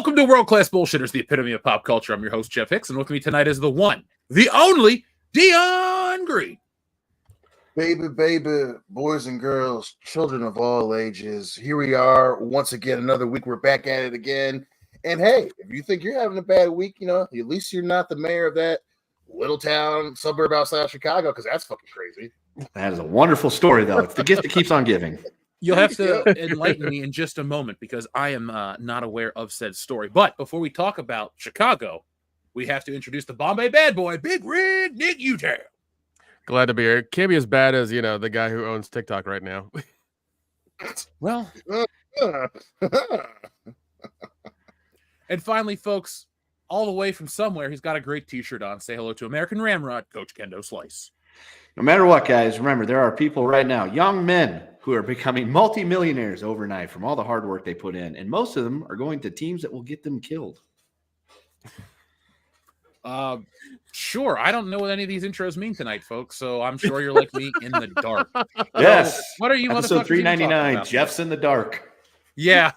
Welcome to World Class Bullshitters, the epitome of pop culture. I'm your host, Jeff Hicks, and with me tonight is the one, the only, Dion Green. Baby, boys and girls, children of all ages, here we are once again, another week. We're back at it again. And hey, if you think you're having a bad week, at least you're not the mayor of that little town suburb outside of Chicago, because that's fucking crazy. That is a wonderful story, though. It's the gift that keeps on giving. You'll have to enlighten me in just a moment because I am not aware of said story. But before we talk about Chicago, we have to introduce the Bombay bad boy, Big Red Nick Utah. Glad to be here. Can't be as bad as, the guy who owns TikTok right now. Well. And finally, folks, all the way from somewhere, he's got a great t-shirt on. Say hello to American Ramrod, Coach Kendo Slice. No matter what, guys, remember, there are people right now, young men, who are becoming multimillionaires overnight from all the hard work they put in. And most of them are going to teams that will get them killed. Sure. I don't know what any of these intros mean tonight, folks. So I'm sure you're like me in the dark. Yes. So what are you episode 399, Jeff's in the dark. Yeah.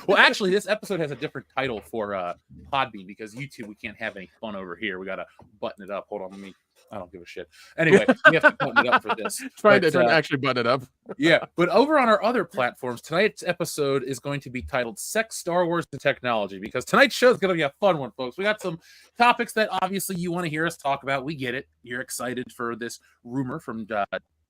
Well, actually, this episode has a different title for Podbean because YouTube, we can't have any fun over here. We got to button it up. Hold on, I don't give a shit. Anyway, we have to button it up for this. Trying to actually button it up. Yeah, but over on our other platforms, tonight's episode is going to be titled Sex, Star Wars, and Technology because tonight's show is going to be a fun one, folks. We got some topics that obviously you want to hear us talk about. We get it. You're excited for this rumor from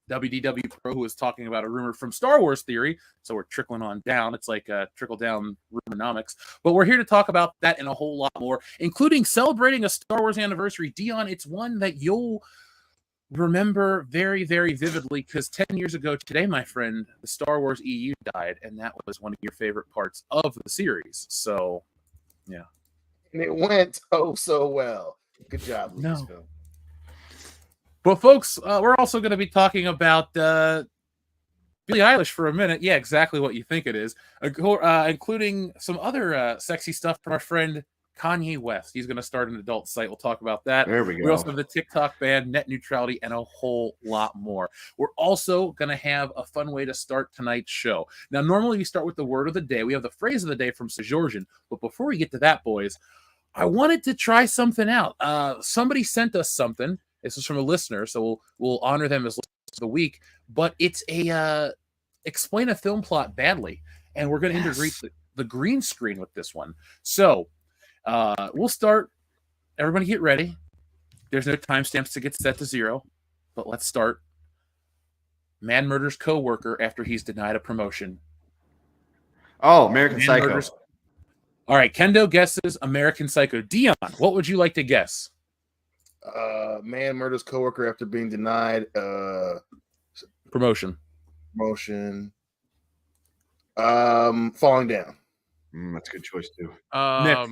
WDW Pro, who is talking about a rumor from Star Wars Theory. So we're trickling on down. It's like trickle down rumonomics. But we're here to talk about that and a whole lot more, including celebrating a Star Wars anniversary. Dion, it's one that you'll remember very, very vividly because 10 years ago today, my friend, the Star Wars EU died, and that was one of your favorite parts of the series. So, yeah. And it went so well. Good job, Lucasfilm. Well, folks, we're also going to be talking about Billie Eilish for a minute. Yeah, exactly what you think it is, including some other sexy stuff from our friend Kanye West. He's going to start an adult site. We'll talk about that. There we go. We also have the TikTok ban, net neutrality, and a whole lot more. We're also going to have a fun way to start tonight's show. Now, normally we start with the word of the day. We have the phrase of the day from Georgian. But before we get to that, boys, I wanted to try something out. Somebody sent us something. This is from a listener, so we'll honor them as listeners of the week. But it's a explain a film plot badly, and we're going to integrate the green screen with this one. So we'll start. Everybody get ready. There's no timestamps to get set to 0, but let's start. Man murders co-worker after he's denied a promotion. Oh, American Psycho. All right, Kendo guesses American Psycho. Dion, what would you like to guess? Man murders coworker after being denied promotion. Falling down. That's a good choice too. I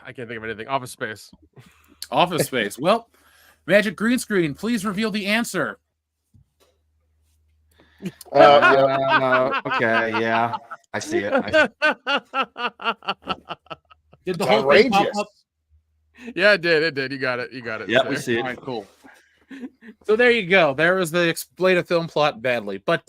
can't think of anything. Office Space. Office Space. Well, Magic Green Screen, please reveal the answer. Okay, yeah, I see it. Did the whole thing pop up? Yeah, it did. You got it. Yeah, we see it. All right, cool. So there you go. There was the explain a film plot badly. But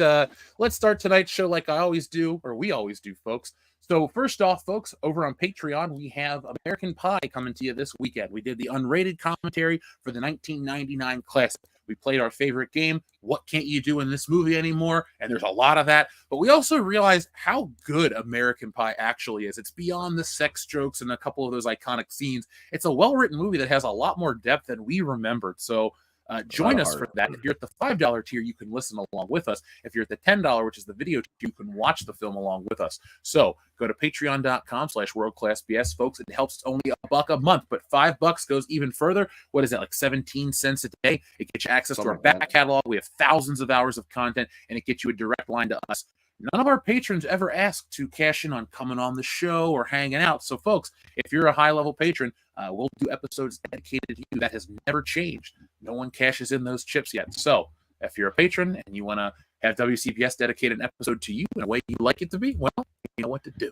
let's start tonight's show like I always do, or we always do, folks. So first off, folks, over on Patreon, we have American Pie coming to you this weekend. We did the unrated commentary for the 1999 classic. We played our favorite game, What Can't You Do in This Movie Anymore? And there's a lot of that. But we also realized how good American Pie actually is. It's beyond the sex jokes and a couple of those iconic scenes. It's a well-written movie that has a lot more depth than we remembered. So join us for that. If you're at the $5 tier, you can listen along with us. If you're at the $10, which is the video tier, you can watch the film along with us. So go to patreon.com/worldclassbs, folks. It helps only $1 a month, but $5 goes even further. What is that, like 17 cents a day? It gets you access to our back catalog. We have thousands of hours of content, and it gets you a direct line to us. None of our patrons ever ask to cash in on coming on the show or hanging out. So, folks, if you're a high-level patron, we'll do episodes dedicated to you. That has never changed. No one cashes in those chips yet. So, if you're a patron and you want to have WCPS dedicate an episode to you in a way you like it to be, well, you know what to do.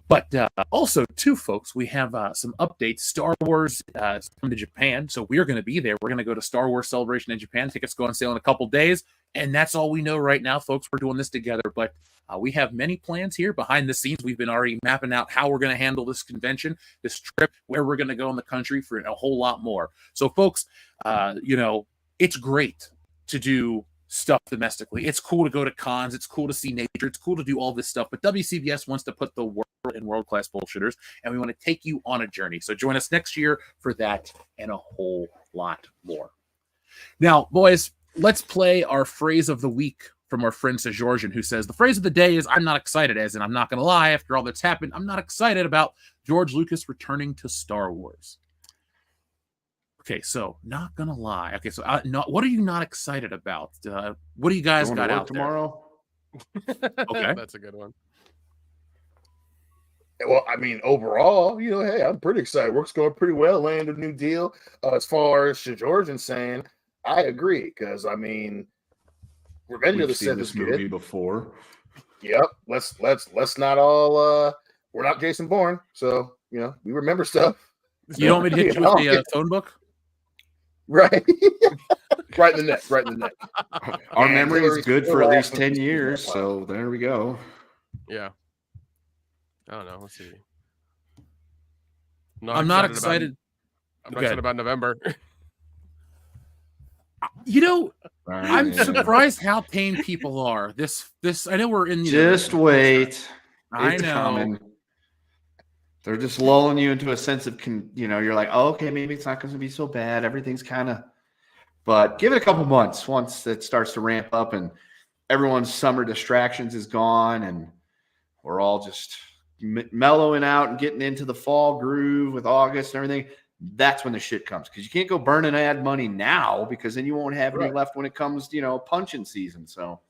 But also, too, folks, we have some updates. Star Wars is coming to Japan, so we're going to be there. We're going to go to Star Wars Celebration in Japan. Tickets go on sale in a couple days, and that's all we know right now, folks. We're doing this together, but we have many plans here behind the scenes. We've been already mapping out how we're going to handle this convention, this trip, where we're going to go in the country for a whole lot more. So, folks, it's great to do stuff domestically. It's cool to go to cons. It's cool to see nature. It's cool to do all this stuff. But WCBS wants to put the world in world-class bullshitters, and we want to take you on a journey. So join us next year for that and a whole lot more. Now, boys, let's play our phrase of the week from our friend Georgian, who says, the phrase of the day is, I'm not excited, as in I'm not going to lie, after all that's happened, I'm not excited about George Lucas returning to Star Wars. Okay, so not gonna lie. Okay, so what are you not excited about? What do you guys got out tomorrow? Okay, that's a good one. Well, I mean, overall, hey, I'm pretty excited. Work's going pretty well. Landed a new deal. As far as Georgian saying, I agree, because I mean, Revenge of the Sith is good. Movie before. Yep. Let's not all. We're not Jason Bourne, so we remember stuff. You don't want me to hit you with the phone book? Right. Right in the neck. Our memory is good for at least 10 years, so there we go. Yeah. I don't know. Let's see. I'm not excited. I'm not excited about November. I'm surprised how tame people are. This. I know we're in. Just wait. I know. Coming. They're just lulling you into a sense of, you're like, oh, okay, maybe it's not going to be so bad. Everything's kind of, but give it a couple months once it starts to ramp up and everyone's summer distractions is gone and we're all just mellowing out and getting into the fall groove with August and everything. That's when the shit comes, because you can't go burn and ad money now, because then you won't have any left when it comes, punching season. So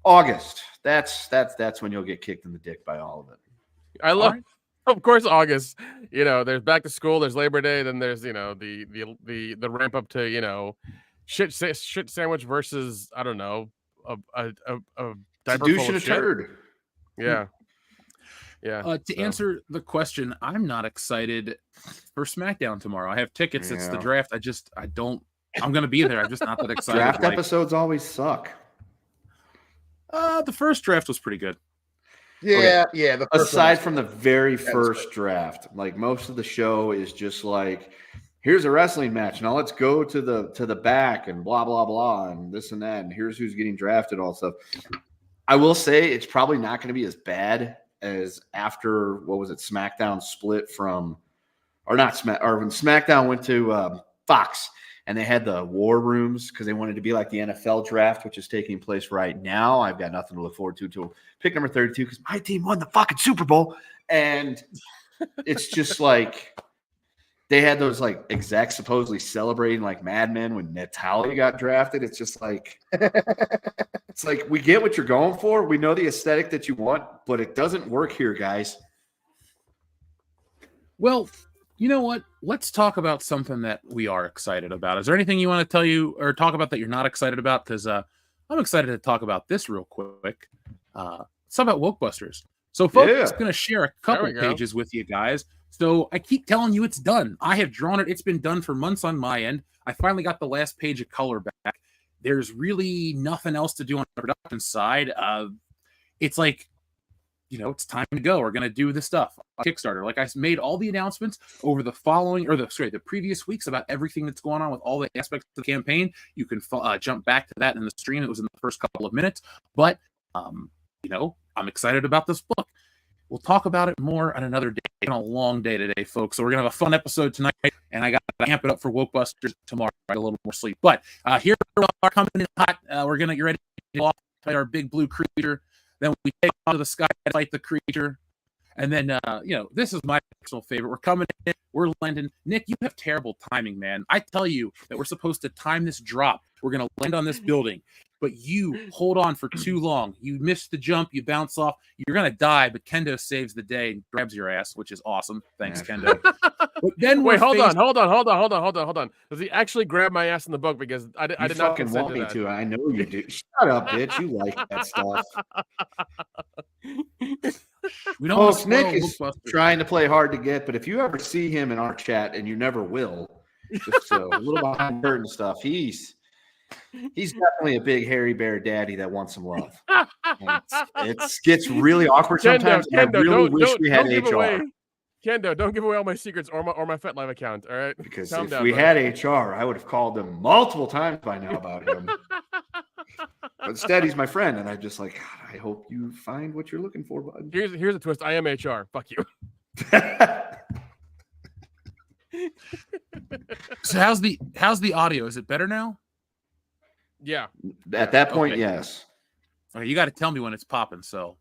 August, that's when you'll get kicked in the dick by all of it. I love. Of course, August. There's back to school. There's Labor Day. Then there's the ramp up to shit sandwich versus I don't know a diaper full of shit. Turd. Yeah. To answer the question, I'm not excited for SmackDown tomorrow. I have tickets. Yeah. It's the draft. I'm going to be there. I'm just not that excited. Draft episodes always suck. The first draft was pretty good. Yeah, okay. Yeah. Aside from the very first draft, like most of the show is just like, here's a wrestling match. Now let's go to the back and blah blah blah and this and that and here's who's getting drafted. All stuff. I will say it's probably not going to be as bad as after SmackDown split from, or not Smack, or when SmackDown went to Fox. And they had the war rooms because they wanted to be like the NFL draft, which is taking place right now. I've got nothing to look forward to pick number 32 because my team won the fucking Super Bowl. And it's just like they had those like execs supposedly celebrating like Mad Men when Natalia got drafted. It's just like it's like we get what you're going for. We know the aesthetic that you want, but it doesn't work here, guys. Well, you know what? Let's talk about something that we are excited about. Is there anything you want to tell you or talk about that you're not excited about? Because I'm excited to talk about this real quick. Let's talk about Wokebusters. So, folks, I'm going to share a couple pages with you guys. So I keep telling you it's done. I have drawn it. It's been done for months on my end. I finally got the last page of color back. There's really nothing else to do on the production side. It's like, it's time to go. We're going to do this stuff on Kickstarter. Like I made all the announcements over the previous weeks about everything that's going on with all the aspects of the campaign. You can jump back to that in the stream. It was in the first couple of minutes, but I'm excited about this book. We'll talk about it more on another day. It's been a long day today, folks. So we're going to have a fun episode tonight, and I got to amp it up for Wokebusters tomorrow. I get a little more sleep. But here we are coming in hot. We're going to get ready to off our big blue creature. Then we take on to the sky to fight the creature. And then, this is my personal favorite. We're coming in. We're landing. Nick, you have terrible timing, man. I tell you that we're supposed to time this drop. We're going to land on this building. but you hold on for too long. You miss the jump, you bounce off, you're gonna die, but Kendo saves the day and grabs your ass, which is awesome. Thanks, Kendo. But then wait, hold on. Does he actually grab my ass in the book? Because I did not fucking consent want to me that. to. I know you do. Shut up, bitch. You like that stuff. We don't Folks, spoil Nick is Wolfbusters. trying to play hard to get, but if you ever see him in our chat, and you never will, just a little behind the curtain stuff, he's definitely a big hairy bear daddy that wants some love. It gets really awkward sometimes. Kendo, and I really wish we had don't give HR. away, Kendo, don't give away all my secrets or my FetLive account. All right, Because calm if down, we buddy. had HR, I would have called him multiple times by now about him. But instead, he's my friend, and I'm just like, God, I hope you find what you're looking for, bud. Here's a twist. I am HR. Fuck you. So how's the audio? Is it better now? Yeah. At that point, Okay. yes. Okay, you got to tell me when it's popping, so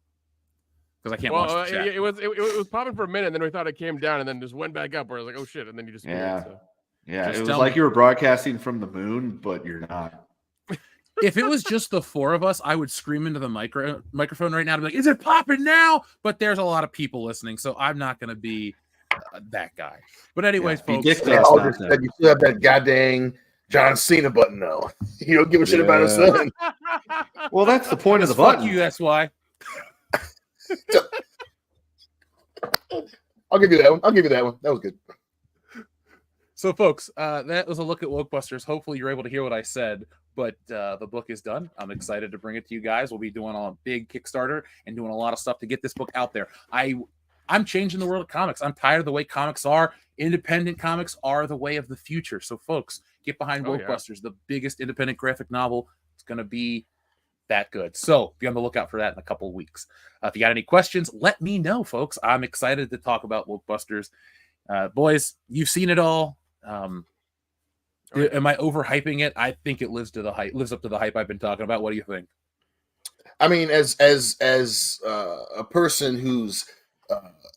because I can't watch the chat. It was popping for a minute, and then we thought it came down, and then just went back up. Where I was like, oh shit, and then you just Yeah. So. Yeah, Just it was tell like me. you were broadcasting from the moon, but you're not. If it was just the four of us, I would scream into the microphone right now to be like, "Is it popping now?" But there's a lot of people listening, so I'm not going to be that guy. But anyways, Yeah, folks, Dick They That's all not just that. said you still have that goddamn John Cena button though. You don't give a shit about his Yeah. son. Well, that's the point of the fuck button. you. That's why. I'll give you that one. That was good. So, folks, that was a look at Wokebusters. Hopefully, you're able to hear what I said. But the book is done. I'm excited to bring it to you guys. We'll be doing a big Kickstarter and doing a lot of stuff to get this book out there. I'm changing the world of comics. I'm tired of the way comics are. Independent comics are the way of the future. So, folks, get behind Wokebusters, the biggest independent graphic novel. It's going to be that good. So, be on the lookout for that in a couple of weeks. If you got any questions, let me know, folks. I'm excited to talk about Wokebusters. Boys, you've seen it all. Am I overhyping it? I think it lives up to the hype I've been talking about. What do you think? I mean, as a person who's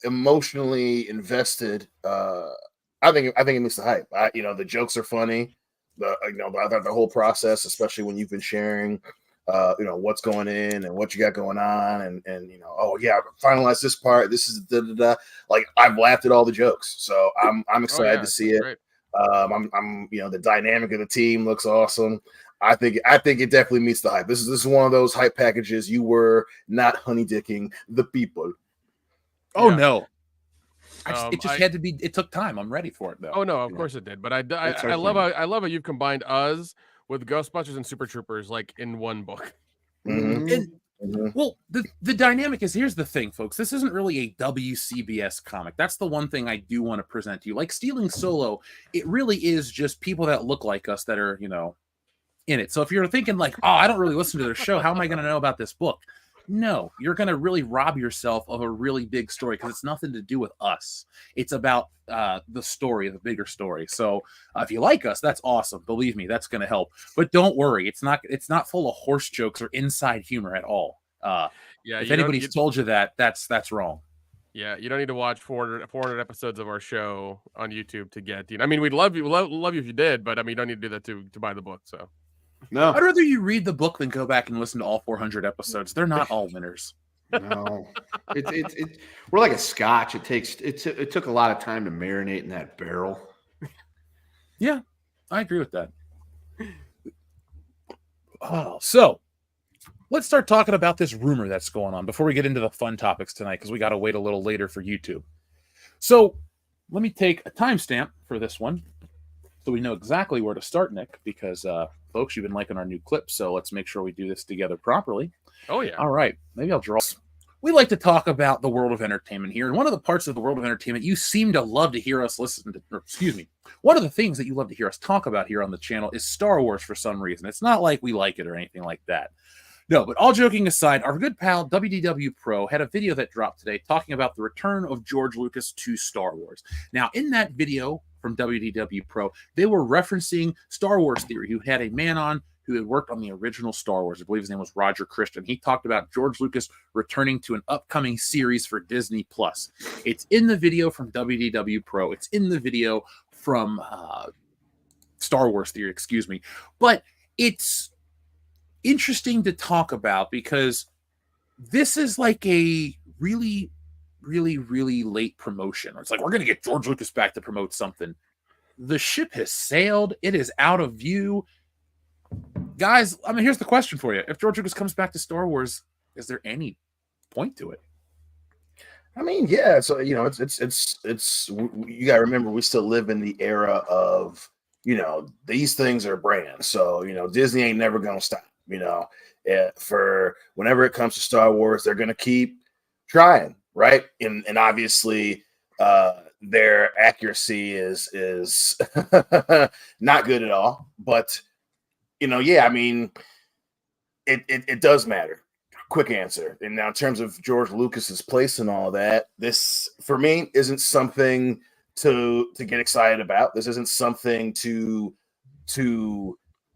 emotionally invested, I think it meets the hype. The jokes are funny. The whole process, especially when you've been sharing, what's going in and what you got going on, and oh yeah, finalize this part. This is like I've laughed at all the jokes, so I'm excited to see it. Great. I'm the dynamic of the team looks awesome. I think it definitely meets the hype. This is one of those hype packages. You were not honeydicking the people. Oh Yeah. no. It just had to be. It took time. I'm ready for it though. Oh no, of course it did. But I love how you've combined us with Ghostbusters and Super Troopers like in one book. And, well, the dynamic is, here's the thing, folks. This isn't really a WCBS comic. That's the one thing I do want to present to you. Like Stealing Solo, it really is just people that look like us that are, in it. So if you're thinking like, oh, I don't really listen to their show, how am I going to know about this book? No, you're going to really rob yourself of a really big story because it's nothing to do with us. It's about the story, the bigger story. So if you like us, that's awesome. Believe me, that's going to help. But don't worry, it's not full of horse jokes or inside humor at all. If anybody's told you that, that's wrong. Yeah, you don't need to watch 400 episodes of our show on YouTube to get. I mean, we'd love you if you did, but I mean, you don't need to do that to buy the book. So. No, I'd rather you read the book than go back and listen to all 400 episodes. They're not all winners. no. We're like a scotch. It took a lot of time to marinate in that barrel. Yeah, I agree with that. Oh, so let's start talking about this rumor that's going on before we get into the fun topics tonight, because we got to wait a little later for YouTube. So let me take a timestamp for this one so we know exactly where to start, Nick, because folks, you've been liking our new clips, so let's make sure we do this together properly. Oh yeah. All right, maybe I'll draw. We like to talk about the world of entertainment here, and one of the parts of the world of entertainment you seem to love to hear us one of the things that you love to hear us talk about here on the channel is Star Wars for some reason. It's not like we like it or anything like that. No, but all joking aside, our good pal WDW Pro had a video that dropped today talking about the return of George Lucas to Star Wars. Now, in that video from WDW Pro, they were referencing SWTheory, who had a man on who had worked on the original Star Wars. I believe his name was Roger Christen. He talked about George Lucas returning to an upcoming series for Disney+. It's in the video from WDW Pro. It's in the video from SWTheory, excuse me. But it's interesting to talk about because this is like a really, really, really late promotion. It's like, we're going to get George Lucas back to promote something. The ship has sailed. It is out of view. Guys, I mean, here's the question for you. If George Lucas comes back to Star Wars, is there any point to it? I mean, yeah. So you know, it's. You got to remember, we still live in the era of, you know, these things are brands. So you know, Disney ain't never gonna stop. You know, for whenever it comes to Star Wars, they're gonna keep trying, right? And obviously, their accuracy is not good at all. But you know, yeah, I mean, it does matter. Quick answer. And now in terms of George Lucas's place and all that, this for me isn't something to get excited about. This isn't something to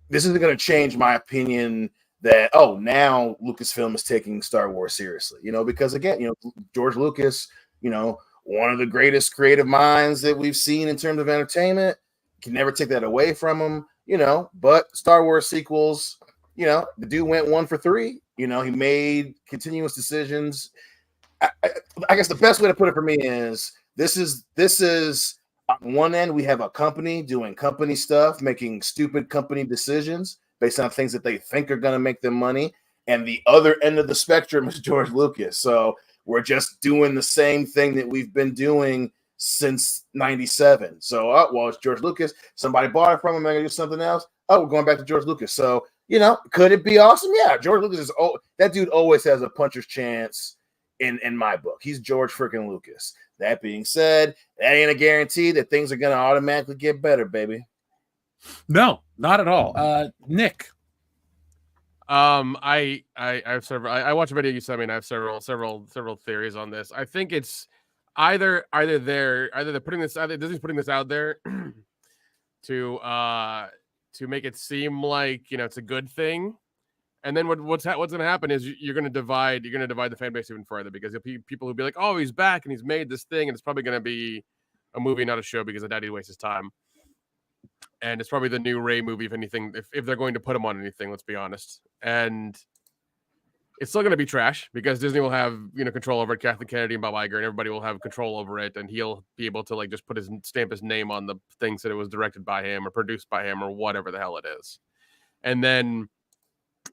this isn't going to change my opinion that, oh, now Lucasfilm is taking Star Wars seriously, you know, because again, you know, George Lucas, you know, one of the greatest creative minds that we've seen in terms of entertainment. Can never take that away from him, you know, but Star Wars sequels, you know, the dude went 1 for 3. You know, he made continuous decisions. I guess the best way to put it for me is this is on one end, we have a company doing company stuff, making stupid company decisions based on things that they think are going to make them money. And the other end of the spectrum is George Lucas. So we're just doing the same thing that we've been doing since 97. So, well, it's George Lucas. Somebody bought it from him. They're going to do something else. Oh, we're going back to George Lucas. So, you know, could it be awesome? Yeah, George Lucas is that dude always has a puncher's chance in my book. He's George freaking Lucas. That being said, that ain't a guarantee that things are gonna automatically get better, baby. No, not at all. Nick. I have several. I watched a video you sent me, and I have several theories on this. I think it's either they're putting this either Disney's putting this out there to make it seem like, you know, it's a good thing, and then what's going to happen is you're going to divide the fan base even further, because there'll be people who'll be like, oh, he's back and he's made this thing, and it's probably going to be a movie, not a show, because the daddy wastes his time, and it's probably the new Rey movie, if anything, if they're going to put him on anything, let's be honest. And it's still going to be trash because Disney will have, you know, control over it. Kathleen Kennedy and Bob Iger and everybody will have control over it, and he'll be able to like just stamp his name on the things that it was directed by him or produced by him or whatever the hell it is. And then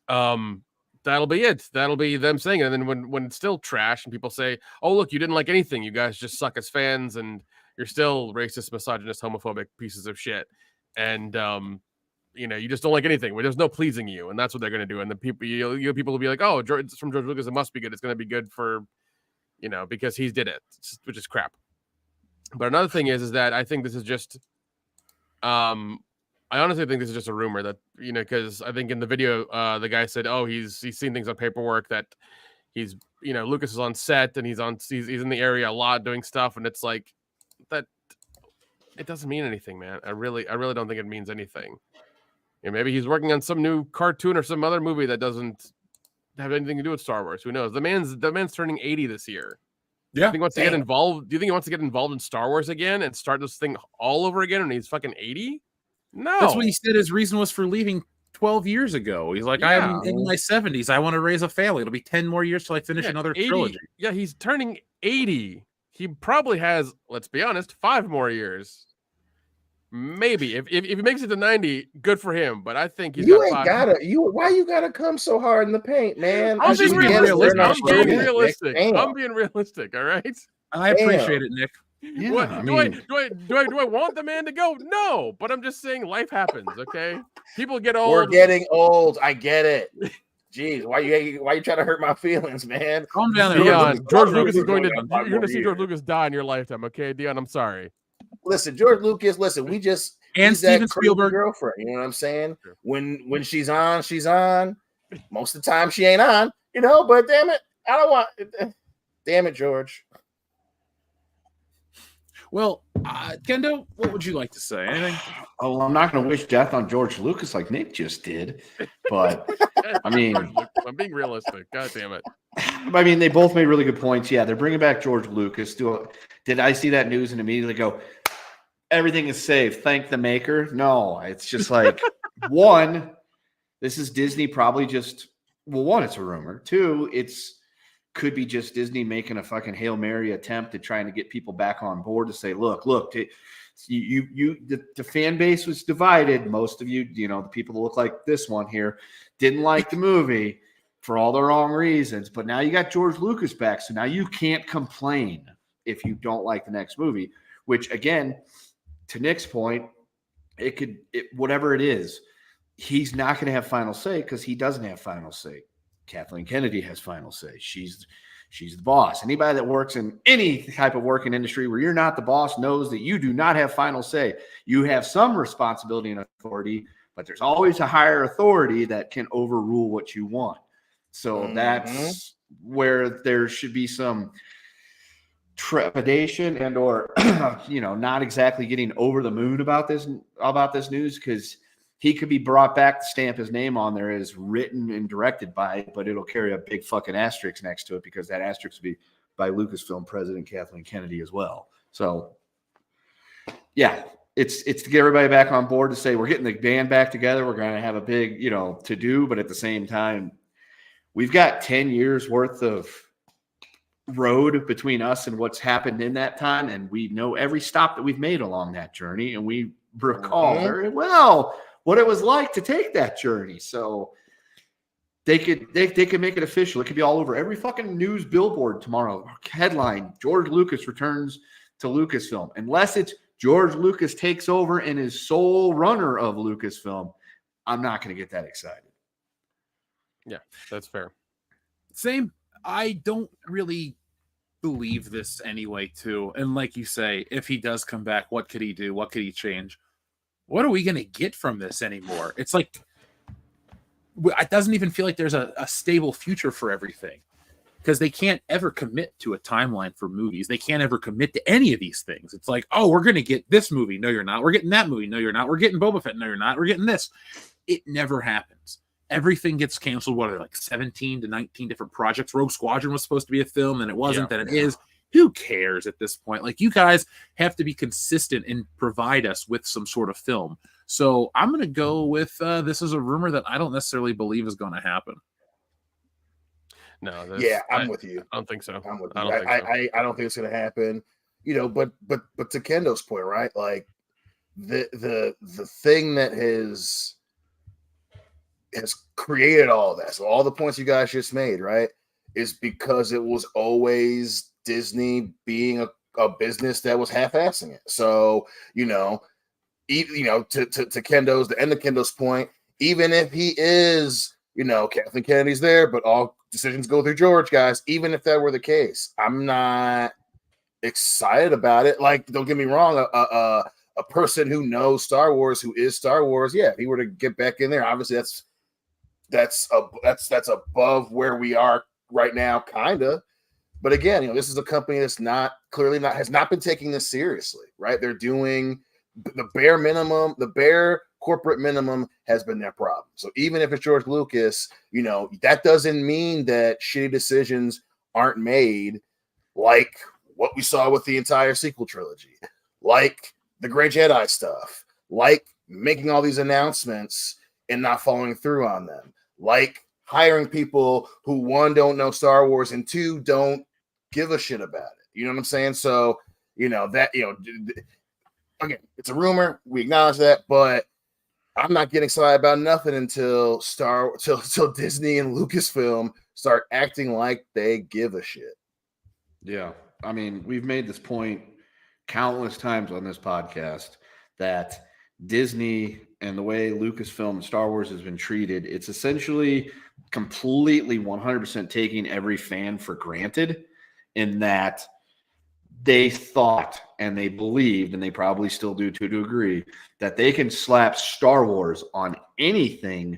that'll be it. That'll be them saying it. And then when it's still trash and people say, oh, look, you didn't like anything, you guys just suck as fans and you're still racist, misogynist, homophobic pieces of shit, and you know, you just don't like anything. There's no pleasing you, and that's what they're going to do. And the people, people will be like, "Oh, it's from George Lucas. It must be good. It's going to be good for, you know, because he did it," which is crap. But another thing is that I think this is just, I honestly think this is just a rumor that, you know, because I think in the video, the guy said, "Oh, he's seen things on paperwork that he's, you know, Lucas is on set and he's in the area a lot doing stuff," and it's like that. It doesn't mean anything, man. I really don't think it means anything. Yeah, maybe he's working on some new cartoon or some other movie that doesn't have anything to do with Star Wars. Who knows? The man's turning 80 this year. Yeah. Do you think he wants to get involved? Do you think he wants to get involved in Star Wars again and start this thing all over again? And he's fucking 80? No. That's what he said his reason was for leaving 12 years ago. He's like, yeah. I am in my 70s. I want to raise a family. It'll be 10 more years till I finish another 80, trilogy. Yeah, he's turning 80. He probably has, let's be honest, 5 more years. Maybe if he makes it to 90, good for him. But I think he's why you gotta come so hard in the paint, man? I'm being realistic. I'm being realistic. All right. I appreciate it, Nick. Yeah, do I want the man to go? No, but I'm just saying life happens. Okay, people get old. We're getting old. I get it. Jeez, why you trying to hurt my feelings, man? Calm down, Dion. You're going to see George Lucas die in your lifetime. Okay, Dion. I'm sorry. Listen, George Lucas. Listen, we just and Steven Spielberg girlfriend. You know what I'm saying? Sure. When she's on, she's on. Most of the time, she ain't on. You know, but damn it, I don't want. Damn it, George. Well, Kendo, what would you like to say? Anything? Oh, I'm not going to wish death on George Lucas like Nick just did, but I mean, I'm being realistic. God damn it. I mean, they both made really good points. Yeah, they're bringing back George Lucas. Did I see that news and immediately go, everything is safe, thank the maker? No, it's just like, one, This is Disney probably just, well, one, it's a rumor. Two, could be just Disney making a fucking Hail Mary attempt at trying to get people back on board to say, look, the fan base was divided. Most of you, the people that look like this one here didn't like the movie for all the wrong reasons. But now you got George Lucas back. So now you can't complain if you don't like the next movie, which again, to Nick's point, whatever it is, he's not going to have final say because he doesn't have final say. Kathleen Kennedy has final say. She's the boss. Anybody that works in any type of working industry where you're not the boss knows that you do not have final say. You have some responsibility and authority, but there's always a higher authority that can overrule what you want. So that's where there should be some trepidation and or not exactly getting over the moon about this news, because he could be brought back to stamp his name on there as written and directed by, but it'll carry a big fucking asterisk next to it because that asterisk will be by Lucasfilm president Kathleen Kennedy as well. So, yeah, it's to get everybody back on board to say we're getting the band back together. We're going to have a big, to do, but at the same time, we've got 10 years worth of road between us and what's happened in that time, and we know every stop that we've made along that journey, and we recall very well what it was like to take that journey. So they could make it official. It could be all over every fucking news billboard tomorrow. Headline: George Lucas returns to Lucasfilm. Unless it's George Lucas takes over and is sole runner of Lucasfilm, I'm not going to get that excited. Yeah, that's fair. Same. I don't really believe this anyway, too. And like you say, if he does come back, what could he do? What could he change? What are we going to get from this anymore? It's like, it doesn't even feel like there's a stable future for everything, because they can't ever commit to a timeline for movies. They can't ever commit to any of these things. It's like, oh, we're going to get this movie. No, you're not. We're getting that movie. No, you're not. We're getting Boba Fett. No, you're not. We're getting this. It never happens. Everything gets canceled. What are like 17 to 19 different projects? Rogue Squadron was supposed to be a film, and it wasn't. Then it is. Who cares at this point? Like, you guys have to be consistent and provide us with some sort of film. So I'm going to go with this is a rumor that I don't necessarily believe is going to happen. No, I'm with you. I don't think so. I'm with you. I don't think it's going to happen. But to Kendo's point, right? Like the thing that has created all that. So all the points you guys just made, right, is because it was always Disney being a business that was half-assing it. So, to Kendo's, the end of Kendo's point, even if he is, Kathleen Kennedy's there, but all decisions go through George, guys. Even if that were the case, I'm not excited about it. Like, don't get me wrong, a person who knows Star Wars, who is Star Wars, yeah, if he were to get back in there, obviously that's above where we are right now, kind of. But again, this is a company that's has not been taking this seriously, right? They're doing the bare minimum. The bare corporate minimum has been their problem. So even if it's George Lucas, that doesn't mean that shitty decisions aren't made, like what we saw with the entire sequel trilogy, like the Great Jedi stuff, like making all these announcements and not following through on them, like hiring people who, one, don't know Star Wars, and two, don't give a shit about it. You know what I'm saying? So, again, it's a rumor. We acknowledge that, but I'm not getting excited about nothing until Disney and Lucasfilm start acting like they give a shit. Yeah. I mean, we've made this point countless times on this podcast that Disney and the way Lucasfilm and Star Wars has been treated, it's essentially completely 100% taking every fan for granted, in that they thought and they believed, and they probably still do to a degree, that they can slap Star Wars on anything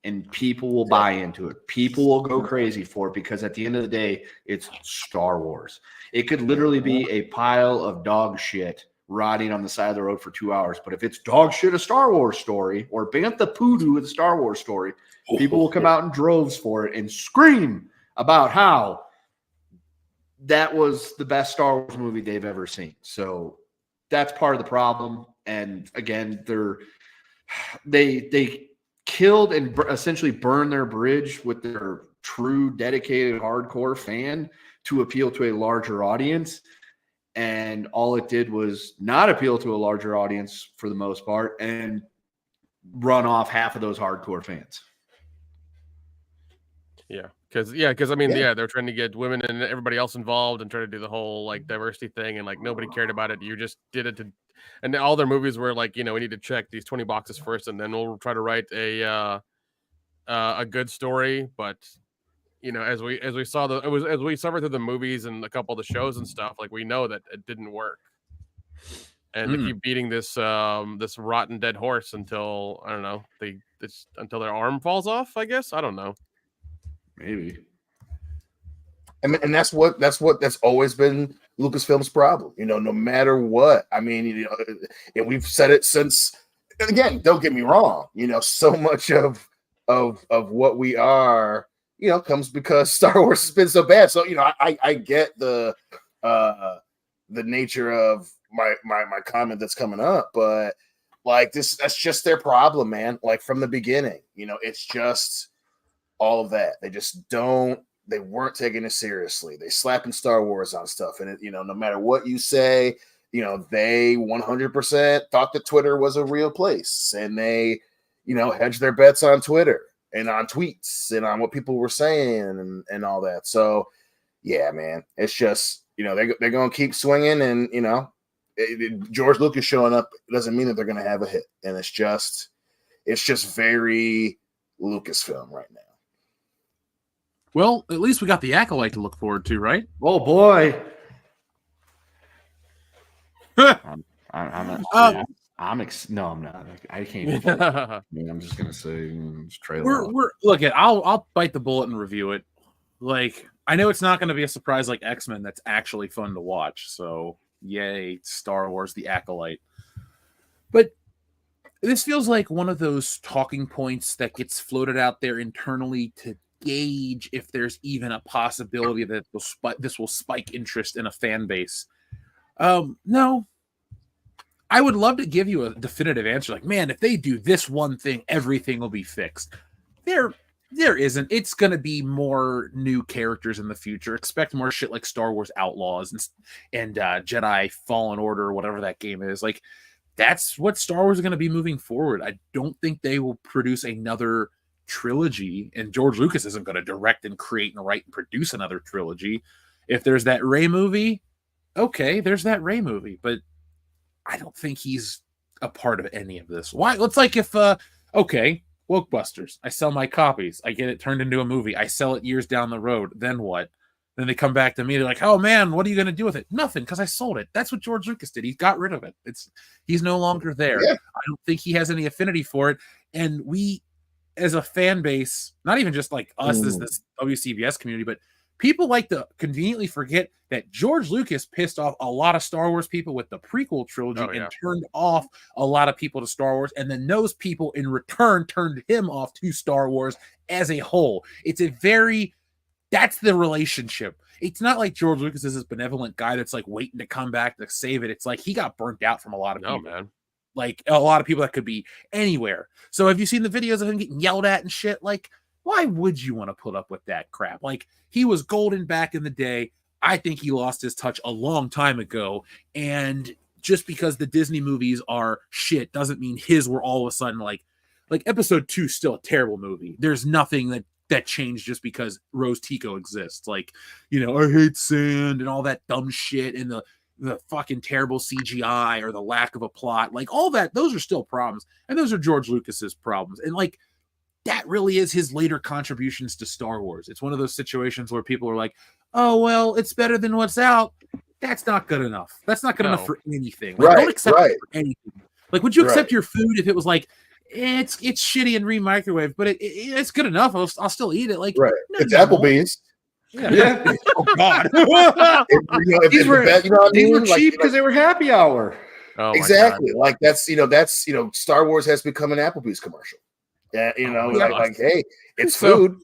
and people will buy into it. People will go crazy for it because at the end of the day, it's Star Wars. It could literally be a pile of dog shit rotting on the side of the road for 2 hours. But if it's dog shit, a Star Wars story, or Bantha Poodoo with a Star Wars story, people will come out in droves for it and scream about how that was the best Star Wars movie they've ever seen. So that's part of the problem. And again, they killed and essentially burned their bridge with their true dedicated hardcore fan to appeal to a larger audience. And all it did was not appeal to a larger audience for the most part and run off half of those hardcore fans. Because I mean, they're trying to get women and everybody else involved and try to do the whole like diversity thing, and like nobody cared about it. You just did it to, and all their movies were like, we need to check these 20 boxes first, and then we'll try to write a good story. But as we saw as we suffered through the movies and a couple of the shows and stuff, like we know that it didn't work, and they keep beating this this rotten dead horse until I don't know until their arm falls off. I guess I don't know. Maybe. And that's always been Lucasfilm's problem. No matter what. I mean, and we've said it since. And again, don't get me wrong. So much of what we are, comes because Star Wars has been so bad. So I get the nature of my comment that's coming up, but like that's just their problem, man. Like from the beginning, it's just. All of that. They weren't taking it seriously. They slapping Star Wars on stuff. And, no matter what you say, they 100% thought that Twitter was a real place. And they, hedged their bets on Twitter and on tweets and on what people were saying and all that. So, yeah, man, it's just, they're going to keep swinging. And, George Lucas showing up doesn't mean that they're going to have a hit. And it's just very Lucasfilm right now. Well, at least we got the Acolyte to look forward to, right? Oh boy. I'm not. I can't. I mean, I'm just gonna say trailer. Look at. I'll bite the bullet and review it. Like I know it's not going to be a surprise like X-Men. That's actually fun to watch. So yay, Star Wars: The Acolyte. But this feels like one of those talking points that gets floated out there internally to gauge if there's even a possibility that this will spike interest in a fan base. No, I would love to give you a definitive answer. Like, man, if they do this one thing, everything will be fixed. There isn't. It's going to be more new characters in the future. Expect more shit like Star Wars Outlaws and Jedi Fallen Order, or whatever that game is. Like, that's what Star Wars is going to be moving forward. I don't think they will produce another trilogy, and George Lucas isn't going to direct and create and write and produce another trilogy. If there's that Rey movie, okay, there's that Rey movie, but I don't think he's a part of any of this. Why? It's like if okay, Wokebusters, I sell my copies, I get it turned into a movie, I sell it years down the road, then what? Then they come back to me, they're like, oh man, what are you going to do with it? Nothing, because I sold it. That's what George Lucas did. He got rid of it. He's no longer there. Yeah. I don't think he has any affinity for it, and we as a fan base, not even just like us as this WCBS community, but people like to conveniently forget that George Lucas pissed off a lot of Star Wars people with the prequel trilogy and turned off a lot of people to Star Wars. And then those people in return turned him off to Star Wars as a whole. That's the relationship. It's not like George Lucas is this benevolent guy that's like waiting to come back to save it. It's like he got burnt out from a lot of people. Man. Like a lot of people that could be anywhere. So have you seen the videos of him getting yelled at and shit? Like, why would you want to put up with that crap? Like, he was golden back in the day. I think he lost his touch a long time ago. And just because the Disney movies are shit doesn't mean his were all of a sudden like Episode 2 is still a terrible movie. There's nothing that changed just because Rose Tico exists. Like, I hate sand and all that dumb shit and the fucking terrible CGI or the lack of a plot, like all that, those are still problems. And those are George Lucas's problems. And like, that really is his later contributions to Star Wars. It's one of those situations where people are like, oh, well, it's better than what's out. That's not good enough. That's not good enough for anything. Like, don't accept it for anything. Like, would you accept your food if it was like, it's shitty and re-microwaved, but it's good enough. I'll still eat it. Like, no, it's Applebee's. Yeah. Oh God. These were cheap because they were happy hour. Oh, exactly. Like that's Star Wars has become an Applebee's commercial. Yeah, like hey, it's food.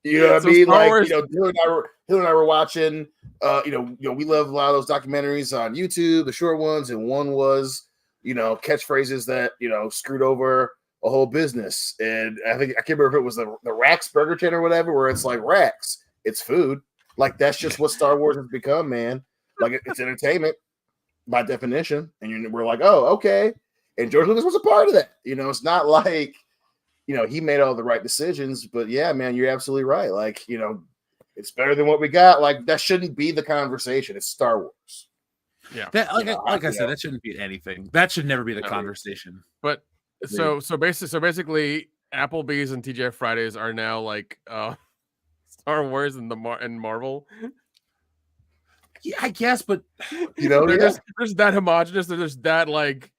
You know what I mean? Like, Hill and I were watching. We love a lot of those documentaries on YouTube, the short ones, and one was catchphrases that screwed over a whole business. And I can't remember if it was the Rax Burger Chain or whatever, where it's like Rax, it's food. Like that's just what Star Wars has become, man. Like it's entertainment by definition. And we're like, oh, okay. And George Lucas was a part of that. It's not like, he made all the right decisions, but yeah, man, you're absolutely right. Like, it's better than what we got. Like that shouldn't be the conversation. It's Star Wars. Yeah. That, I said, that shouldn't be anything. That should never be the conversation. But so basically, Applebee's and TGI Fridays are now like Star Wars and Marvel. Yeah, I guess, but they're just that homogenous. They're just that like.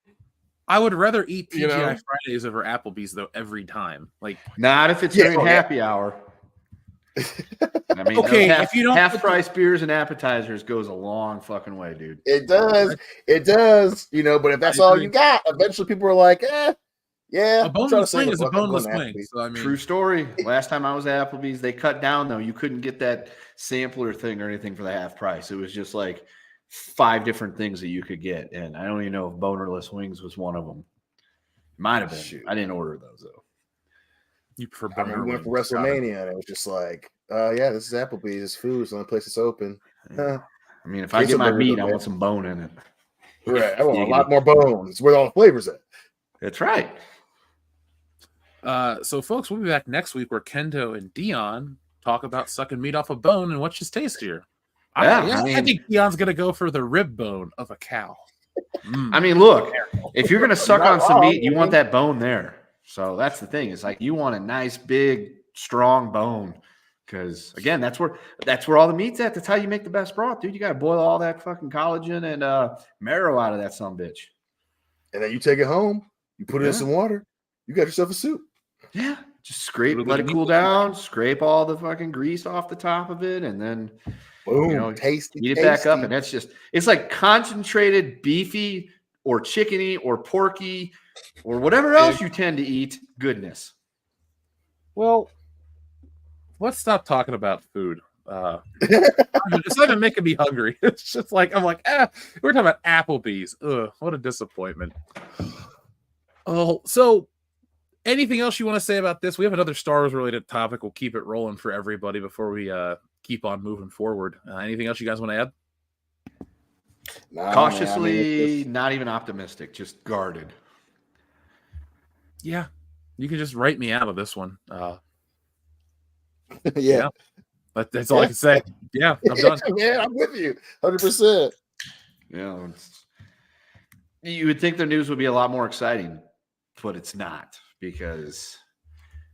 I would rather eat TGI Fridays over Applebee's though every time. Like not if it's during happy hour. I mean, okay, if you don't half price beers and appetizers goes a long fucking way, dude. It does. But if that's all you got, eventually people are like, yeah. A boneless wing is a boneless wing. So, I mean, true story. Last time I was at Applebee's, they cut down though. You couldn't get that sampler thing or anything for the half price. It was just like 5 different things that you could get, and I don't even know if bonerless wings was one of them. Might have been. Shoot. I didn't order those though. You prefer boner wings? We went for WrestleMania, and it was just like, yeah, this is Applebee's. It's food. It's the only place that's open. Yeah. I mean, if I get my meat, I want some bone in it. Right. I want a lot more bones. It's where all the flavors at. That's right. So, folks, we'll be back next week where Kendo and Dion talk about sucking meat off a bone and which is tastier. Yeah, I think Dion's going to go for the rib bone of a cow. I mean, look, if you're going to suck on some meat, you want that bone there. So that's the thing. It's like you want a nice, big, strong bone because, again, that's where all the meat's at. That's how you make the best broth, dude. You got to boil all that fucking collagen and marrow out of that sumbitch. And then you take it home, you put it in some water, you got yourself a soup. Yeah, just scrape, let it cool down, scrape all the fucking grease off the top of it, and then boom, tasty. Eat it back up, and it's like concentrated beefy or chickeny or porky or whatever else you tend to eat goodness. Well, let's stop talking about food. It's not even making me hungry. It's just like we're talking about Applebee's. Ugh, what a disappointment. Oh, so anything else you want to say about this? We have another Star Wars related topic. We'll keep it rolling for everybody before we keep on moving forward. Anything else you guys want to add? Cautiously, not even optimistic, just guarded. Yeah, you can just write me out of this one. Yeah. That's all I can say. Yeah, I'm done. Yeah, I'm with you 100%. Yeah, you would think the news would be a lot more exciting, but it's not because,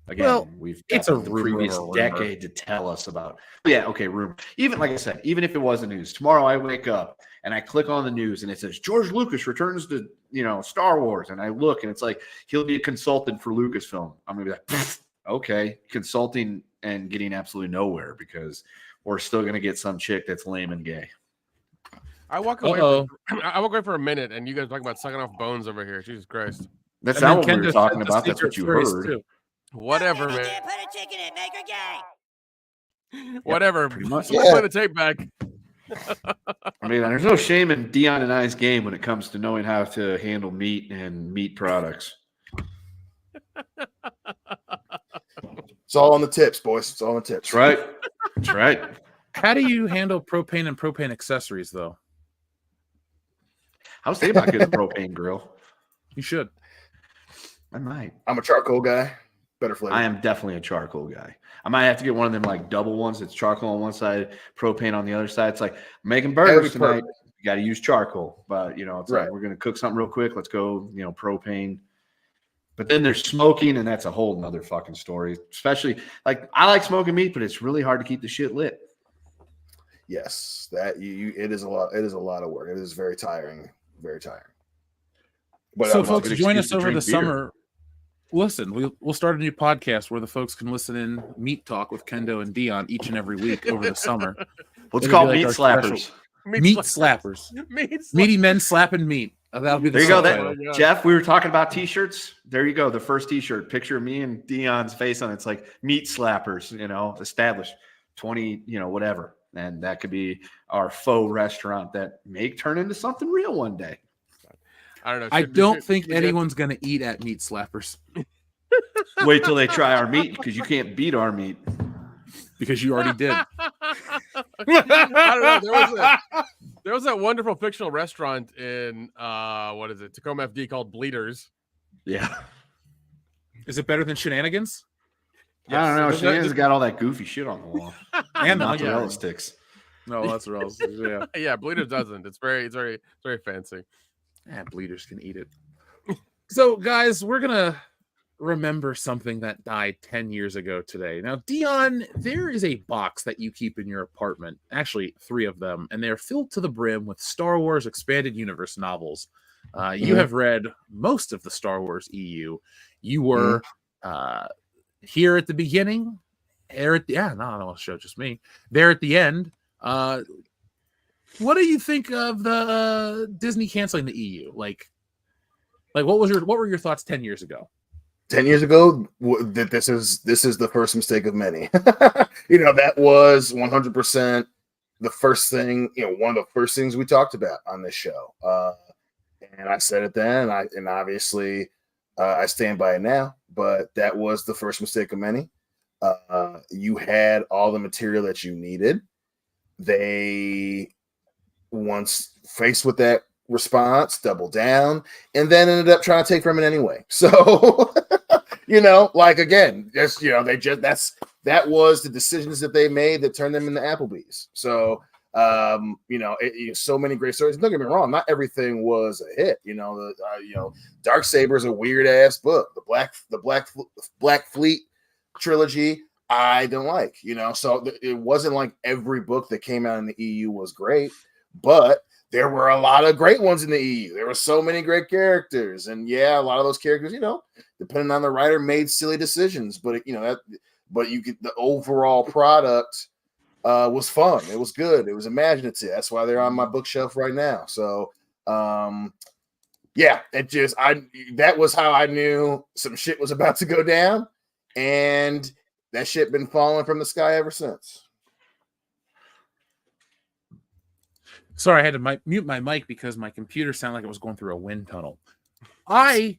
again, we've got the previous decade to tell us about. Yeah, okay, rumor. Even like I said, even if it wasn't news, tomorrow I wake up and I click on the news and it says George Lucas returns to Star Wars, and I look and it's like he'll be a consultant for Lucasfilm. I'm gonna be like, okay, consulting and getting absolutely nowhere because we're still gonna get some chick that's lame and gay. I walk away for a minute, and you guys talking about sucking off bones over here. Jesus Christ. That's not what we were talking about. That's what you heard. Too. Whatever, man. Put a chicken in, make her gay. Whatever. Pretty much. Play the tape back. I mean, there's no shame in Dion and I's game when it comes to knowing how to handle meat and meat products. It's all on the tips, boys. It's all on the tips. That's right. That's right. How do you handle propane and propane accessories, though? I was thinking about getting a propane grill. You should. I might. I'm a charcoal guy. Better flavor. I am definitely a charcoal guy. I might have to get one of them like double ones. It's charcoal on one side, propane on the other side. It's like making burgers tonight. You got to use charcoal, but it's like we're gonna cook something real quick. Let's go, propane. But then there's smoking, and that's a whole nother fucking story. Especially like I like smoking meat, but it's really hard to keep the shit lit. Yes, that it is a lot. It is a lot of work. It is very tiring. Very tiring. But so, folks, join us over the summer. Listen, we'll start a new podcast where the folks can listen in Meat Talk with Kendo and Dion each and every week over the summer. What's called Meat Slappers? Meat Slappers. Meaty men slapping meat. That'll be there. You go. Jeff, we were talking about T-shirts. There you go. The first T-shirt. Picture of me and Dion's face on it. It's like Meat Slappers. Established 20. Whatever, and that could be our faux restaurant that may turn into something real one day. I don't know. I don't think anyone's going to eat at Meat Slappers. Wait till they try our meat because you can't beat our meat. Because you already did. I don't know. There was that wonderful fictional restaurant in Tacoma FD called Bleeders. Yeah. Is it better than Shenanigans? I don't know. Yes. Shenanigans got all that goofy shit on the wall. And the mozzarella onion. sticks. No, that's else. Yeah. Yeah, Bleeders doesn't. It's very fancy. Yeah, bleeders can eat it. So, guys, we're gonna remember something that died 10 years ago today. Now, Dion, there is a box that you keep in your apartment, actually 3 of them, and they're filled to the brim with Star Wars Expanded Universe novels. You have read most of the Star Wars EU. You were here at the beginning, there at the no, show just me. There at the end. What do you think of the Disney canceling the EU? Like what were your thoughts 10 years ago? 10 years ago, that this is the first mistake of many. That was 100% the first thing, one of the first things we talked about on this show. And I said it then, and obviously I stand by it now, but that was the first mistake of many. You had all the material that you needed. They, once faced with that response, doubled down, and then ended up trying to take from it anyway. So, again, that was the decisions that they made that turned them into Applebee's. So, so many great stories. Don't get me wrong, not everything was a hit. Darksaber is a weird ass book. The Black Fleet trilogy, I don't like. So it wasn't like every book that came out in the EU was great, but there were a lot of great ones in the EU. There were so many great characters, and a lot of those characters, depending on the writer, made silly decisions. But the overall product was fun. It was good. It was imaginative. That's why they're on my bookshelf right now. So, that was how I knew some shit was about to go down, and that shit been falling from the sky ever since. Sorry, I had to mute my mic because my computer sounded like it was going through a wind tunnel. I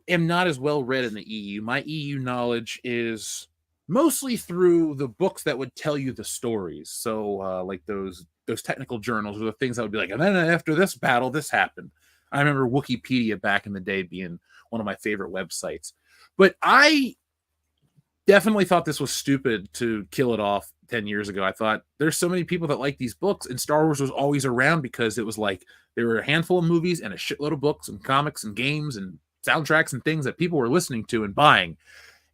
am not as well read in the EU. My EU knowledge is mostly through the books that would tell you the stories. So, like those technical journals, or the things that would be like, and then after this battle, this happened. I remember Wikipedia back in the day being one of my favorite websites. But I definitely thought this was stupid to kill it off 10 years ago. I thought there's so many people that like these books, and Star Wars was always around because it was like there were a handful of movies and a shitload of books and comics and games and soundtracks and things that people were listening to and buying.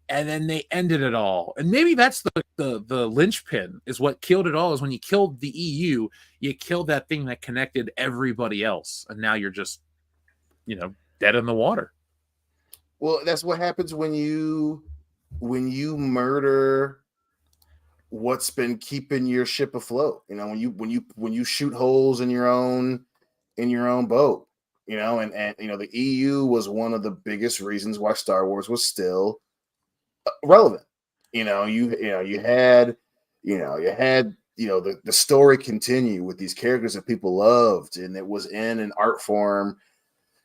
And then they ended it all. And maybe that's the linchpin, is what killed it all, is when you killed the EU, you killed that thing that connected everybody else. And now you're just, dead in the water. Well, that's what happens when you murder what's been keeping your ship afloat. When you shoot holes in your own boat, and the EU was one of the biggest reasons why Star Wars was still relevant. You had the story continue with these characters that people loved, and it was in an art form.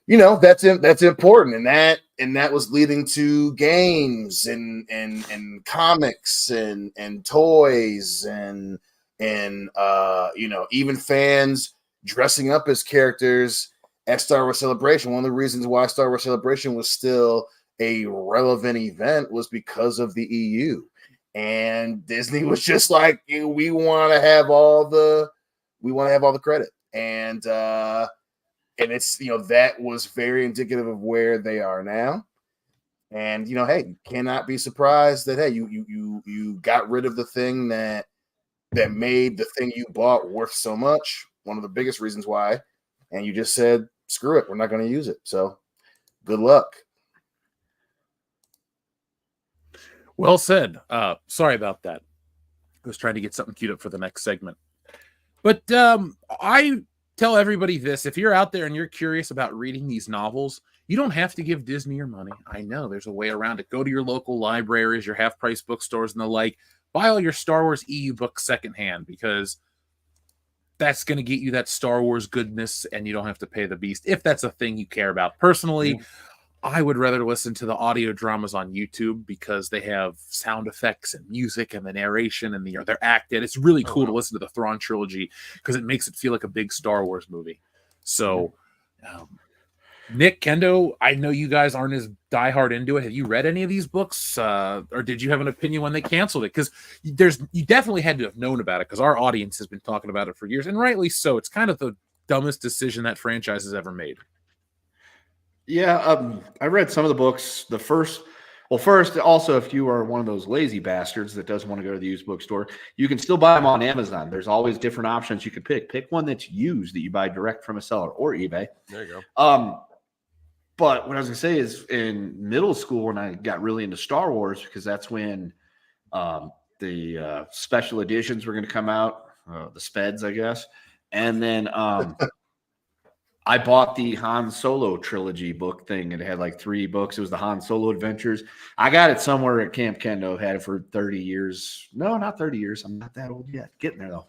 That's important, and that was leading to games and comics and toys and even fans dressing up as characters at Star Wars Celebration. One of the reasons why Star Wars Celebration was still a relevant event was because of the EU, and Disney was just like, we want to have all the credit, and it's that was very indicative of where they are now. And hey, you cannot be surprised that you got rid of the thing that made the thing you bought worth so much. One of the biggest reasons why, and you just said, screw it, we're not going to use it. So good luck. Well said. Sorry about that. I was trying to get something queued up for the next segment. But I tell everybody this: if you're out there and you're curious about reading these novels, you don't have to give Disney your money. I know there's a way around it. Go to your local libraries, your half-price bookstores, and the like. Buy all your Star Wars EU books secondhand, because that's going to get you that Star Wars goodness, and you don't have to pay the beast if that's a thing you care about. Personally, I would rather listen to the audio dramas on YouTube because they have sound effects and music and the narration and they're acted. It's really cool to listen to the Thrawn trilogy because it makes it feel like a big Star Wars movie. So, Nick, Kendo, I know you guys aren't as diehard into it. Have you read any of these books, or did you have an opinion when they canceled it? Because you definitely had to have known about it because our audience has been talking about it for years, and rightly so. It's kind of the dumbest decision that franchise has ever made. Yeah, I read some of the books. First, also, if you are one of those lazy bastards that doesn't want to go to the used bookstore, you can still buy them on Amazon. There's always different options you can pick. Pick one that's used that you buy direct from a seller or eBay. There you go. But what I was going to say is in middle school when I got really into Star Wars, because that's when the special editions were going to come out, the Speds, I guess. And then I bought the Han Solo trilogy book thing. It had like 3 books. It was the Han Solo Adventures. I got it somewhere at Camp Kendo. Had it for 30 years. No, not 30 years. I'm not that old yet. Getting there, though.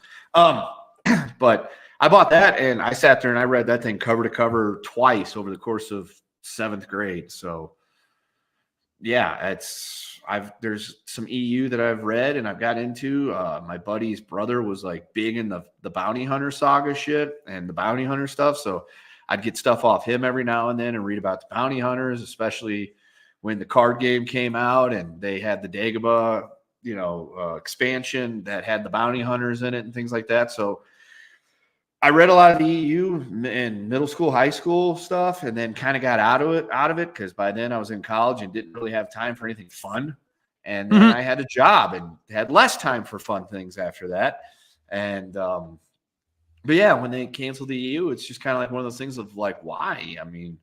But I bought that, and I sat there and I read that thing cover to cover twice over the course of 7th grade. So, yeah, there's some EU that I've read and I've got into. My buddy's brother was like big in the Bounty Hunter saga shit and the Bounty Hunter stuff. So I'd get stuff off him every now and then and read about the bounty hunters, especially when the card game came out and they had the Dagobah, expansion that had the bounty hunters in it and things like that. So I read a lot of the EU in middle school, high school stuff, and then kind of got out of it because by then I was in college and didn't really have time for anything fun. And then I had a job and had less time for fun things after that. And but yeah, when they canceled the EU, it's just kind of like one of those things of like, why? I mean,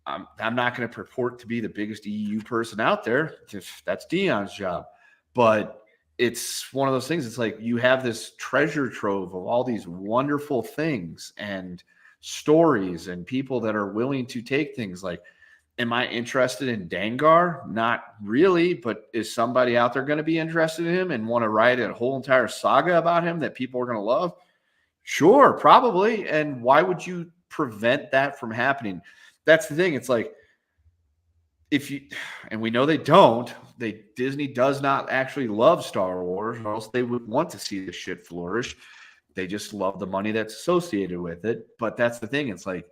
I'm not going to purport to be the biggest EU person out there. That's Dion's job. But it's one of those things. It's like you have this treasure trove of all these wonderful things and stories and people that are willing to take things like, am I interested in Dengar? Not really, but is somebody out there going to be interested in him and want to write a whole entire saga about him that people are going to love? Sure, probably. And why would you prevent that from happening? That's the thing. It's like, and we know they don't, Disney does not actually love Star Wars, or else they would want to see this shit flourish. They just love the money that's associated with it. But that's the thing. It's like,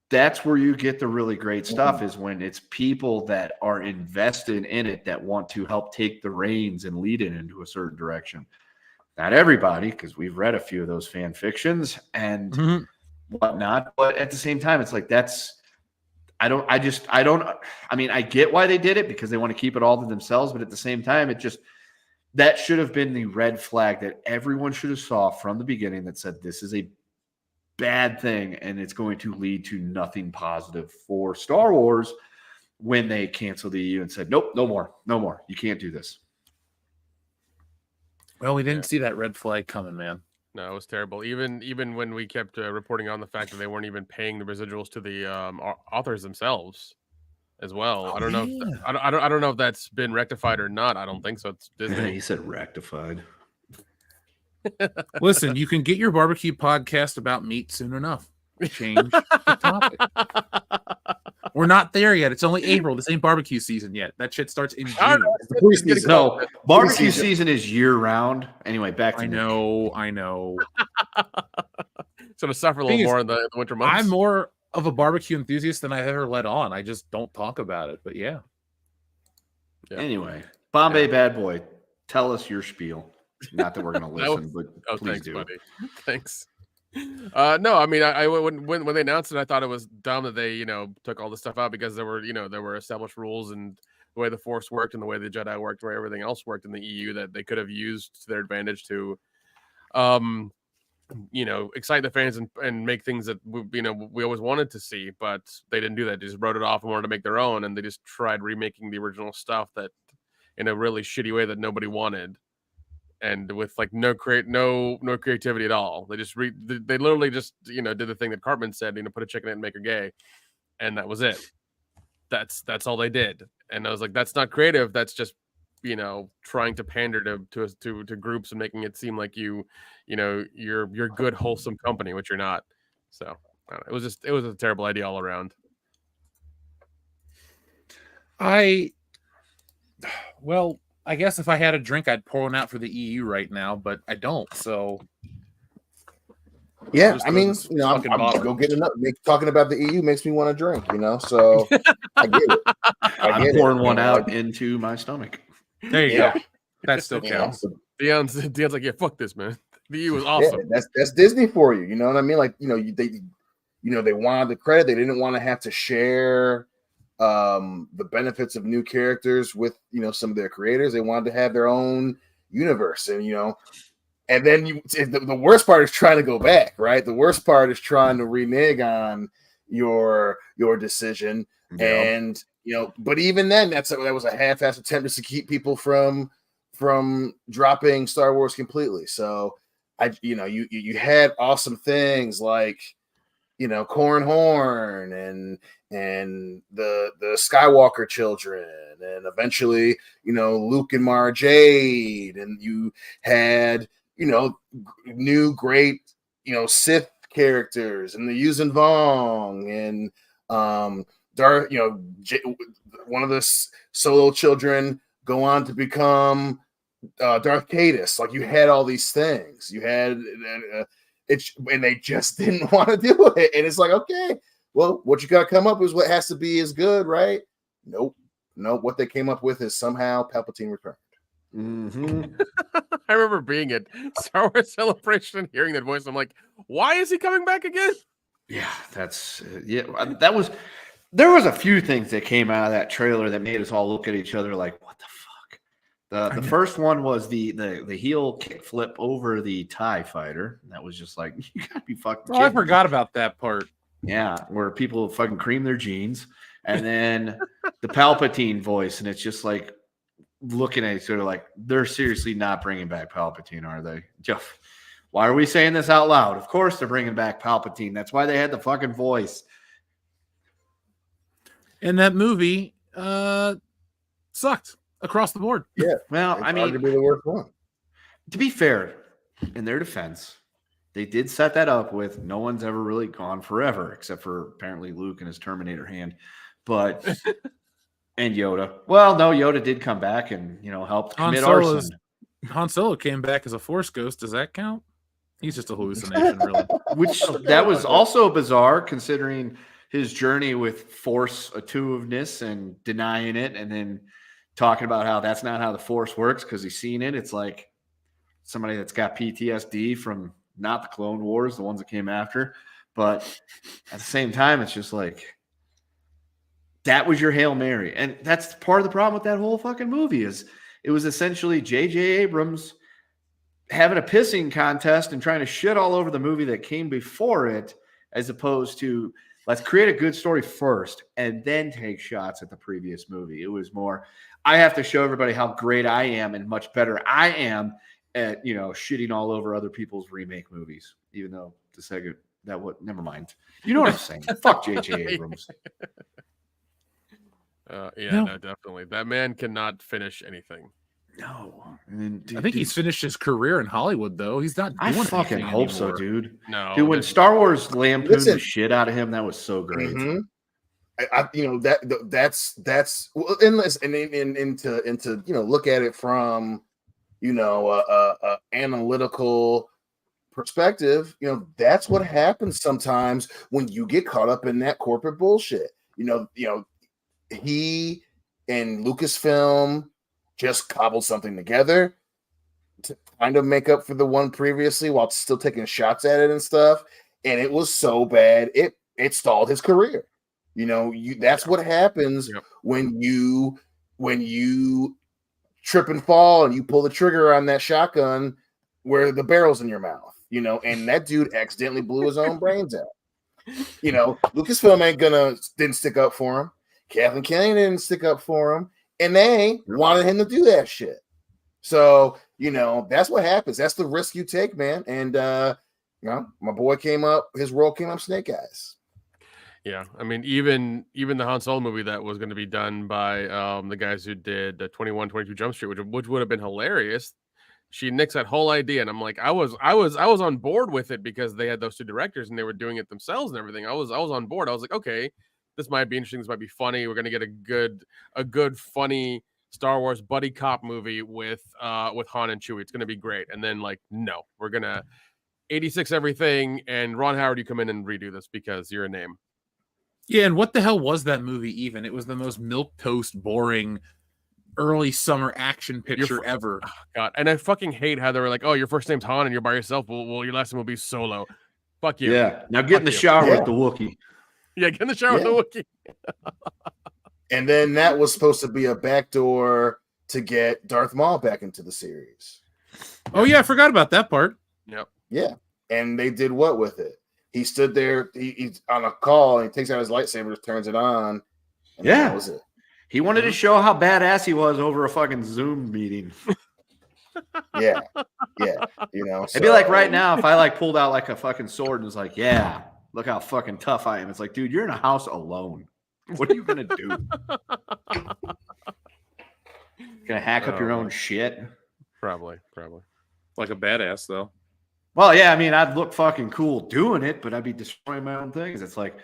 that's where you get the really great stuff is when it's people that are invested in it that want to help take the reins and lead it into a certain direction. Not everybody, because we've read a few of those fan fictions and whatnot. But at the same time, it's like I mean, I get why they did it because they want to keep it all to themselves. But at the same time, that should have been the red flag that everyone should have saw from the beginning that said this is a bad thing and it's going to lead to nothing positive for Star Wars when they canceled the EU and said, nope, no more. You can't do this. Well, we didn't see that red flag coming, man. No, it was terrible. Even when we kept reporting on the fact that they weren't even paying the residuals to the authors themselves, as well. I don't know. I don't know if that's been rectified or not. I don't think so. It's Disney. He said rectified. Listen, you can get your barbecue podcast about meat soon enough. Change the topic. We're not there yet. It's only April. This ain't barbecue season yet. That shit starts in June. No, barbecue season is year round. Anyway, back to I know. So to suffer a little more in the winter months. I'm more of a barbecue enthusiast than I've ever let on. I just don't talk about it. But yeah. Anyway, Bombay Bad Boy, tell us your spiel. Not that we're going to listen, but please thanks, do. Buddy. Thanks. No, I mean, I when they announced it, I thought it was dumb that they, took all this stuff out because there were established rules and the way the Force worked and the way the Jedi worked, the way everything else worked in the EU that they could have used to their advantage to, excite the fans and make things that we always wanted to see, but they didn't do that. They just wrote it off and wanted to make their own, and they just tried remaking the original stuff that in a really shitty way that nobody wanted. And with like no creativity at all. They just they literally just did the thing that Cartman said, put a chicken in it and make her gay, and that was it. That's all they did. And I was like, that's not creative. That's just trying to pander to groups and making it seem like you're good wholesome company, which you're not. So it was a terrible idea all around. Well, I guess if I had a drink, I'd pour one out for the EU right now, but I don't. So Yeah, just I throw mean, this you know, fucking I'm bottle. go get another. Talking about the EU makes me want to drink, you know. So I get it. I'm pouring one out into my stomach. There you go. That still You know, counts. Dion's like, yeah, fuck this, man. The EU was yeah, awesome. that's Disney for you. You know what I mean? Like, you know, they wanted the credit. They didn't want to have to share the benefits of new characters with, you know, some of their creators. They wanted to have their own universe, and you know, and then the worst part is trying to go back, right? The worst part is trying to renege on your decision, and you know, but even then, that was a half-assed attempt just to keep people from dropping Star Wars completely. So you know, you had awesome things like, you know, Corran Horn and the Skywalker children, and eventually, you know, Luke and Mara Jade, and you had, you know, new great, you know, Sith characters and the Yuuzhan Vong and Darth, you know, one of the Solo children go on to become Darth Caedus. Like, you had all these things. You had and they just didn't want to do it. And it's like, okay, well, what you got to come up with what has to be is good, right? Nope. What they came up with is somehow Palpatine returned. Mm-hmm. I remember being at Star Wars Celebration and hearing that voice. I'm like, why is he coming back again? Yeah, that was. There was a few things that came out of that trailer that made us all look at each other like, what the fuck? The first one was the heel kick flip over the TIE fighter. That was just like, you gotta be fucking I forgot about that part. Yeah, where people fucking cream their jeans. And then the Palpatine voice, and it's just like looking at each other like, they're seriously not bringing back Palpatine, are they? Jeff, why are we saying this out loud? Of course they're bringing back Palpatine. That's why they had the fucking voice. And that movie sucked across the board. Yeah. Well, I mean, arguably the worst one. To be fair, in their defense, they did set that up with no one's ever really gone forever, except for apparently Luke and his Terminator hand. But and Yoda. Well, no, Yoda did come back and, you know, helped commit arson. Han Solo came back as a Force ghost. Does that count? He's just a hallucination, really. Which that was also bizarre, considering his journey with Force attuveness and denying it, and then talking about how that's not how the Force works because he's seen it. It's like somebody that's got PTSD from not the Clone Wars, the ones that came after. But at the same time, it's just like, that was your Hail Mary. And that's part of the problem with that whole fucking movie is it was essentially J.J. Abrams having a pissing contest and trying to shit all over the movie that came before it, as opposed to let's create a good story first and then take shots at the previous movie. It was more, I have to show everybody how great I am and much better I am at, you know, shitting all over other people's remake movies, even though the second that would never mind. You know what I'm saying? Fuck J.J. Abrams. No, definitely. That man cannot finish anything. No, I think he's finished his career in Hollywood, though. He's not. I doing fucking hope anymore. so, dude. No, dude. When Star Wars lampooned the shit out of him, that was so great. Mm-hmm. You know, that's well, into you know, look at it from, you know, a analytical perspective. You know, that's what happens sometimes when you get caught up in that corporate bullshit. You know, he and Lucasfilm just cobbled something together to kind of make up for the one previously while still taking shots at it and stuff. And it was so bad, it stalled his career. You know, that's what happens when you trip and fall and you pull the trigger on that shotgun where the barrel's in your mouth, you know, and that dude accidentally blew his own brains out. You know, Lucasfilm didn't stick up for him. Kathleen Kennedy didn't stick up for him, and they wanted him to do that shit. So, you know, that's what happens. That's the risk you take, man. And you know, my boy his role came up Snake Eyes. Yeah, I mean, even the Han Solo movie that was going to be done by the guys who did 21-22 Jump Street, which would have been hilarious. She nixed that whole idea, and I'm like, I was on board with it because they had those two directors and they were doing it themselves and everything. I was on board. I was like, okay, this might be interesting. This might be funny. We're gonna get a good, funny Star Wars buddy cop movie with Han and Chewie. It's gonna be great. And then like, no, we're gonna 86 everything. And Ron Howard, you come in and redo this because you're a name. Yeah, and what the hell was that movie even? It was the most milquetoast, boring early summer action picture ever. Oh, God, and I fucking hate how they were like, "Oh, your first name's Han and you're by yourself. Well, your last name will be Solo." Fuck you. Yeah. Now get in the shower with the Wookiee. Yeah, get in the shower with the Wookiee. And then that was supposed to be a backdoor to get Darth Maul back into the series. Oh yeah, I forgot about that part. Yep. Yeah. And they did what with it? He stood there, he's on a call, and he takes out his lightsaber, turns it on, and that was it. He wanted to show how badass he was over a fucking Zoom meeting. Yeah. You know, It'd be like right now if I like pulled out like a fucking sword and was like, yeah, look how fucking tough I am. It's like, dude, you're in a house alone. What are you gonna do? Gonna hack up your own shit? Probably. Like a badass though. Well, yeah, I mean, I'd look fucking cool doing it, but I'd be destroying my own things. It's like,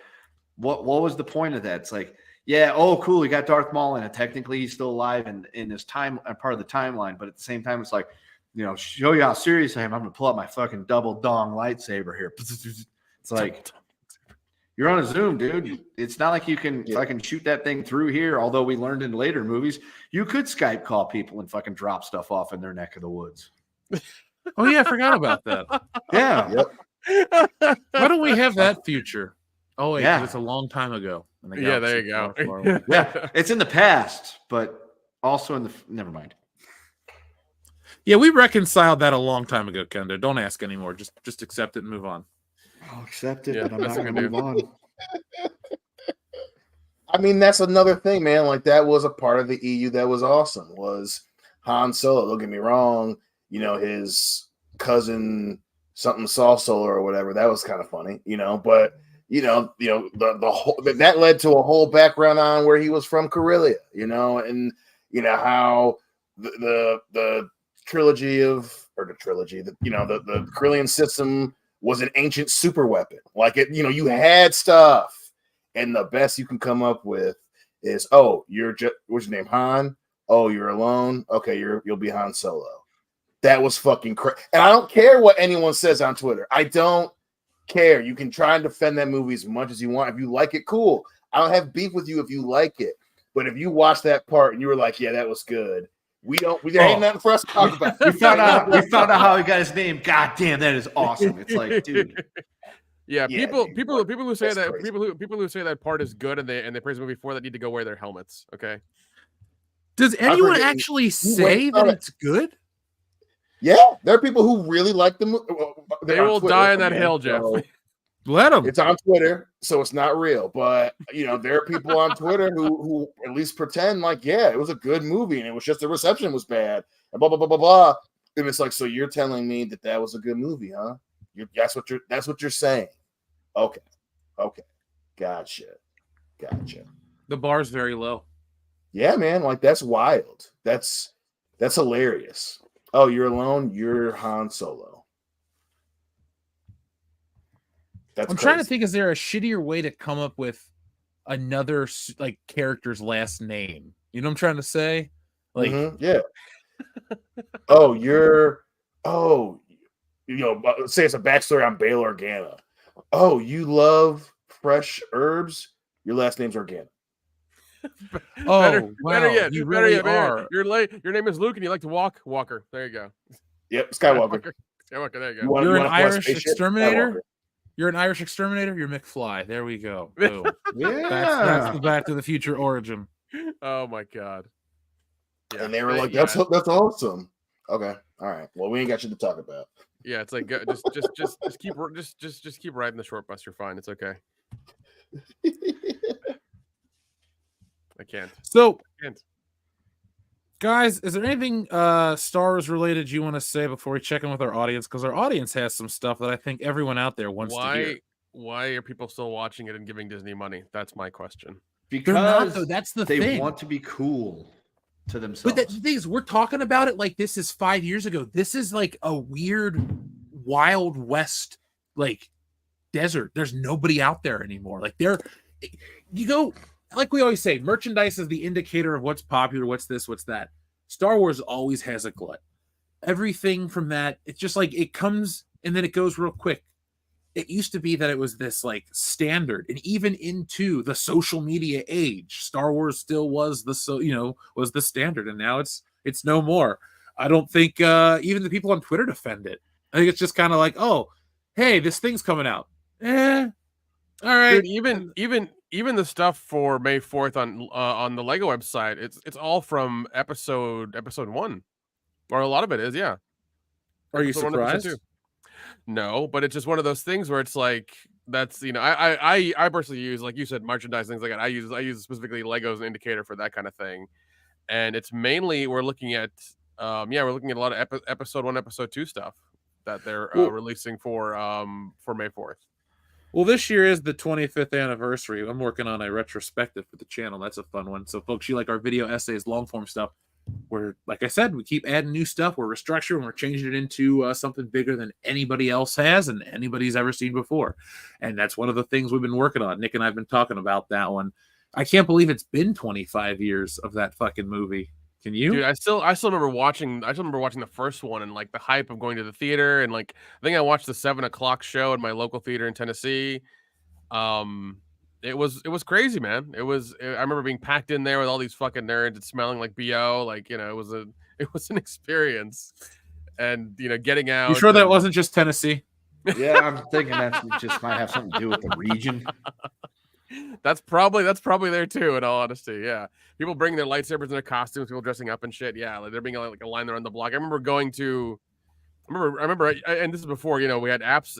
what was the point of that? It's like, yeah, oh, cool, he got Darth Maul in it. Technically, he's still alive and in his time, part of the timeline. But at the same time, it's like, you know, show you how serious I am. I'm gonna pull out my fucking double dong lightsaber here. It's like, you're on a Zoom, dude. It's not like you can fucking shoot that thing through here. Although we learned in later movies, you could Skype call people and fucking drop stuff off in their neck of the woods. Oh yeah, I forgot about that. Yeah. Yep. Why don't we have that future? Oh wait, Yeah. it's a long time ago. Yeah, there you go. Yeah, it's in the past, but also in the never mind. Yeah, we reconciled that a long time ago, Kendo. Don't ask anymore. Just accept it and move on. I'll accept it, Yeah, but I'm not that's a going good to move on. I mean, that's another thing, man. Like that was a part of the EU that was awesome. Was Han Solo? Don't get me wrong. You know, his cousin something Saw Solo or whatever. That was kind of funny, you know. But you know, the whole that led to a whole background on where he was from Corellia, you know, and you know how the trilogy of the Corellian system was an ancient super weapon. Like it, you know, you had stuff, and the best you can come up with is, oh, you're just what's your name, Han? Oh, you're alone. Okay, you'll be Han Solo. That was fucking crazy. And I don't care what anyone says on Twitter. I don't care. You can try and defend that movie as much as you want. If you like it, cool. I don't have beef with you if you like it. But if you watch that part and you were like, yeah, that was good. There ain't nothing for us to talk about. We found out how he got his name. God damn, that is awesome. It's like, dude. Yeah, people who say That's that crazy. people who say that part is good and they praise the movie for that need to go wear their helmets. Okay. Does anyone heard it. actually say that it's good? Yeah, there are people who really like the movie. They will die on that hill, Jeff. Let them. It's on Twitter, so it's not real. But you know, there are people on Twitter who at least pretend like, yeah, it was a good movie, and it was just the reception was bad, and blah blah blah blah blah. And it's like, so you're telling me that was a good movie, huh? That's what you're saying. Okay, gotcha. The bar's very low. Yeah, man, like that's wild. That's hilarious. Oh, you're alone. You're Han Solo. I'm trying to think, is there a shittier way to come up with another like character's last name? You know what I'm trying to say? Like, yeah. Say it's a backstory on Bail Organa. Oh, you love fresh herbs? Your last name's Organa. wow, you really are. You're late. Your name is Luke, and you like to walk. Walker. There you go. Yep, Skywalker. Skywalker. There you go. You're an Irish exterminator. You're an Irish exterminator. You're McFly. There we go. Boom. Yeah. That's the Back to the Future origin. Oh my god. Yeah, and they were like, "That's awesome." Okay, all right. Well, we ain't got shit to talk about. Yeah, it's like just keep riding the short bus. You're fine. It's okay. I can't. So, guys, is there anything Star Wars related you want to say before we check in with our audience? Because our audience has some stuff that I think everyone out there wants to hear. Why are people still watching it and giving Disney money? That's my question. Because they're not, though. That's the thing. They want to be cool to themselves. But the thing is, we're talking about it like this is 5 years ago. This is like a weird Wild West like desert. There's nobody out there anymore. Like you go, like we always say, merchandise is the indicator of what's popular, what's this, what's that. Star Wars always has a glut. Everything from that, it's just like it comes and then it goes real quick. It used to be that it was this like standard, and even into the social media age, Star Wars still was was the standard, and now it's no more. I don't think even the people on Twitter defend it. I think it's just kind of like, oh, hey, this thing's coming out. All right. Dude, even the stuff for May 4th on the Lego website, it's all from episode 1. Or a lot of it is, yeah. Are you Episode 1, episode surprised? 2. No, but it's just one of those things where it's like that's I personally use, like you said, merchandise, things like that. I use specifically Lego as an indicator for that kind of thing. And it's mainly we're looking at a lot of episode 1, episode 2 stuff that they're releasing for May 4th. Well, this year is the 25th anniversary. I'm working on a retrospective for the channel. That's a fun one. So, folks, you like our video essays, long form stuff. Where, like I said, we keep adding new stuff. We're restructuring. We're changing it into something bigger than anybody else has and anybody's ever seen before. And that's one of the things we've been working on. Nick and I have been talking about that one. I can't believe it's been 25 years of that fucking movie. Can you? Dude, I still remember watching the first one and like the hype of going to the theater, and like I think I watched the 7:00 show in my local theater in Tennessee. It was crazy, man. I remember being packed in there with all these fucking nerds and smelling like BO. Like, it was an experience. And getting out. You sure that wasn't just Tennessee? Yeah, I'm thinking that just might have something to do with the region. That's probably there too, in all honesty. Yeah. People bringing their lightsabers in their costumes, people dressing up and shit. Yeah, like they're being like a line around the block. I remember, and this is before, we had apps,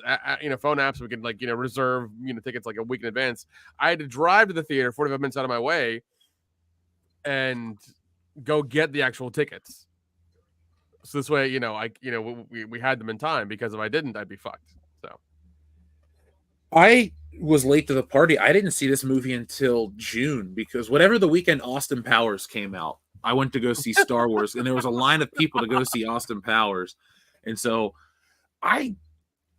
phone apps. We could reserve, tickets like a week in advance. I had to drive to the theater 45 minutes out of my way and go get the actual tickets. So this way, we had them in time, because if I didn't, I'd be fucked. So I was late to the party. I didn't see this movie until June, because whatever the weekend Austin Powers came out, I went to go see Star Wars, and there was a line of people to go see Austin Powers. And so I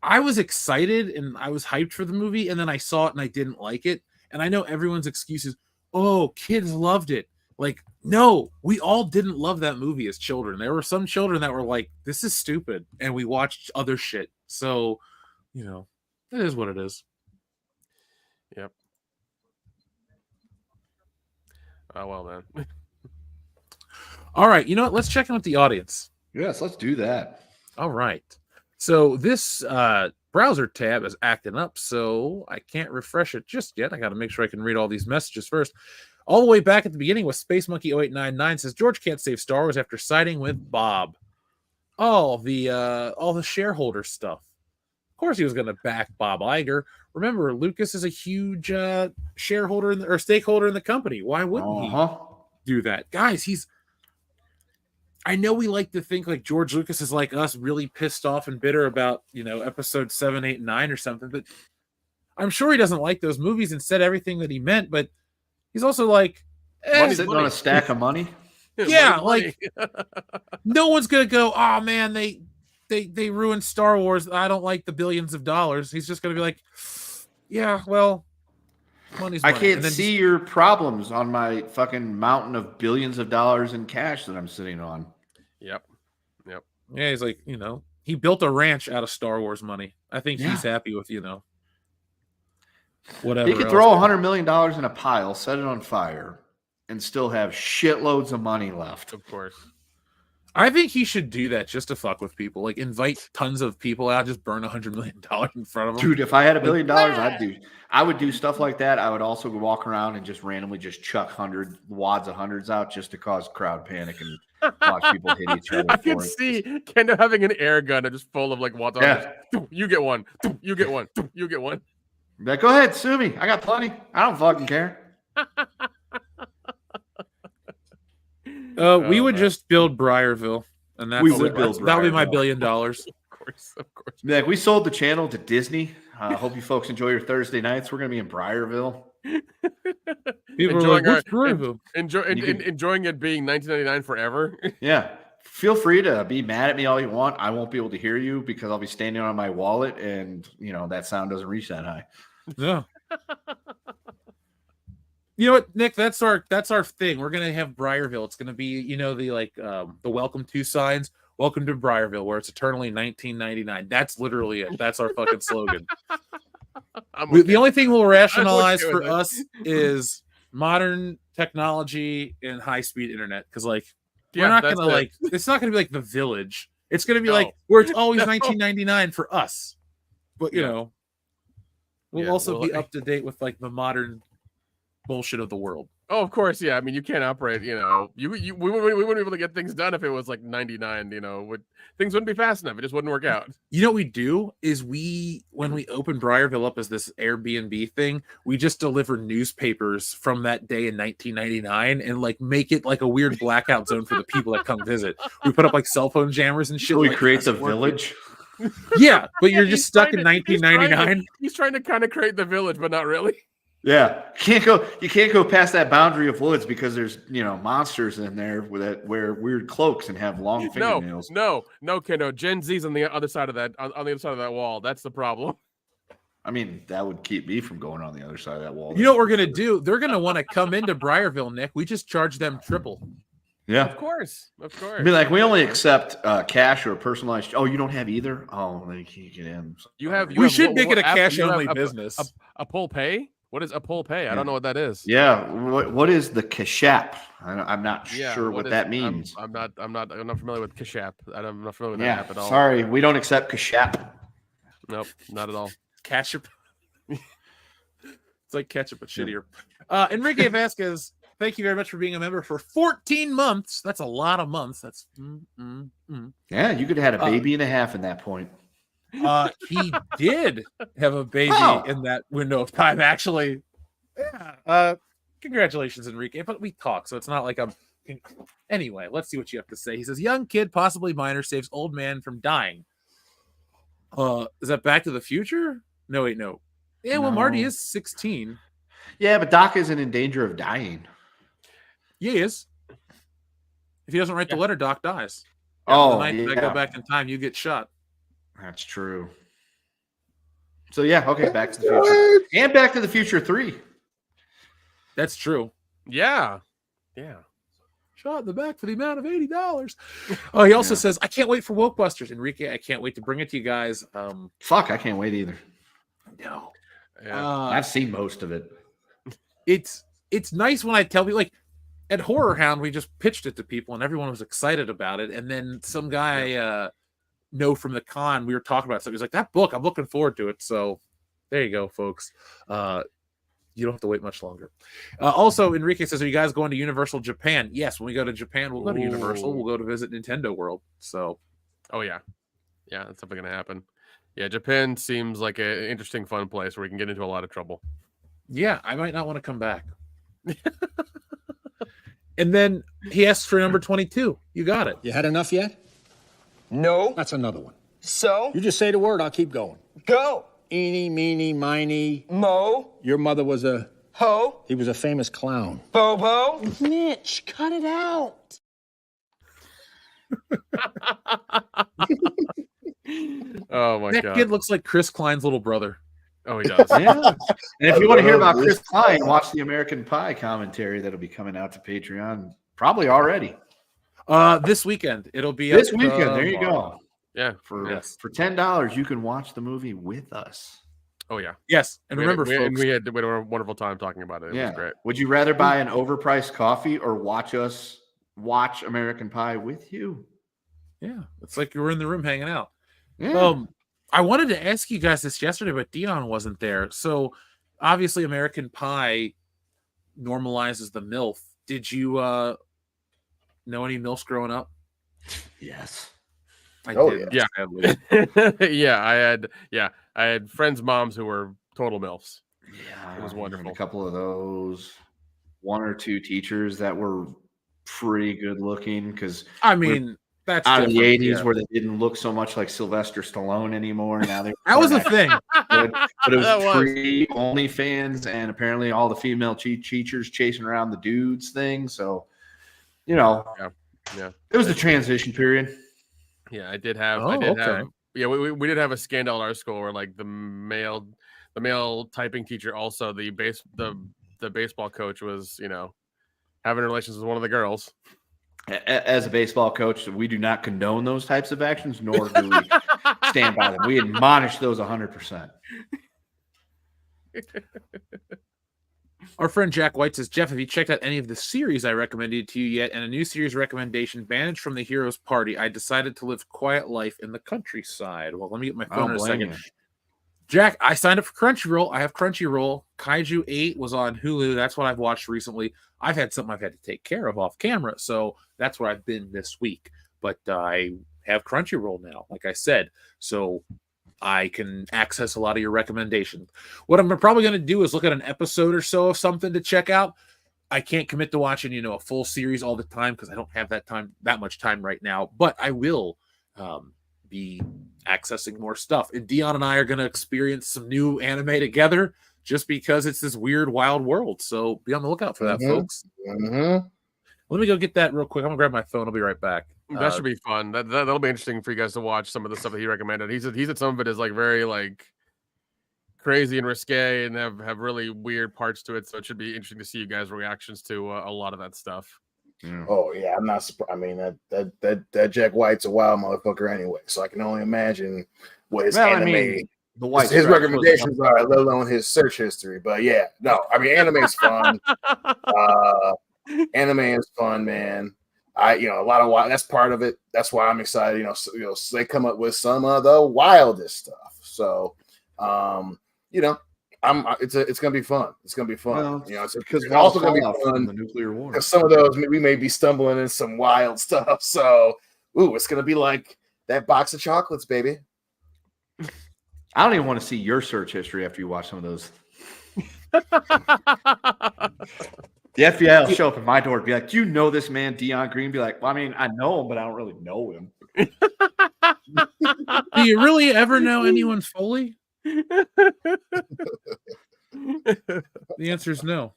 was excited and I was hyped for the movie, and then I saw it and I didn't like it. And I know everyone's excuses. Oh, kids loved it. Like, no, we all didn't love that movie as children. There were some children that were like, this is stupid. And we watched other shit. So, it is what it is. Yep. Oh, well, man. All right. You know what? Let's check in with the audience. Yes, let's do that. All right. So this browser tab is acting up, so I can't refresh it just yet. I got to make sure I can read all these messages first. All the way back at the beginning with Space Monkey 0899 says George can't save Star Wars after siding with Bob. All the shareholder stuff. Of course, he was going to back Bob Iger. Remember, Lucas is a huge shareholder or stakeholder in the company. Why wouldn't he do that, guys? I know we like to think like George Lucas is like us, really pissed off and bitter about, episode 7, 8, and 9 or something, but I'm sure he doesn't like those movies and said everything that he meant, but he's also like, sitting on a stack of money. Yeah, like no one's gonna go, oh man, they ruined Star Wars. I don't like the billions of dollars. He's just gonna be like, yeah, well, money's money. I can't see your problems on my fucking mountain of billions of dollars in cash that I'm sitting on. Yep. Yeah, he's like, he built a ranch out of Star Wars money. I think he's happy with, whatever. He could throw $100 million in a pile, set it on fire, and still have shitloads of money left. Of course. I think he should do that just to fuck with people. Like, invite tons of people out, just burn $100 million in front of them. Dude, if I had $1 billion, I would do stuff like that. I would also walk around and just randomly just chuck wads of hundreds out just to cause crowd panic and watch people hit each other. I can see Kendo having an air gun and just full of like wads of hundreds. You get one. You get one. You get one. Like, go ahead, sue me. I got plenty. I don't fucking care. We would just build Briarville, and that would be my $1 billion. Of course. Like, we sold the channel to Disney. Hope you folks enjoy your Thursday nights. We're gonna be in Briarville. People enjoying it being $19.99 forever. Yeah. Feel free to be mad at me all you want. I won't be able to hear you because I'll be standing on my wallet, and that sound doesn't reach that high. Yeah. You know what, Nick? That's our thing. We're gonna have Briarville. It's gonna be, the welcome to signs. Welcome to Briarville, where it's eternally 1999. That's literally it. That's our fucking slogan. The only thing we'll rationalize for us is modern technology and high speed internet. Because we're not gonna it's not gonna be like The Village. It's gonna be where it's always 1999 for us. But we'll also be up to date with the modern bullshit of the world. Oh, of course, yeah. I mean, you can't operate. We wouldn't be able to get things done if it was 99. Things wouldn't be fast enough. It just wouldn't work out. You know what we do is when we open Briarville up as this Airbnb thing, we just deliver newspapers from that day in 1999 and make it like a weird blackout zone for the people that come visit. We put up cell phone jammers and shit. So we create the village. Yeah, but you're just stuck in 1999. He's trying to kind of create the village, but not really. Yeah, you can't go past that boundary of woods because there's monsters in there that wear weird cloaks and have long fingernails. No, Kendo. Gen Z's on the other side of that wall. That's the problem. I mean, that would keep me from going on the other side of that wall. You know what we're gonna do? They're gonna want to come into Briarville, Nick. We just charge them triple. Yeah, of course. Be like, we only accept cash or personalized. Oh, you don't have either. Oh, then you can't get in. We should make it a cash only business. A pull pay. What is a pull pay? I don't know what that is. Yeah, what is the Kashap? I'm not sure what that means. I'm not familiar with Kashap. I'm not familiar with that app at all. Sorry, we don't accept Kashap. Nope, not at all. Ketchup. It's like ketchup but shittier. Enrique Vasquez, thank you very much for being a member for 14 months. That's a lot of months. That's Yeah, you could have had a baby and a half in that point. He did have a baby in that window of time, actually. Yeah. Congratulations, Enrique. But we talk, so it's not like I'm. Anyway, let's see what you have to say. He says, "Young kid, possibly minor, saves old man from dying." Is that Back to the Future? No, wait, no. Yeah, well, Marty is 16. Yeah, but Doc isn't in danger of dying. Yeah, he is. If he doesn't write the letter, Doc dies. Oh, the night I go back in time, you get shot. That's true. So yeah, okay, Back to the Future and Back to the Future 3. That's true. Yeah. Shot in the back for the amount of $80. Oh, he also says, "I can't wait for Wokebusters, Enrique. I can't wait to bring it to you guys." Fuck, I can't wait either. No, I've seen most of it. It's nice when I tell people at Horror Hound, we just pitched it to people and everyone was excited about it, and then some guy. From the con, we were talking about it. So he was like, "That book, I'm looking forward to it." So there you go, folks. You don't have to wait much longer. Also, Enrique says, "Are you guys going to Universal Japan?" Yes, when we go to Japan, we'll go to Universal. We'll go to visit Nintendo World. So, that's definitely going to happen. Yeah, Japan seems like an interesting, fun place where we can get into a lot of trouble. Yeah, I might not want to come back. And then he asks for number 22. You got it. You had enough yet? No. That's another one. So? You just say the word, I'll keep going. Go. Eeny, meeny, miny. Mo. Your mother was a... Ho. He was a famous clown. Bobo. Mitch, cut it out. Oh my God. That kid looks like Chris Klein's little brother. Oh, he does. Yeah. And if you want to hear about Chris Klein, watch the American Pie commentary that'll be coming out to Patreon probably already. This weekend it'll be this weekend. There you go. Yeah, for $10 you can watch the movie with us. Oh yeah, yes. And remember, folks, we had a wonderful time talking about it. It was great. Would you rather buy an overpriced coffee or watch us watch American Pie with you? Yeah, it's like you were in the room hanging out. Yeah. I wanted to ask you guys this yesterday, but Dion wasn't there. So obviously, American Pie normalizes the MILF. Did you know any MILFs growing up? Yes. I did. Yeah. I had friends' moms who were total MILFs. Yeah, it was wonderful. A couple of those, one or two teachers that were pretty good looking because that's out of the 80s where they didn't look so much like Sylvester Stallone anymore. Now that was a thing. But it was free OnlyFans, and apparently all the female teachers chasing around the dudes thing. So, it was the transition period. Yeah, I did have. Yeah, we did have a scandal at our school where the male typing teacher also the the baseball coach was, having relations with one of the girls. As a baseball coach, we do not condone those types of actions, nor do we stand by them. We admonish those 100%. Our friend Jack White says, Jeff, have you checked out any of the series I recommended to you yet? And a new series recommendation, Banished from the Hero's Party. I decided to live quiet life in the countryside. Well, let me get my phone in a second. Jack, I signed up for Crunchyroll. I have Crunchyroll. Kaiju 8 was on Hulu. That's what I've watched recently. I've had something I've had to take care of off camera, so that's where I've been this week. But I have Crunchyroll now, like I said, so I can access a lot of your recommendations. What I'm probably going to do is look at an episode or so of something to check out. I can't commit to watching, a full series all the time because I don't have that much time right now. But I will be accessing more stuff. And Dion and I are going to experience some new anime together just because it's this weird, wild world. So be on the lookout for that, folks. Mm-hmm. Let me go get that real quick. I'm going to grab my phone. I'll be right back. That should be fun. That'll be interesting for you guys to watch some of the stuff that he recommended. He said some of it is like very like crazy and risque and have really weird parts to it. So it should be interesting to see you guys' reactions to a lot of that stuff. Yeah. Oh yeah, I'm not surprised. I mean that Jack White's a wild motherfucker anyway, so I can only imagine what his anime, his recommendations are, let alone his search history. But yeah, no, I mean anime's fun. Anime is fun, man. A lot of that's part of it. That's why I'm excited. So they come up with some of the wildest stuff. So, it's gonna be fun. It's gonna be fun. It's because it's also gonna be fun. The nuclear war. Because some of those we may be stumbling in some wild stuff. So, it's gonna be like that box of chocolates, baby. I don't even want to see your search history after you watch some of those. The FBI will show up at my door and be like, "Do you know this man, Dion Green?" Be like, "Well, I mean, I know him, but I don't really know him." Do you really ever know anyone fully? The answer is no.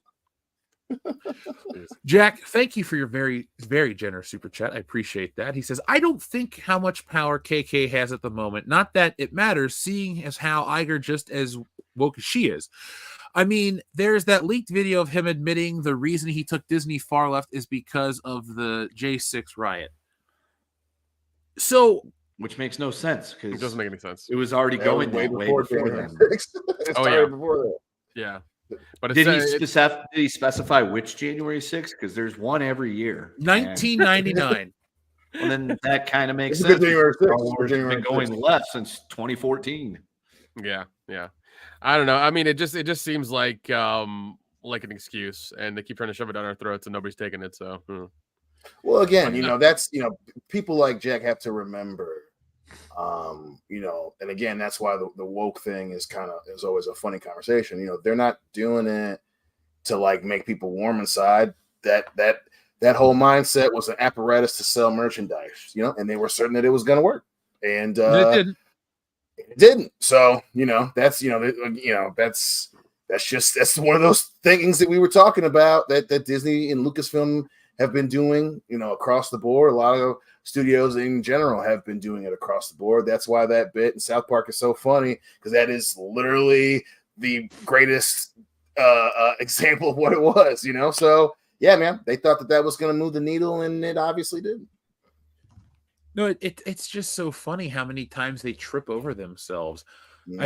Jack, thank you for your very, very generous super chat. I appreciate that. He says, I don't think how much power KK has at the moment. Not that it matters, seeing as how Iger just as woke as she is. I mean, there's that leaked video of him admitting the reason he took Disney far left is because of the J6 riot. So, which makes no sense because it doesn't make any sense. It was already going way before then. Before that. Yeah. But did he specify which January 6th? Because there's one every year. 1999. And then that kind of makes sense. January 6th. It's been going left since 2014. Yeah. I don't know. I mean, it just seems like an excuse, and they keep trying to shove it down our throats, and nobody's taking it. So, well, again, that's people like Jack have to remember, and again, that's why the woke thing is always a funny conversation. They're not doing it to like make people warm inside. That whole mindset was an apparatus to sell merchandise, and they were certain that it was going to work, and it didn't. It didn't. So, that's that's one of those things that we were talking about that Disney and Lucasfilm have been doing, across the board. A lot of studios in general have been doing it across the board. That's why that bit in South Park is so funny, because that is literally the greatest example of what it was, So, yeah, man, they thought that was going to move the needle, and it obviously didn't. No, it's just so funny how many times they trip over themselves. Mm-hmm.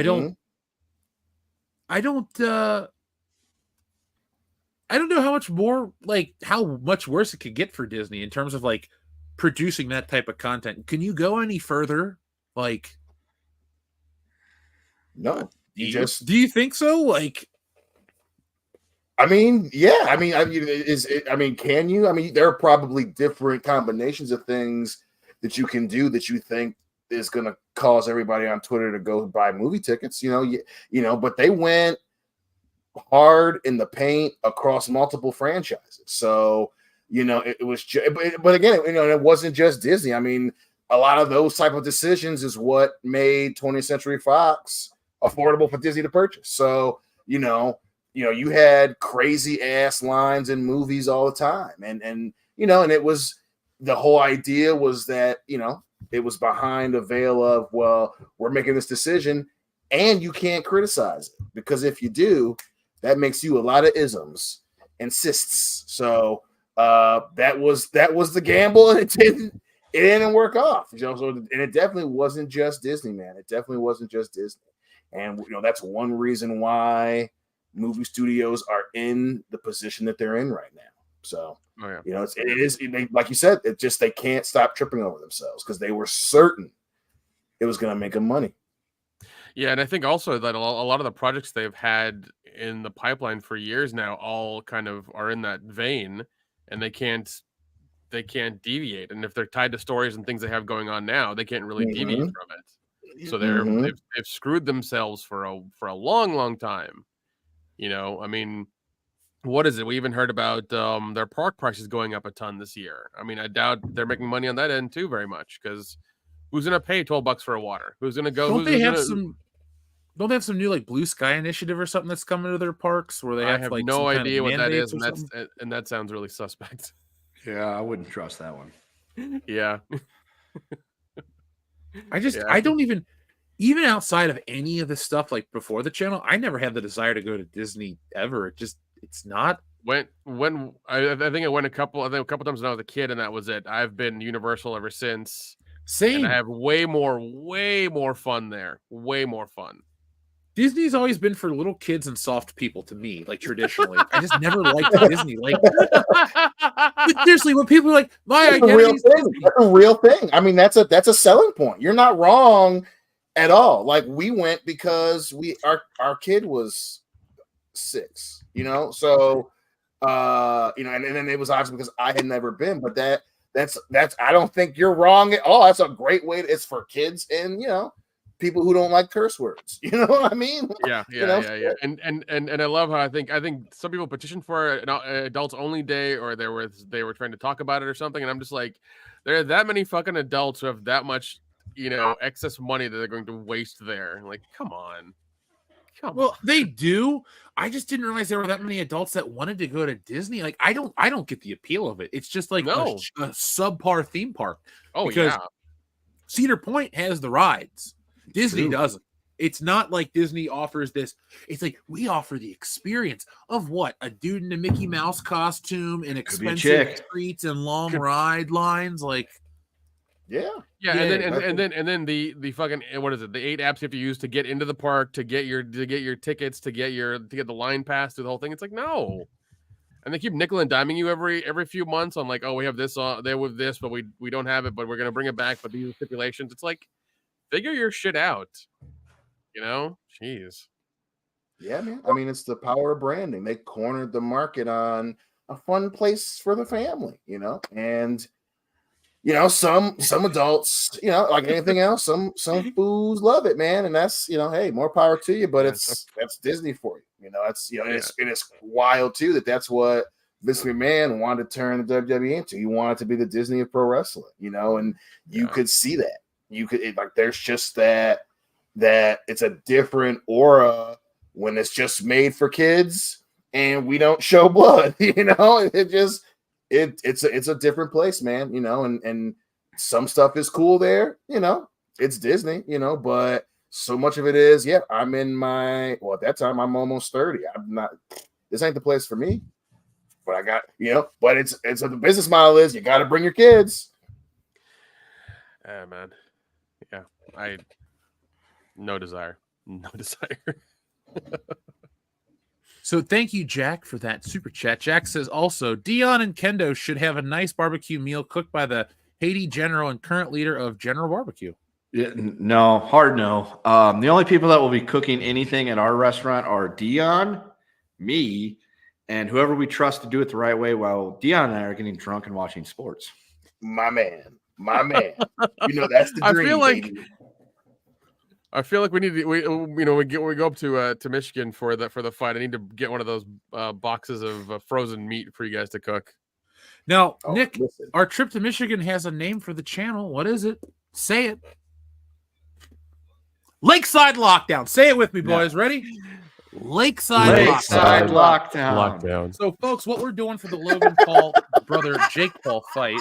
I don't know how much more, like, how much worse it could get for Disney in terms of like producing that type of content. Can you go any further? Like, no, do you think so? Like, I mean, yeah. I mean, can you? I mean, there are probably different combinations of things that you can do that you think is going to cause everybody on Twitter to go buy movie tickets, but they went hard in the paint across multiple franchises. So, it was, but again, it wasn't just Disney. I mean, a lot of those type of decisions is what made 20th Century Fox affordable for Disney to purchase. So, you had crazy ass lines in movies all the time. And it was, the whole idea was that, it was behind a veil of, well, we're making this decision and you can't criticize it, because if you do, That makes you a lot of isms and cysts. So that was the gamble, and it didn't work off. You know, so and it definitely wasn't just Disney, man. It definitely wasn't just Disney. And that's one reason why movie studios are in the position that they're in right now. So like you said, it just they can't stop tripping over themselves because they were certain it was going to make them money. Yeah, and I think also that a lot of the projects they've had in the pipeline for years now all kind of are in that vein, and they can't deviate. And if they're tied to stories and things they have going on now, they can't really deviate from it. So they've screwed themselves for a long time. I mean, what is it? We even heard about their park prices going up a ton this year. I mean, I doubt they're making money on that end too very much, because who's gonna pay $12 for a water? Who's gonna go? Don't they have some new like Blue Sky initiative or something that's coming to their parks where they have have like no idea what that is, and that sounds really suspect. Yeah, I wouldn't trust that one. Yeah. I don't even outside of any of the stuff like before the channel, I never had the desire to go to Disney ever. It's not. When I think I went a couple times when I was a kid, and that was it. I've been Universal ever since. Same. And I have way more fun there. Way more fun. Disney's always been for little kids and soft people to me, like traditionally. I just never liked Disney. Like, seriously, when people are like, my identity is Disney. That's a real thing. I mean, that's a selling point. You're not wrong at all. Like, we went because our kid was 6, so and then it was obviously because I had never been, but that's I don't think you're wrong at all. That's a great way. It's for kids and people who don't like curse words. You know what I mean? Yeah. And I love how I think some people petitioned for an adults only day, or they were trying to talk about it or something, and I'm just like, there are that many fucking adults who have that much excess money that they're going to waste there. Like, come on. Well, they do. I just didn't realize there were that many adults that wanted to go to Disney. Like, I don't get the appeal of it. It's just like a subpar theme park. Oh, because yeah. Cedar Point has the rides. Disney doesn't. It's not like Disney offers this. It's like we offer the experience of what? A dude in a Mickey Mouse costume and expensive treats and long ride lines. Like, yeah. And then the fucking, what is it? The 8 apps you have to use to get into the park, to get your tickets, to get the line pass through the whole thing. It's like, no. And they keep nickel and diming you every few months on like, oh, we have this there with this, but we don't have it, but we're gonna bring it back, but these stipulations. It's like, figure your shit out. Jeez. Yeah, man. I mean, it's the power of branding. They cornered the market on a fun place for the family, and some adults, like anything else, some fools love it, man. And that's, hey, more power to you, but that's Disney for you. It's wild too that's what Vince McMahon wanted to turn the WWE into. He wanted to be the Disney of pro wrestling, and you could see that. There's just that it's a different aura when it's just made for kids and we don't show blood. It's a different place, man. And some stuff is cool there. It's Disney. But so much of it is, I'm in at that time I'm almost 30. I'm not. This ain't the place for me. But I got But it's the business model is you got to bring your kids. Man. Yeah, no desire. So thank you, Jack, for that super chat. Jack says also, Dion and Kendo should have a nice barbecue meal cooked by the Haiti general and current leader of General Barbecue. Yeah, no, hard no. The only people that will be cooking anything at our restaurant are Dion, me, and whoever we trust to do it the right way while Dion and I are getting drunk and watching sports. My man. That's the dream. I feel like we need to, we go up to Michigan for the fight. I need to get one of those boxes of frozen meat for you guys to cook. Now, Nick, our trip to Michigan has a name for the channel. What is it? Say it. Lakeside Lockdown. Say it with me, boys. Ready? Lakeside Lockdown. So, folks, what we're doing for the Logan Paul brother Jake Paul fight.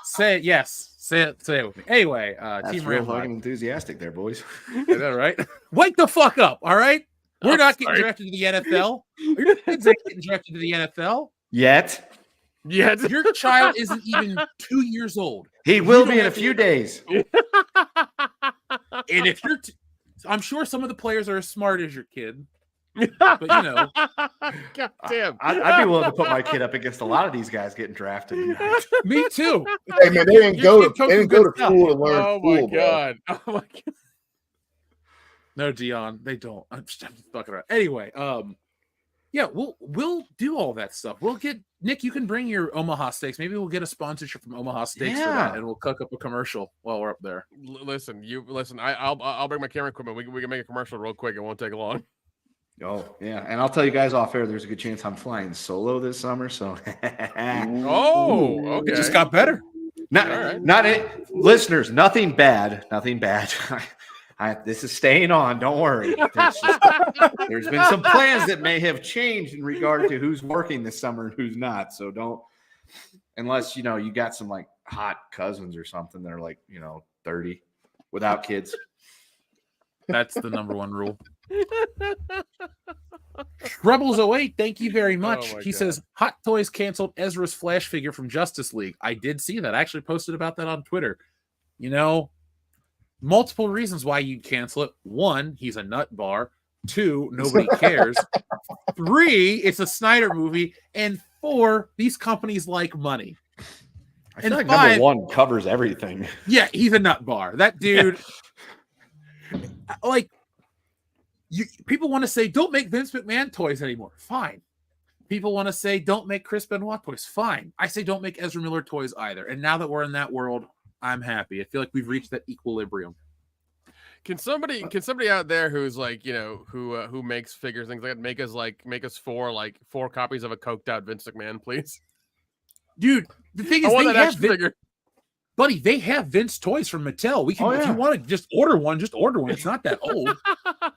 Say it. Yes. Say it with me. Anyway, That's Team real Rambo. fucking enthusiastic there, boys. Is that right? Wake the fuck up, all right? We're I'm not getting sorry. drafted to the NFL. Your kids ain't getting drafted to the NFL. Yet. Yeah. Your child isn't even 2 years old. He You will don't be in a have to few worry- days. And if you're, I'm sure some of the players are as smart as your kid. But you know, God damn. I'd be willing to put my kid up against a lot of these guys getting drafted tonight. me too. Hey man, they didn't Your go kid to comes from good stuff. school to learn Oh my school, bro. god. Oh my god. No, Dion, they don't. I'm just fucking around. Anyway, yeah, we'll do all that stuff. We'll get Nick. You can bring your Omaha Steaks. Maybe we'll get a sponsorship from Omaha Steaks for that, Yeah. and we'll cook up a commercial while we're up there. Listen. I'll bring my camera equipment. We can make a commercial real quick. It won't take long. Oh, yeah. And I'll tell you guys off air, there's a good chance I'm flying solo this summer. So, Oh, okay. It just got better. Listeners, nothing bad. Nothing bad. This is staying on. Don't worry. There's been some plans that may have changed in regard to who's working this summer and who's not. So don't, unless, you know, you got some like hot cousins or something that are like, 30 without kids. That's the number one rule. Rebels 08, thank you very much. Oh my He God. says Hot Toys canceled Ezra's Flash figure from Justice League. I did see that. I actually posted about that on Twitter. Multiple reasons why you'd cancel it. 1, he's a nut bar. 2, nobody cares. 3, it's a Snyder movie. And 4, these companies like money. I feel And like 5, number 1 covers everything. yeah, he's a nut bar. That dude, people want to say, don't make Vince McMahon toys anymore. Fine. People want to say, don't make Chris Benoit toys. Fine. I say, don't make Ezra Miller toys either. And now that we're in that world, I'm happy. I feel like we've reached that equilibrium. Can somebody out there who's like, who makes figures, things like that, make us 4 copies of a coked out Vince McMahon, please? Dude, the thing I is, want they that have action figure. buddy, they have Vince toys from Mattel. We can, if you want to just order one, just order one. It's not that old.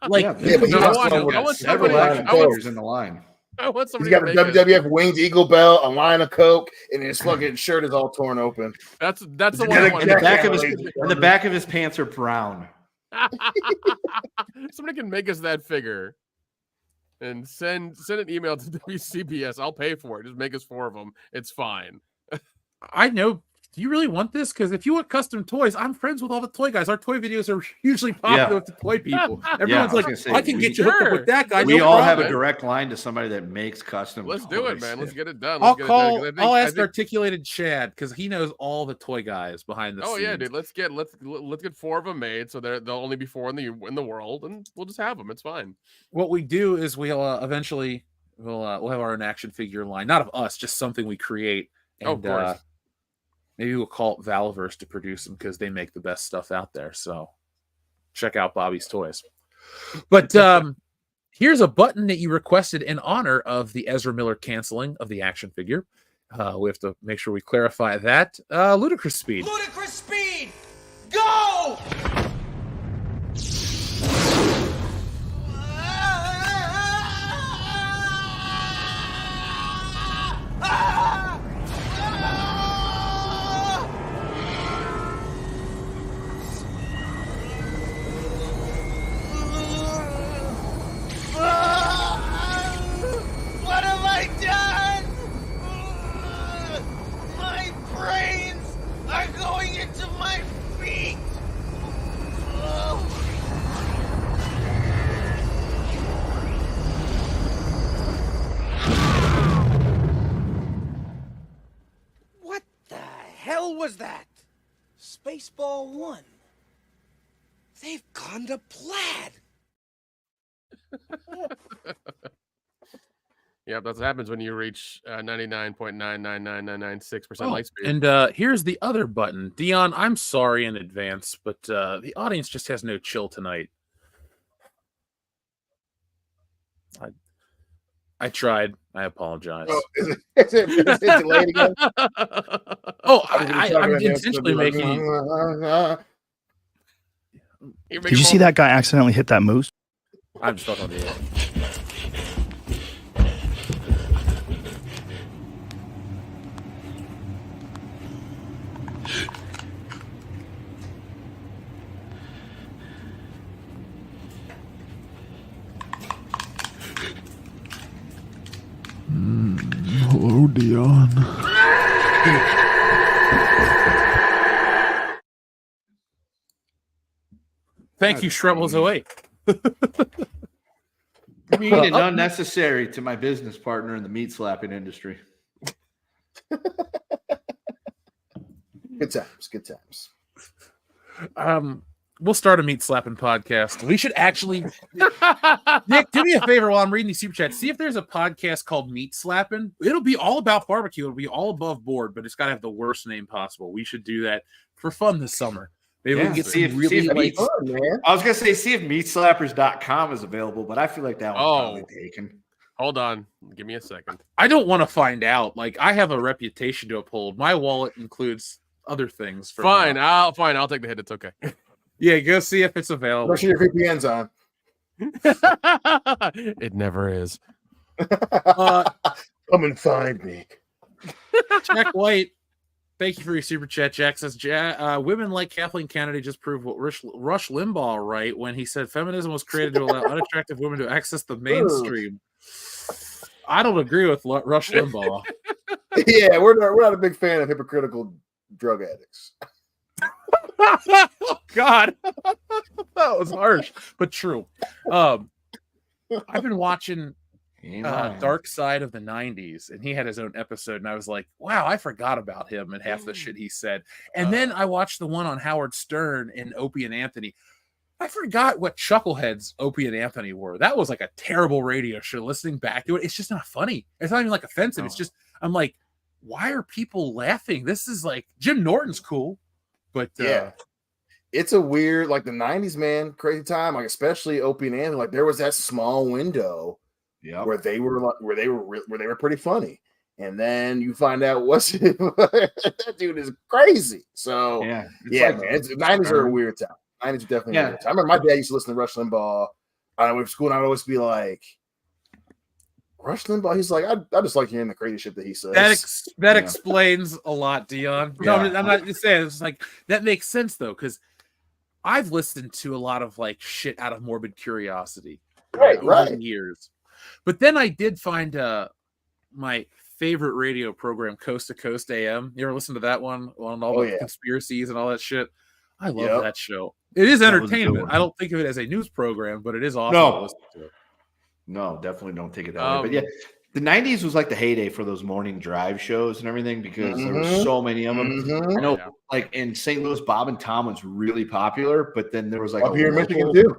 Like, Yeah, but he No, has I want someone somebody- Several I action want- figures in the line. I want He's somebody got to a make it. WWF Wings Eagle belt, a line of Coke, and his fucking shirt is all torn open. That's the And one I the want. And jacket- the back of his pants are brown. Somebody can make us that figure and send an email to WCBS. I'll pay for it. Just make us 4 of them. It's fine. I know. Do you really want this? Because if you want custom toys, I'm friends with all the toy guys. Our toy videos are hugely popular Yeah. with the toy people. I Everyone's was like, gonna say, I can get you hooked up Sure. with that guy. We no all have a problem. direct line to somebody that makes custom. Let's do it, toys. man. Let's get it done. I'll Let's get it done, 'cause call. I think- I'll I ask think- Articulated Chad because he knows all the toy guys behind the Oh scenes. yeah, dude. Let's get 4 of them made, so there'll only be 4 in the world, and we'll just have them. It's fine. What we do is we'll eventually we'll have our own action figure line, not of us, just something we create. And, Oh, of course. maybe we'll call it Valverse to produce them because they make the best stuff out there. So check out Bobby's Toys. But here's a button that you requested in honor of the Ezra Miller canceling of the action figure. We have to make sure we clarify that. Ludicrous Speed. Ludicrous speed! Go! What have I done? My brains are going into my feet. What the hell was that? Spaceball 1. They've gone to plaid. Yep, that's what happens when you reach 99.99996% light speed. And here's the other button. Dion, I'm sorry in advance, but the audience just has no chill tonight. I tried. I apologize. Oh, is it delayed again? Oh, I'm intentionally making you. Did you see that guy accidentally hit that moose? I'm just talking about the. Oh, Dion. Thank you, Shrebbles away. Mean and unnecessary to my business partner in the meat slapping industry. Good times, good times. We'll start a meat slapping podcast. We should actually, Nick, do me a favor while I'm reading these super chats. See if there's a podcast called Meat Slapping. It'll be all about barbecue. It'll be all above board, but it's got to have the worst name possible. We should do that for fun this summer. Maybe we can get some really fun, man. I was gonna say, see if meatslappers.com is available, but I feel like that one's probably taken. Hold on, give me a second. I don't want to find out. Like, I have a reputation to uphold. My wallet includes other things. Fine, I'll take the hit. It's okay. Yeah, go see if it's available. Make sure your VPN's on. It never is. Come and find me. Jack White, thank you for your super chat. Jack says, women like Kathleen Kennedy just proved what Rush Limbaugh right when he said feminism was created to allow unattractive women to access the mainstream. I don't agree with Rush Limbaugh. Yeah, we're not a big fan of hypocritical drug addicts. Oh, God, that was harsh, but true. I've been watching Dark Side of the 90s, and he had his own episode, and I was like, wow, I forgot about him and half the shit he said. And then I watched the one on Howard Stern and Opie and Anthony. I forgot what chuckleheads Opie and Anthony were. That was like a terrible radio show. Listening back to it, it's just not funny. It's not even like offensive. No. It's just, I'm like, why are people laughing? This is like, Jim Norton's cool, but yeah. It's a weird, like the 90s, man, crazy time. Like especially Opie and Anthony, like there was that small window where they were pretty funny, and then you find out that dude is crazy. So yeah, man, 90s are a weird time. 90s are definitely a weird time. I remember my dad used to listen to Rush Limbaugh. I went to school, and I would always be like, Rush Limbaugh. He's like, I just like hearing the crazy shit that he says. That explains a lot, Dion. No, I'm not just saying. It's like that makes sense though, because I've listened to a lot of like shit out of morbid curiosity, right, over the years. But then I did find my favorite radio program, Coast to Coast AM. You ever listen to that one on all the conspiracies and all that shit? I love that show. It is entertainment. I don't think of it as a news program, but it is awesome to listen to. No, definitely don't take it that way. But yeah, the 90s was like the heyday for those morning drive shows and everything because there were so many of them. I know, like in St. Louis, Bob and Tom was really popular, but then there was like up here in Michigan too.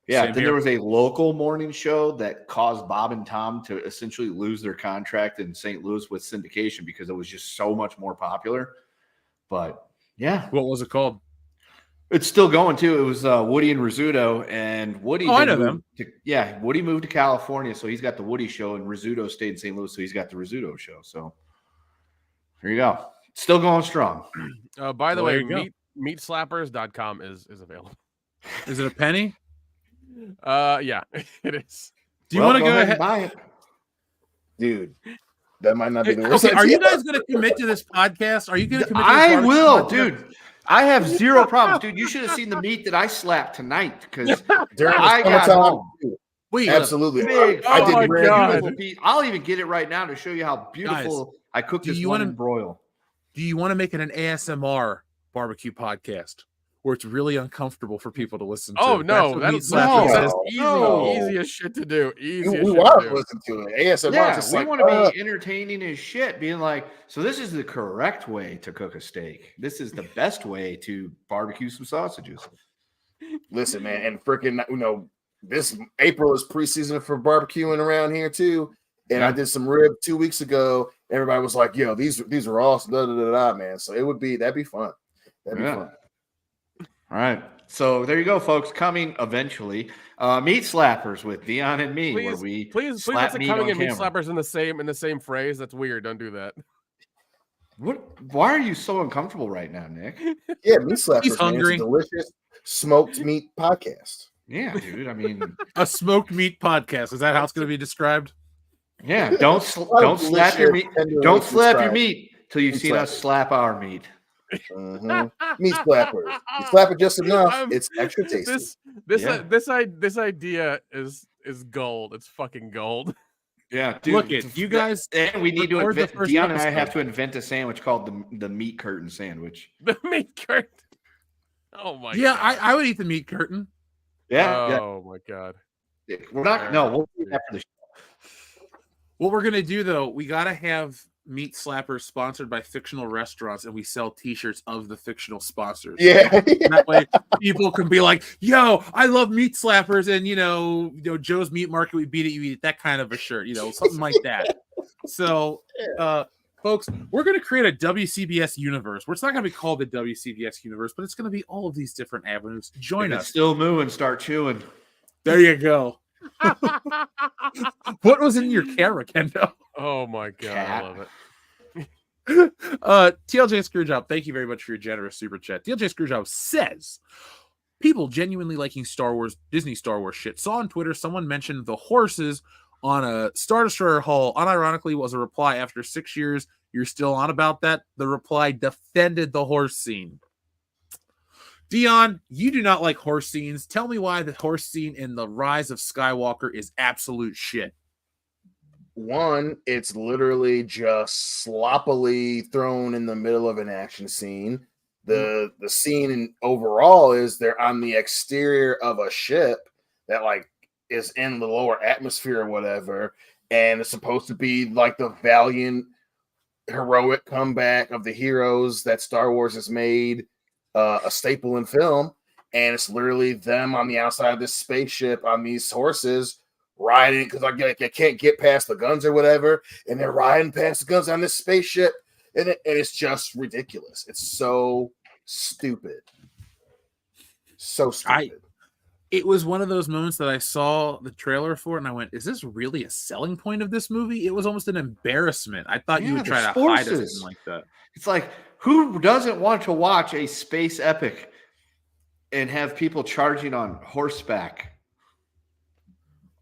Yeah, then there was a local morning show that caused Bob and Tom to essentially lose their contract in St. Louis with syndication because it was just so much more popular. But yeah, what was it called? It's still going too. It was Woody and Rizzuto, and Woody. I know them. Woody moved to California, so he's got the Woody show, and Rizzuto stayed in St. Louis, so he's got the Rizzuto show. So here you go. Still going strong. By the way, meatslappers.com is available. Is it a penny? Yeah, it is. Do you want to go ahead and buy it, dude? That might not be the worst. Okay, are you guys going to commit to this podcast? Are you going to commit? I will, dude. I have zero problems, dude. You should have seen the meat that I slapped tonight because I got home. Wait, absolutely. Big, I did beautiful meat. I'll even get it right now to show you how beautiful I cooked this one in broil. Do you want to make it an ASMR barbecue podcast where it's really uncomfortable for people to listen to? Oh no, that's easiest shit to do. We want to listen to it. ASMR. Yeah, we want to be entertaining as shit, being like, so this is the correct way to cook a steak. This is the best way to barbecue some sausages. Listen, man, and freaking, this April is preseason for barbecuing around here too. And I did some rib 2 weeks ago. Everybody was like, "Yo, these are awesome." Man. So that'd be fun. That'd be fun. All right. So there you go, folks. Coming eventually. Meat Slappers with Dion and me. Please let's coming and Meat Slappers in the same phrase. That's weird. Don't do that. What? Why are you so uncomfortable right now, Nick? Yeah, Meat Slappers. He's hungry. It's a delicious smoked meat podcast. Yeah, dude. I mean, a smoked meat podcast. Is that how it's going to be described? Yeah. Don't slap your meat. Don't slap your meat till you've seen us slap our meat. Meat slappers. You slap it just enough, it's extra tasty. This idea is gold. It's fucking gold. Yeah, dude. Look it, you guys. And we need to record the invent. first Dion and I episode. have to invent a sandwich called the meat curtain sandwich. The meat curtain. Oh my Yeah, god. I would eat the meat curtain. Yeah, Oh my god. yeah. We're not. No, we'll do that for the show. What we're gonna do though, we gotta have Meat Slappers sponsored by fictional restaurants, and we sell T-shirts of the fictional sponsors. Yeah. That way, people can be like, "Yo, I love Meat Slappers," and you know, Joe's Meat Market, we beat it, you eat it. That kind of a shirt, something like that. So, folks, we're gonna create a WCBS universe where it's not gonna be called the WCBS universe, but it's gonna be all of these different avenues. Join If us. it's still moving, start chewing. There you go. What was in your camera, Kendo? Oh my god, Cat. I love it. TLJ Screwjob, thank you very much for your generous super chat. TLJ Screwjob says, people genuinely liking Disney Star Wars shit. Saw on Twitter someone mentioned the horses on a Star Destroyer hull. Unironically, was a reply after 6 years. You're still on about that? The reply defended the horse scene. Dion, you do not like horse scenes. Tell me why the horse scene in The Rise of Skywalker is absolute shit. One, it's literally just sloppily thrown in the middle of an action scene. The scene overall is they're on the exterior of a ship that like is in the lower atmosphere or whatever, and it's supposed to be like the valiant, heroic comeback of the heroes that Star Wars has made a staple in film. And it's literally them on the outside of this spaceship on these horses riding because I can't get past the guns or whatever, and they're riding past the guns on this spaceship, and it's just ridiculous. It's so stupid, so stupid. It was one of those moments that I saw the trailer for, and I went, "Is this really a selling point of this movie?" It was almost an embarrassment. I thought you would try to hide something like that. It's like, who doesn't want to watch a space epic and have people charging on horseback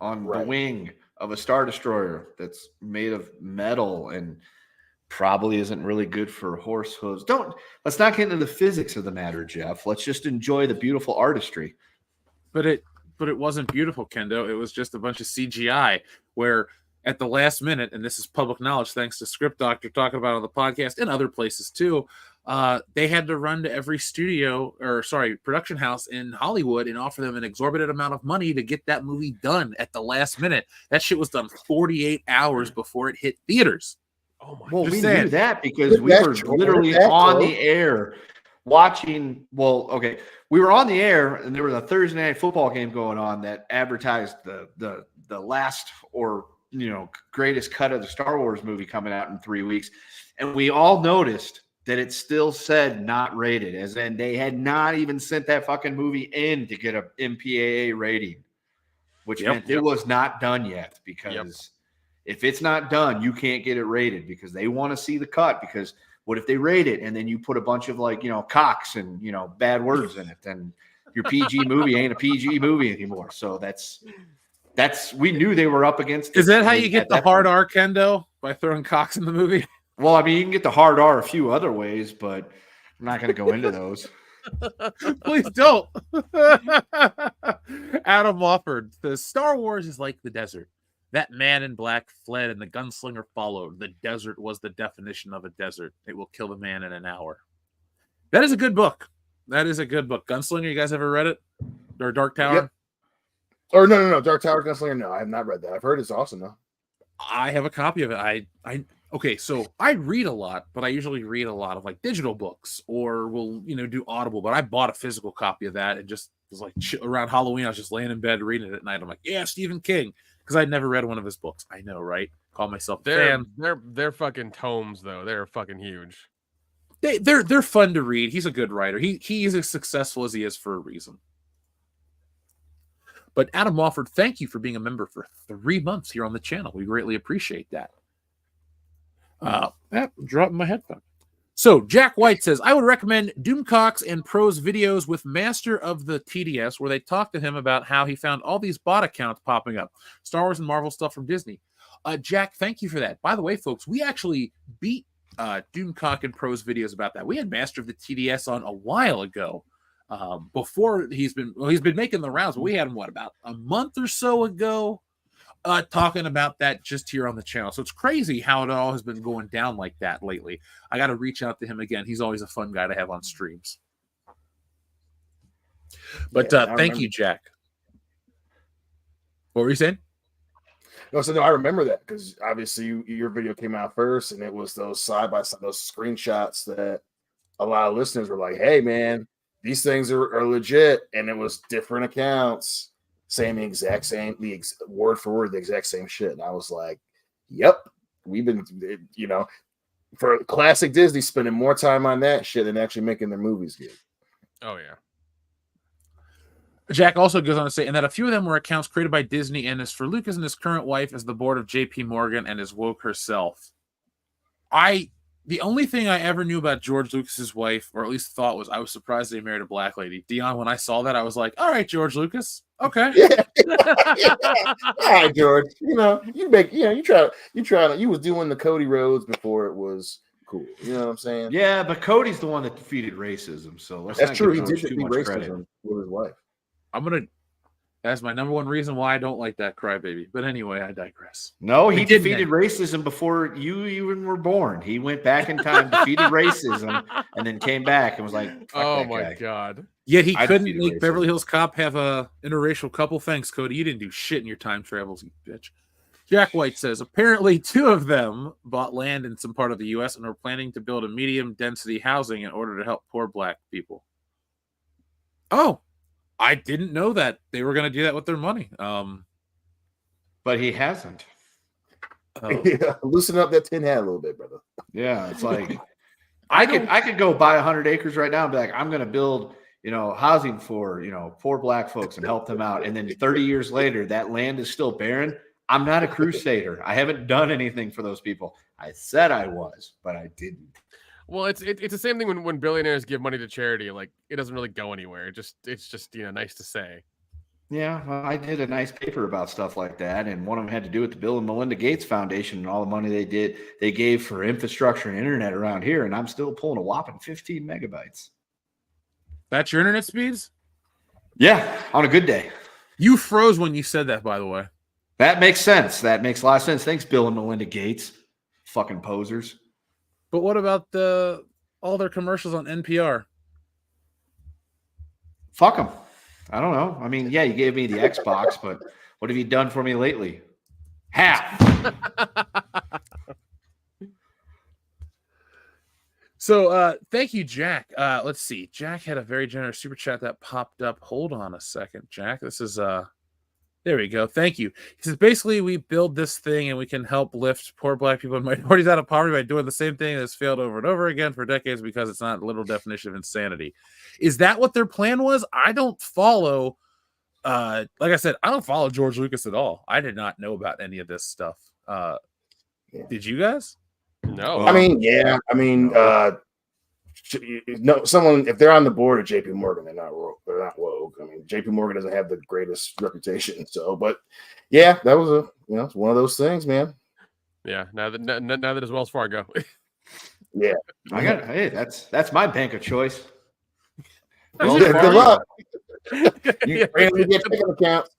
on the wing of a Star Destroyer that's made of metal and probably isn't really good for horse hooves? Let's not get into the physics of the matter, Jeff. Let's just enjoy the beautiful artistry. But it wasn't beautiful, Kendo. It was just a bunch of CGI where at the last minute, and this is public knowledge thanks to Script Doctor talking about it on the podcast and other places too, they had to run to every production house in Hollywood and offer them an exorbitant amount of money to get that movie done at the last minute. That shit was done 48 hours before it hit theaters. Oh my! Well, we knew that because we were literally on the air watching. Well, okay, we were on the air, and there was a Thursday night football game going on that advertised the last or greatest cut of the Star Wars movie coming out in 3 weeks, and we all noticed that it still said not rated, as in they had not even sent that fucking movie in to get a MPAA rating, which meant it was not done yet, because if it's not done, you can't get it rated because they want to see the cut. Because what if they rate it and then you put a bunch of cocks and bad words in it, then your PG movie ain't a PG movie anymore. So that's we knew they were up against. Is that how you get the hard R, Kendo? By throwing cocks in the movie? Well, I mean, you can get the hard R a few other ways, but I'm not going to go into those. Please don't. Adam Wofford says, Star Wars is like the desert. That man in black fled and the gunslinger followed. The desert was the definition of a desert. It will kill the man in an hour. That is a good book. That is a good book. Gunslinger, you guys ever read it? Or Dark Tower? Yep. Or no. Dark Tower Gunslinger. No, I have not read that. I've heard it's awesome though. I have a copy of it. Okay, so I read a lot, but I usually read a lot of like digital books or will, do Audible. But I bought a physical copy of that and just was like around Halloween. I was just laying in bed reading it at night. I'm like, yeah, Stephen King, because I'd never read one of his books. I know, right? Call myself a fan. They're fucking tomes though. They're fucking huge. They're fun to read. He's a good writer. He is as successful as he is for a reason. But Adam Wofford, thank you for being a member for 3 months here on the channel. We greatly appreciate that. Dropping my headphone. So Jack White says, I would recommend Doomcock's and Pro's videos with Master of the TDS, where they talk to him about how he found all these bot accounts popping up. Star Wars and Marvel stuff from Disney. Jack, thank you for that. By the way, folks, we actually beat Doomcock and Pro's videos about that. We had Master of the TDS on a while ago. Before he's been making the rounds, but we had him about a month or so ago. talking about that just here on the channel. So it's crazy how it all has been going down like that lately. I got to reach out to him again. He's always a fun guy to have on streams. But thank you, Jack. What were you saying? No, I remember that because obviously your video came out first, and it was those side by side, those screenshots that a lot of listeners were like, "Hey, man, these things are legit," and it was different accounts saying word for word the exact same shit, and I was like, "Yep, we've been, for classic Disney spending more time on that shit than actually making their movies good." Oh yeah. Jack also goes on to say, and that a few of them were accounts created by Disney, and as for Lucas and his current wife as the board of JP Morgan and is woke herself. The only thing I ever knew about George Lucas's wife, or at least thought, was I was surprised they married a black lady. Dion, when I saw that, I was like, all right, George Lucas. Okay. Yeah. All right, George. You was doing the Cody Rhodes before it was cool. You know what I'm saying? Yeah, but Cody's the one that defeated racism. So that's true. He did defeat racism with his wife. That's my number one reason why I don't like that crybaby. But anyway, I digress. No, he defeated racism before you even were born. He went back in time, defeated racism, and then came back and was like, "Oh my god!" Yet he couldn't make Beverly Hills Cop have a interracial couple. Thanks, Cody. You didn't do shit in your time travels, you bitch. Jack White says apparently 2 of them bought land in some part of the U.S. and are planning to build a medium density housing in order to help poor black people. Oh. I didn't know that they were going to do that with their money. But he hasn't. Yeah, loosen up that tin hat a little bit, brother. Yeah, it's like I could go buy 100 acres right now and be like, I'm going to build, housing for, poor black folks and help them out. And then 30 years later, that land is still barren. I'm not a crusader. I haven't done anything for those people. I said I was, but I didn't. Well, it's the same thing when billionaires give money to charity. Like, it doesn't really go anywhere. It's just nice to say. Yeah, well, I did a nice paper about stuff like that, and one of them had to do with the Bill and Melinda Gates Foundation and all the money they gave for infrastructure and internet around here, and I'm still pulling a whopping 15 megabytes. That's your internet speeds? Yeah, on a good day. You froze when you said that, by the way. That makes sense. That makes a lot of sense. Thanks, Bill and Melinda Gates. Fucking posers. But what about all their commercials on NPR? Fuck them. I don't know. I mean, yeah, you gave me the Xbox, but what have you done for me lately? Half. So thank you, Jack. Let's see. Jack had a very generous super chat that popped up. Hold on a second, Jack. This is there we go. Thank you. He says, basically, we build this thing and we can help lift poor black people and minorities out of poverty by doing the same thing that's failed over and over again for decades because it's not a literal definition of insanity. Is that what their plan was? I don't follow, like I said, I don't follow George Lucas at all. I did not know about any of this stuff. Did you guys? No. I mean, yeah. I mean, someone, if they're on the board of JP Morgan, they're not woke. I mean, JP Morgan doesn't have the greatest reputation. So, but yeah, that was it's one of those things, man. Yeah. Now that it's Wells Fargo. Yeah. Hey, that's my bank of choice. Well, good luck. You randomly get checking accounts.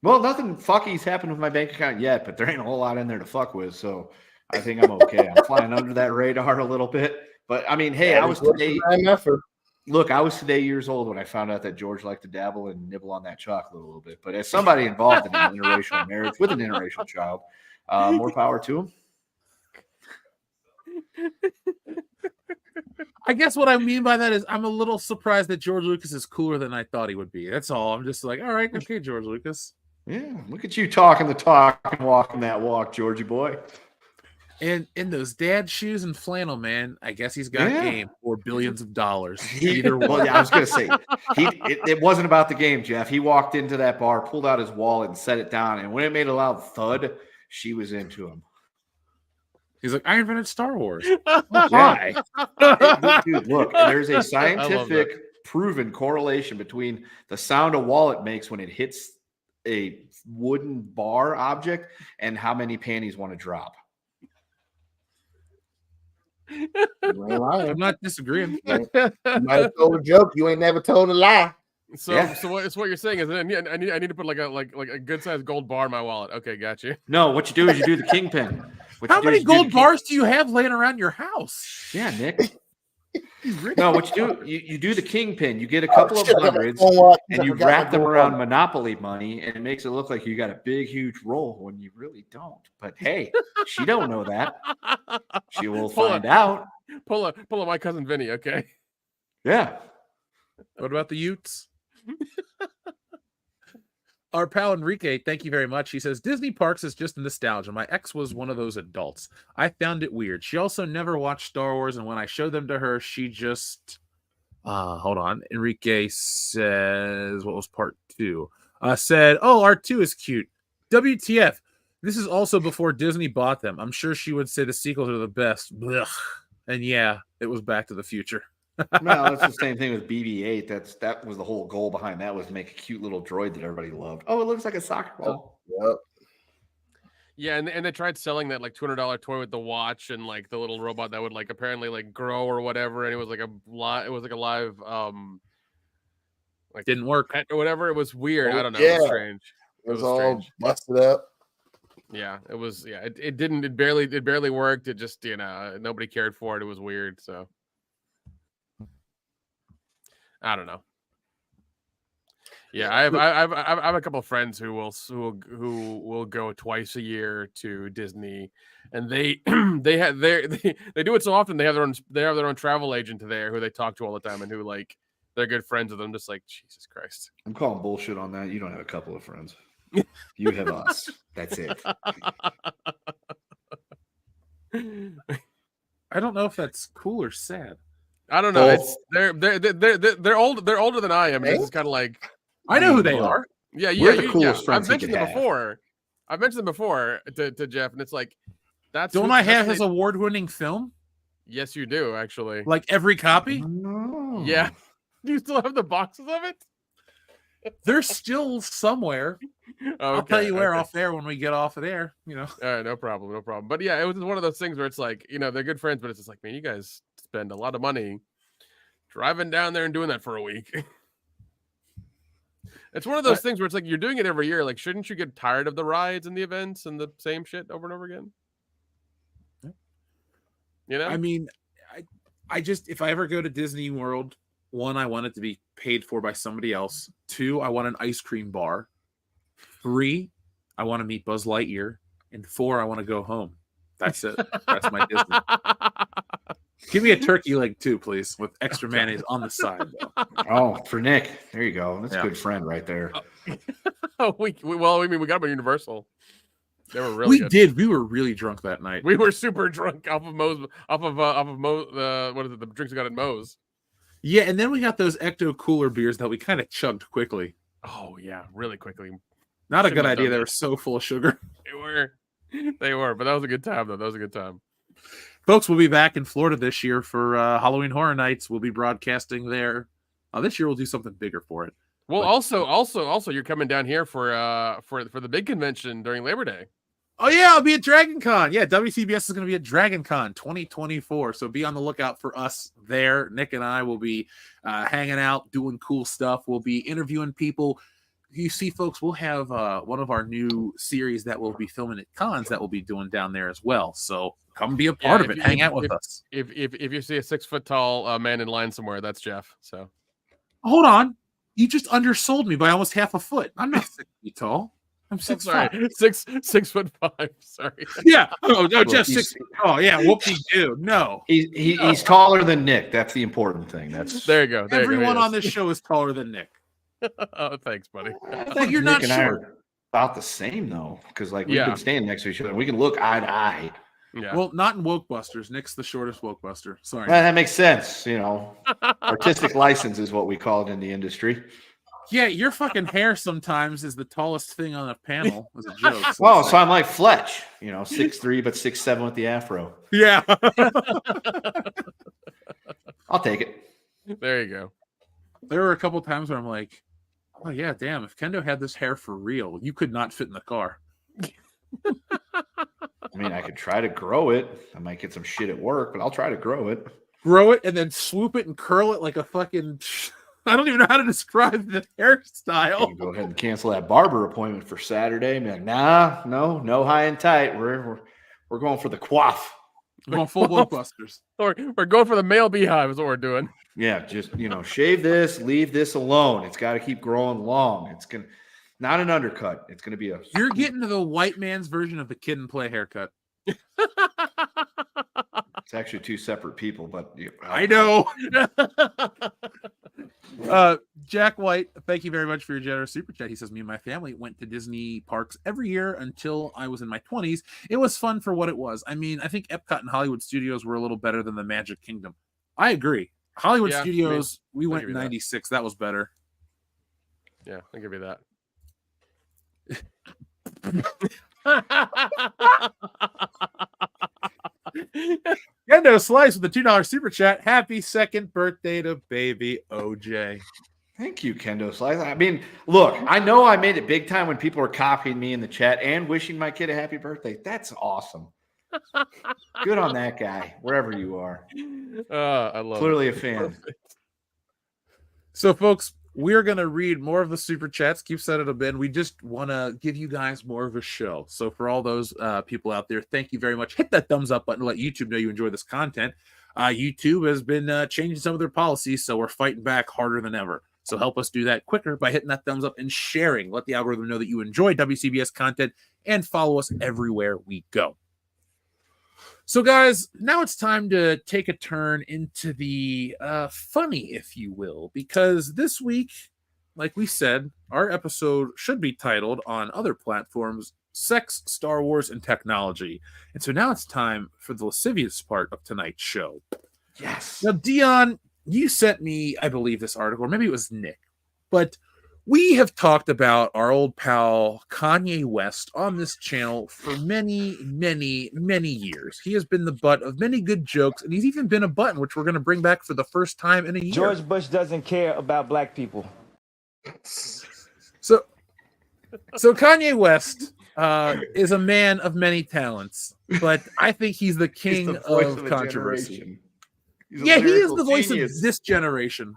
Well, nothing fucky's happened with my bank account yet, but there ain't a whole lot in there to fuck with. So I think I'm okay. I'm flying under that radar a little bit. But I mean, hey, I was today years old when I found out that George liked to dabble and nibble on that chocolate a little bit. But as somebody involved in an interracial marriage with an interracial child, more power to him. I guess what I mean by that is I'm a little surprised that George Lucas is cooler than I thought he would be. That's all. I'm just like, all right, okay, George Lucas. Yeah, look at you talking the talk and walking that walk, Georgie boy. And in those dad shoes and flannel, man, I guess he's got game for billions of dollars. Either way. Well, yeah, I was going to say, it wasn't about the game, Jeff. He walked into that bar, pulled out his wallet, and set it down. And when it made a loud thud, she was into him. He's like, I invented Star Wars. Why? Dude, look, there's a scientific proven correlation between the sound a wallet makes when it hits a wooden bar object and how many panties want to drop. I'm not disagreeing. You might have told a joke. You ain't never told a lie. So Yeah. so what you're saying is I need to put like a good sized gold bar in my wallet. Okay, got you. No, what you do is you do the kingpin. How many gold bars do you have laying around your house? Yeah, Nick. No, what you do, you do the kingpin. You get a Oh, couple of shit, I got my hundreds, phone watch. I and you forgot my wrap them gold around bar. Monopoly money, and it makes it look like you got a big, huge roll when you really don't. But hey, she don't know that. She will find out. Pull up my cousin Vinny. Okay. Yeah. What about the Utes? Our pal Enrique, thank you very much. He says, Disney parks is just nostalgia. My ex was one of those adults. I found it weird. She also never watched Star Wars, and when I showed them to her, she just... hold on. Enrique says, what was part 2? Said, oh, R2 is cute. WTF. This is also before Disney bought them. I'm sure she would say the sequels are the best. Blech. And yeah, it was Back to the Future. Well, that's the same thing with BB-8. That was the whole goal behind that, was to make a cute little droid that everybody loved. Oh, it looks like a soccer ball. Yep. Yeah, and they tried selling that like $200 toy with the watch and like the little robot that would like apparently like grow or whatever, and it was like a live like Didn't work pet or whatever. It was weird. I don't know. Yeah. It was strange. It was all busted up. Yeah, it was. Yeah, it didn't. It barely worked. It just nobody cared for it. It was weird. So I don't know. Yeah, I have a couple of friends who will go twice a year to Disney, and they they do it so often. They have their own travel agent there who they talk to all the time, and who like they're good friends with them. Just like Jesus Christ, I'm calling bullshit on that. You don't have a couple of friends. You have us. That's it. I don't know if that's cool or sad. I don't know. It's they're older than I am. This is kind of like I know who they are. Yeah, We're the coolest friends I've he mentioned could them have. before. I've mentioned them before to Jeff, and it's like that's. Don't I have his award-winning film? Yes, you do actually. Like every copy? No. Yeah. Do you still have the boxes of it? They're still somewhere. I'll tell you where off there when we get off of there. You know. All right, no problem. But yeah, it was one of those things where it's like, they're good friends, but it's just like, man, you guys spend a lot of money driving down there and doing that for a week. It's one of those things where it's like you're doing it every year. Like, shouldn't you get tired of the rides and the events and the same shit over and over again? I mean, I just, if I ever go to Disney World, 1, I want it to be paid for by somebody else. 2, I want an ice cream bar. 3, I want to meet Buzz Lightyear. And 4, I want to go home. That's it. That's my Disney. Give me a turkey leg too, please, with extra mayonnaise on the side. Though. Oh, for Nick. There you go. That's a good friend right there. we got him at Universal. They were really good. Did. We were really drunk that night. We were super drunk off of Moe's, what is it? The drinks we got at Moe's. Yeah, and then we got those Ecto Cooler beers that we kind of chugged quickly. Oh yeah, really quickly. Not a good idea. They were so full of sugar. They were, but that was a good time though. That was a good time. Folks, we'll be back in Florida this year for Halloween Horror Nights. We'll be broadcasting there. This year we'll do something bigger for it. Well, also, you're coming down here for the big convention during Labor Day. Oh yeah, I'll be at Dragon Con. Yeah, WCBS is going to be at Dragon Con 2024. So be on the lookout for us there. Nick and I will be hanging out, doing cool stuff. We'll be interviewing people. You see, folks, we'll have one of our new series that we'll be filming at cons that we'll be doing down there as well. So come be a part of it. Hang out with us. If you see a 6-foot tall man in line somewhere, that's Jeff. So hold on, you just undersold me by almost half a foot. I'm not 6 feet tall. I'm 6'5". 6'5". Sorry. Yeah. Oh no, Jeff 6 feet. Oh yeah. Whoopie do. No. He's taller than Nick. That's the important thing. There you go. Everyone on this show is taller than Nick. Oh, thanks, buddy. I think you're Nick not and short. I are about the same though, because like we've been standing next to each other. We can look eye to eye. Yeah. Well, not in Woke Busters. Nick's the shortest Woke Buster. Sorry. Well, that makes sense. Artistic license is what we call it in the industry. Yeah, your fucking hair sometimes is the tallest thing on a panel as a joke. So I'm like Fletch, 6'3", but 6'7" with the afro. Yeah. I'll take it. There you go. There were a couple times where I'm like, oh yeah, damn, if Kendo had this hair for real, you could not fit in the car. I mean, I could try to grow it. I might get some shit at work, but I'll try to grow it. Grow it and then swoop it and curl it like a fucking I don't even know how to describe the hairstyle. You go ahead and cancel that barber appointment for Saturday. Man, no high and tight. We're going for the coif. We're going full blood busters. We're going for the male beehive is what we're doing. Yeah, just shave this, leave this alone. It's got to keep growing long. It's not an undercut. It's gonna be a. You're getting to the white man's version of the Kid and Play haircut. It's actually two separate people, but I know. Jack White, thank you very much for your generous super chat. He says, me and my family went to Disney parks every year until I was in my 20s. It was fun for what it was. I mean, I think Epcot and Hollywood Studios were a little better than the Magic Kingdom. I agree. Hollywood Studios, we went in 96. That was better. Yeah, I'll give you that. Kendo Slice with the $2 super chat. Happy second birthday to baby OJ. Thank you, Kendo Slice. I mean, look, I know I made it big time when people are copying me in the chat and wishing my kid a happy birthday. That's awesome. Good on that guy, wherever you are. I love Clearly it. a fan. So, folks, we're going to read more of the super chats. Keep sending them in. We just want to give you guys more of a show. So for all those people out there, thank you very much. Hit that thumbs up button to let YouTube know you enjoy this content. YouTube has been changing some of their policies, so we're fighting back harder than ever. So help us do that quicker by hitting that thumbs up and sharing. Let the algorithm know that you enjoy WCBS content and follow us everywhere we go. So, guys, now it's time to take a turn into the funny, if you will, because this week, like we said, our episode should be titled on other platforms, Sex, Star Wars, and Technology. And so now it's time for the lascivious part of tonight's show. Yes. Now, Dion, you sent me, I believe, this article, or maybe it was Nick, but we have talked about our old pal Kanye West on this channel for many, many, many years. He has been the butt of many good jokes, and he's even been a button, which we're going to bring back for the first time in a year. George Bush doesn't care about black people. So Kanye West is a man of many talents, but I think he's the king of controversy. He is the voice of this generation.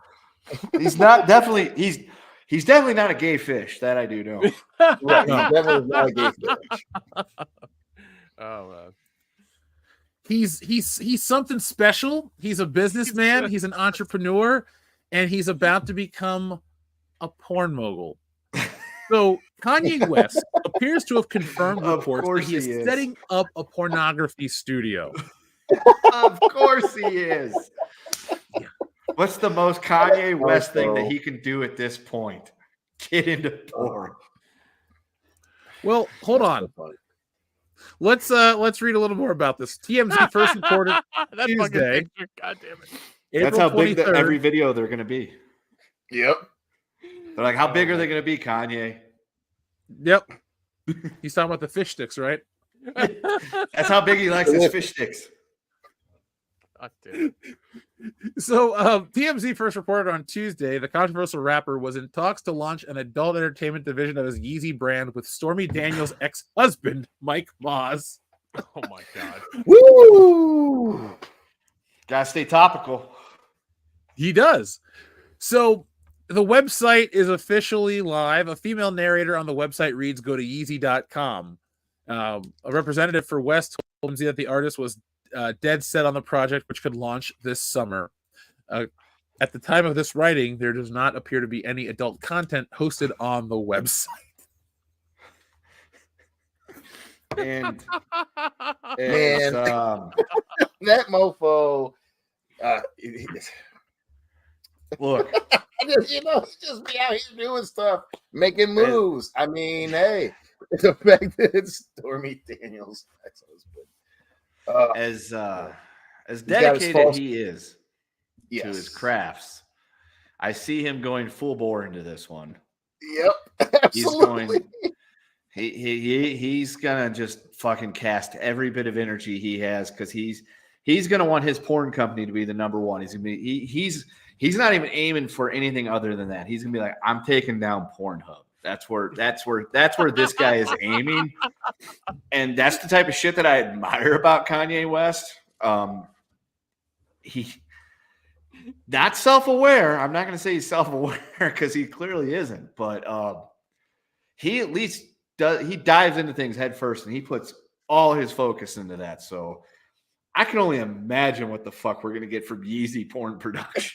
He's not definitely He's definitely not a gay fish. That I do know. Right, he's definitely not a gay fish. Oh man. He's something special. He's a businessman, he's an entrepreneur, and he's about to become a porn mogul. So Kanye West appears to have confirmed reports that he is setting up a pornography studio. Of course he is. What's the most Kanye West thing that he can do at this point? Get into porn. Well, hold on. Let's read a little more about this. TMZ first reported Tuesday. God damn it. That's how big every video they're going to be. Yep. They're like, how big are they going to be, Kanye? Yep. He's talking about the fish sticks, right? That's how big he likes his fish sticks. God damn it. So, TMZ first reported on Tuesday the controversial rapper was in talks to launch an adult entertainment division of his Yeezy brand with Stormy Daniels' ex-husband, Mike Moz. Oh my God. Woo! Gotta stay topical. He does. So, the website is officially live. A female narrator on the website reads, go to Yeezy.com. A representative for West told TMZ that the artist was dead set on the project, which could launch this summer. At the time of this writing, there does not appear to be any adult content hosted on the website. And Man, that mofo. Look, it's just be out here doing stuff, making moves. I mean, hey, the fact that it's Stormy Daniels' ex-husband. As dedicated he is to his crafts, I see him going full bore into this one. Yep, absolutely. He's gonna just fucking cast every bit of energy he has because he's gonna want his porn company to be the number one. He's gonna be he's not even aiming for anything other than that. He's gonna be like, I'm taking down Pornhub. That's where this guy is aiming. And that's the type of shit that I admire about Kanye West. not self-aware. I'm not going to say he's self-aware because he clearly isn't, but he at least does. He dives into things head first, and he puts all his focus into that. So I can only imagine what the fuck we're going to get from Yeezy Porn Productions.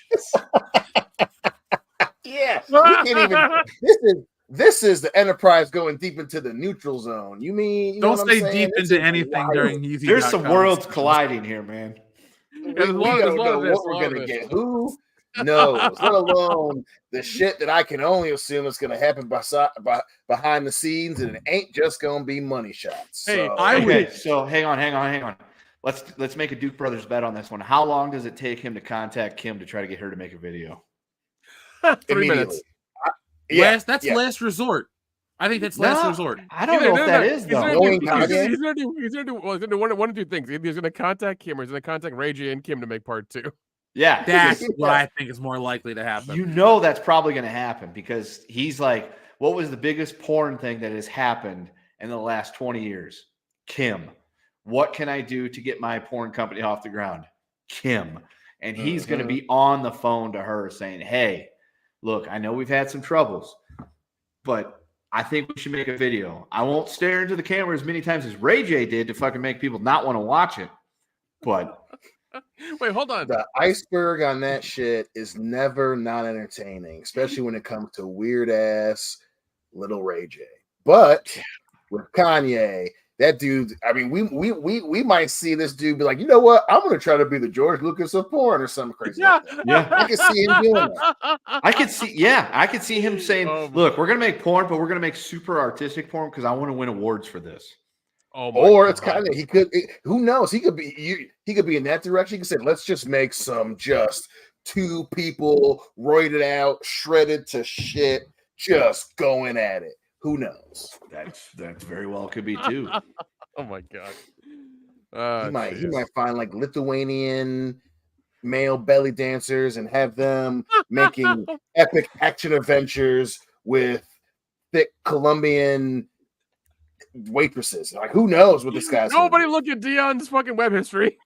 Yeah, we can't even. This is the Enterprise going deep into the neutral zone. You mean Don't what I'm say saying? deep This into is anything wild. during Yeezy. There's some worlds colliding here, man. We there's a lot don't know of this, what we're lot of gonna this. get. Who knows? Let alone the shit that I can only assume is gonna happen behind the scenes, and it ain't just gonna be money shots. Hey, So, Okay, so hang on. Let's make a Duke Brothers bet on this one. How long does it take him to contact Kim to try to get her to make a video? 3 minutes. That's last resort. I think that's No, last resort. I don't know if that is He's though. gonna do one of two things. Either he's gonna contact Kim or he's gonna contact Ray J and Kim to make part 2. Yeah, That's what I think is more likely to happen. you know that's probably going to happen because he's like, what was the biggest porn thing that has happened in the last 20 years? Kim. What can I do to get my porn company off the ground? Kim. And he's going to be on the phone to her saying, hey, look, I know we've had some troubles, but I think we should make a video. I won't stare into the camera as many times as Ray J did to fucking make people not want to watch it. But Wait, hold on. the iceberg on that shit is never not entertaining, especially when it comes to weird ass little Ray J. But with Kanye, that dude, I mean, we might see this dude be like, you know what? I'm gonna try to be the George Lucas of porn or something crazy. Like that. yeah, I can see him doing that. I could see him saying, look, we're going to make porn, but we're going to make super artistic porn because I want to win awards for this. Or it's kind of who knows? He could be in that direction. He could say, let's just make some just two people roided out, shredded to shit, just going at it. Who knows? That's very well could be too. Oh my god. He might find like Lithuanian male belly dancers and have them making epic action adventures with thick Colombian waitresses. Like, who knows what this guy's Nobody look at Dion's fucking web history.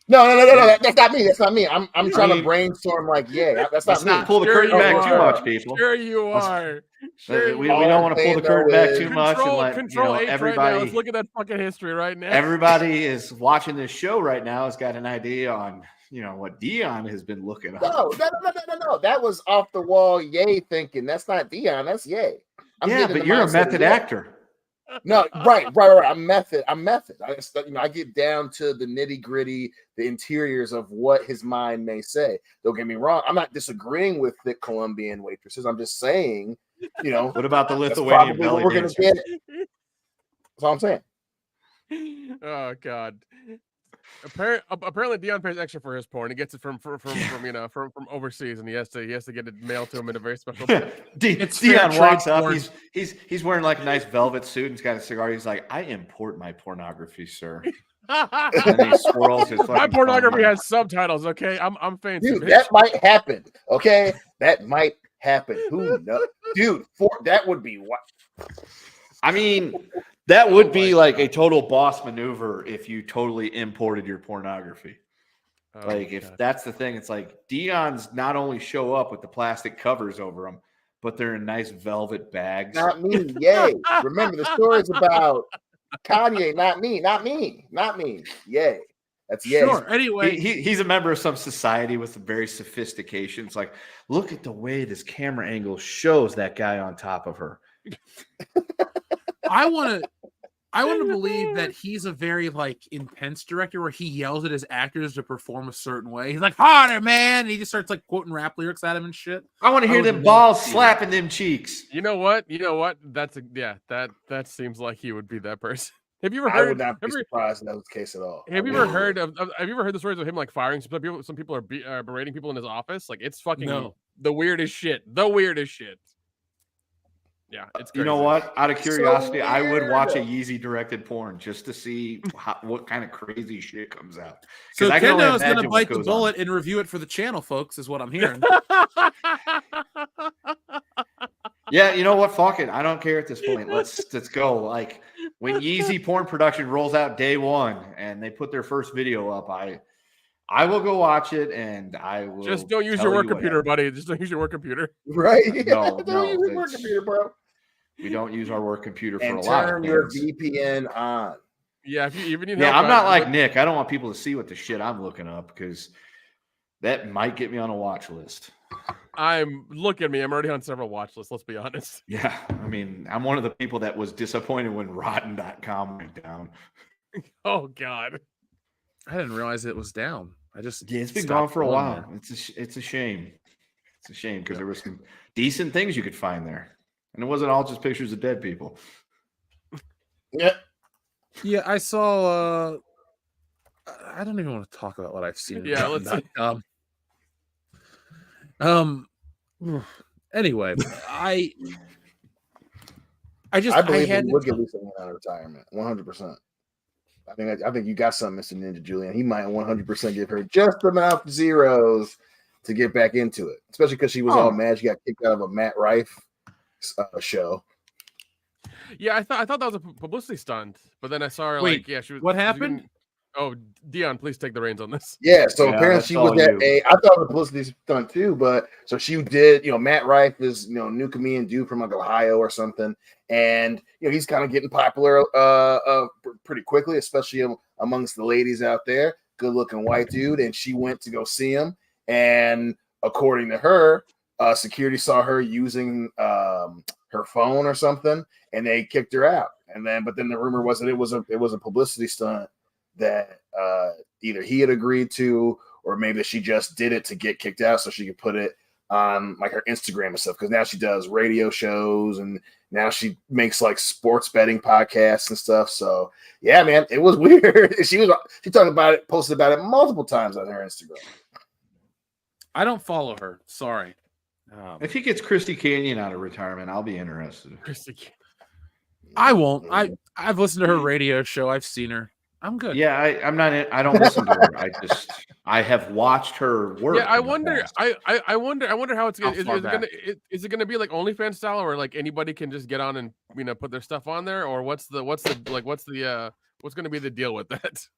No. That's not me. I'm trying to brainstorm. Like, yeah, that's not me. Not pull the curtain back too much, people. Sure you are. We don't want to pull the curtain back too much and let everybody. Right now. Let's look at that fucking history right now. Everybody is watching this show right now has got an idea on what Dion has been looking up. No. That was off the wall. Ye thinking that's not Dion. That's Ye. But you're a method actor. No, right. I'm method. I get down to the nitty gritty, the interiors of what his mind may say. Don't get me wrong. I'm not disagreeing with the Colombian waitresses. I'm just saying, what about the Lithuanian belly we're going to get? That's all I'm saying. Oh God. Apparently Dion pays extra for his porn. He gets it from overseas, and he has to get it mailed to him in a very special. Dion walks up. He's wearing like a nice velvet suit and he's got a cigar. He's like, I import my pornography, sir. And he swirls his my pornography has subtitles. Okay, I'm fancy. Dude, that might happen. Okay, that might happen. Who knows, dude? That would be what. I mean, that would be like a total boss maneuver if you totally imported your pornography. If that's the thing, it's like Dion's not only show up with the plastic covers over them, but they're in nice velvet bags. Not me, yay. Remember, the story's about Kanye, not me. Yay. That's yay. Sure. Anyway, he's a member of some society with very sophistication. It's like, look at the way this camera angle shows that guy on top of her. I want to believe that he's a very intense director where he yells at his actors to perform a certain way. He's like, harder, man. And he just starts quoting rap lyrics at him and shit. I want to hear them balls slapping them cheeks. You know what? That seems like he would be that person. Have you ever heard? I would not be surprised if that was the case at all. Have you ever heard the stories of him firing some people? Some people are berating people in his office. It's fucking the weirdest shit. The weirdest shit. Yeah, it's crazy. You know what? Out of curiosity, I would watch a Yeezy directed porn just to see what kind of crazy shit comes out. So Kendo is going to bite the bullet and review it for the channel, folks, is what I'm hearing. Yeah, you know what? Fuck it. I don't care at this point. Let's go. When Yeezy porn production rolls out day one and they put their first video up, I will go watch it, and I will Just don't use tell your work you what computer, buddy. Just don't use your work computer. Right? No, Don't no, use your work it's- computer, bro. We don't use our work computer for a And lot of turn your things. VPN on. Yeah, if you even need Yeah, help, I'm not like look- Nick. I don't want people to see what the shit I'm looking up because that might get me on a watch list. Look at me. I'm already on several watch lists. Let's be honest. Yeah, I mean, I'm one of the people that was disappointed when Rotten.com went down. Oh God. I didn't realize it was down. I just Yeah, it's been stopped gone for a going while. there. It's a shame. It's a shame because there were some decent things you could find there, and it wasn't all just pictures of dead people. Yeah. Yeah, I saw. I don't even want to talk about what I've seen. Yeah, let's see. Anyway, I I believe had he would get Lisa out of retirement. 100%. I think you got something, Mr. Ninja Julian. He might 100% give her just enough zeros to get back into it, especially because she was all mad. She got kicked out of a Matt Rife show. Yeah, I thought that was a publicity stunt, but then I saw her Wait, like, yeah, she was. what she was happened? getting- Oh, Dion, please take the reins on this. Yeah, so Yeah, apparently that's she was all at you. I thought the publicity stunt too, but so she did, Matt Rife is, new comedian dude from like Ohio or something. And, he's kind of getting popular pretty quickly, especially amongst the ladies out there. Good looking white dude. And she went to go see him. And according to her, security saw her using her phone or something, and they kicked her out. But then the rumor was that it was a publicity stunt that either he had agreed to, or maybe she just did it to get kicked out so she could put it on like her Instagram and stuff. Because now she does radio shows, and now she makes like sports betting podcasts and stuff. So yeah, man, it was weird. She talked about it, posted about it multiple times on her Instagram. I don't follow her. Sorry. If he gets Christy Canyon out of retirement, I'll be interested. I won't. I've listened to her radio show. I've seen her. I'm good. Yeah, I'm not. I don't listen to her. I have watched her work. Yeah, I wonder. I wonder how it's How gonna. far Is it gonna be like OnlyFans style, or like anybody can just get on and put their stuff on there, or what's gonna be the deal with that?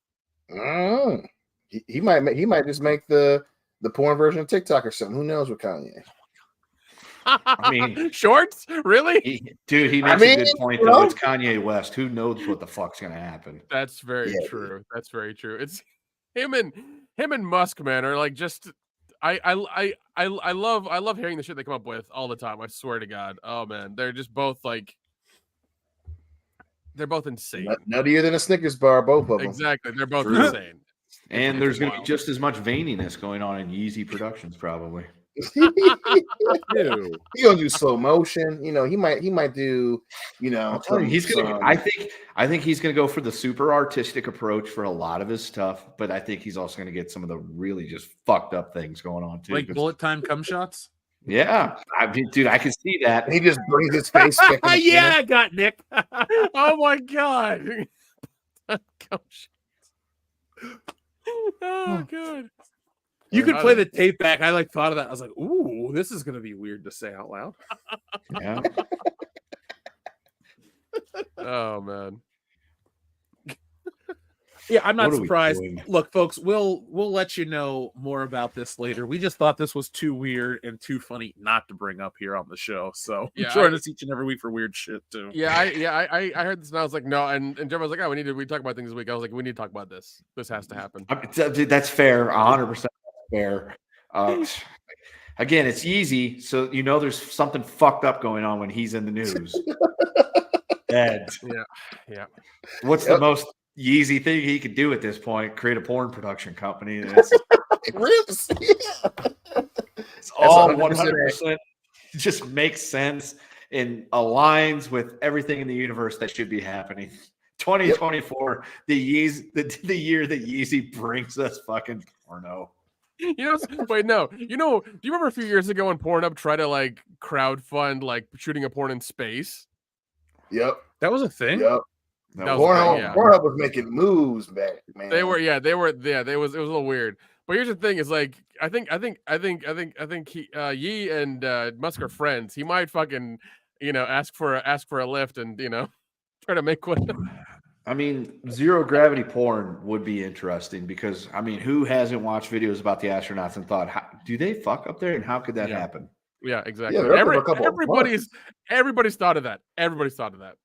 He might just make the porn version of TikTok or something. Who knows with Kanye? I mean, shorts, really? He makes a good point though. It's Kanye West. Who knows what the fuck's gonna happen? That's very true. That's very true. It's him and Musk, man, are like just. I love hearing the shit they come up with all the time. I swear to God. Oh man, they're just both like. They're both insane. Nuttier than a Snickers bar, both of them. Exactly, they're both insane. And there's going to be just as much veiny-ness going on in Yeezy Productions, probably. He gonna do slow motion. He might do. He's gonna. I think he's gonna go for the super artistic approach for a lot of his stuff, but I think he's also gonna get some of the really just fucked up things going on too. Like bullet time cum shots. Yeah, I mean, dude, I can see that. He just brings his face back. Yeah, I got Nick. Oh my God. Oh God. You could play the tape back. I thought of that. I was like, ooh, this is gonna be weird to say out loud. Yeah. Oh man. Yeah, I'm not What are we surprised. doing? Look, folks, we'll let you know more about this later. We just thought this was too weird and too funny not to bring up here on the show. So Yeah, join us each and every week for weird shit too. Yeah, I heard this and I was like, no, and Jeff was like, oh, we talk about things this week. I was like, we need to talk about this. This has to happen. Dude, that's fair. 100% fair. Again, it's Yeezy, so there's something fucked up going on when he's in the news. And Yeah. what's the most Yeezy thing he could do at this point? Create a porn production company. It's all 100% just makes sense and aligns with everything in the universe that should be happening. 2024, the year that Yeezy brings us fucking porno. Wait, no. Do you remember a few years ago when Pornhub tried to like crowdfund like shooting a porn in space? Yep. That was a thing. Yep. Pornhub was making moves back, man. They were. It was a little weird. But here's the thing: is like I think Yee and Musk are friends. He might fucking ask for a lift and try to make one. I mean, zero gravity porn would be interesting because, I mean, who hasn't watched videos about the astronauts and thought, do they fuck up there and how could that happen? Yeah, exactly. Yeah, they're up there for a couple of Everybody's thought of that. Everybody's thought of that.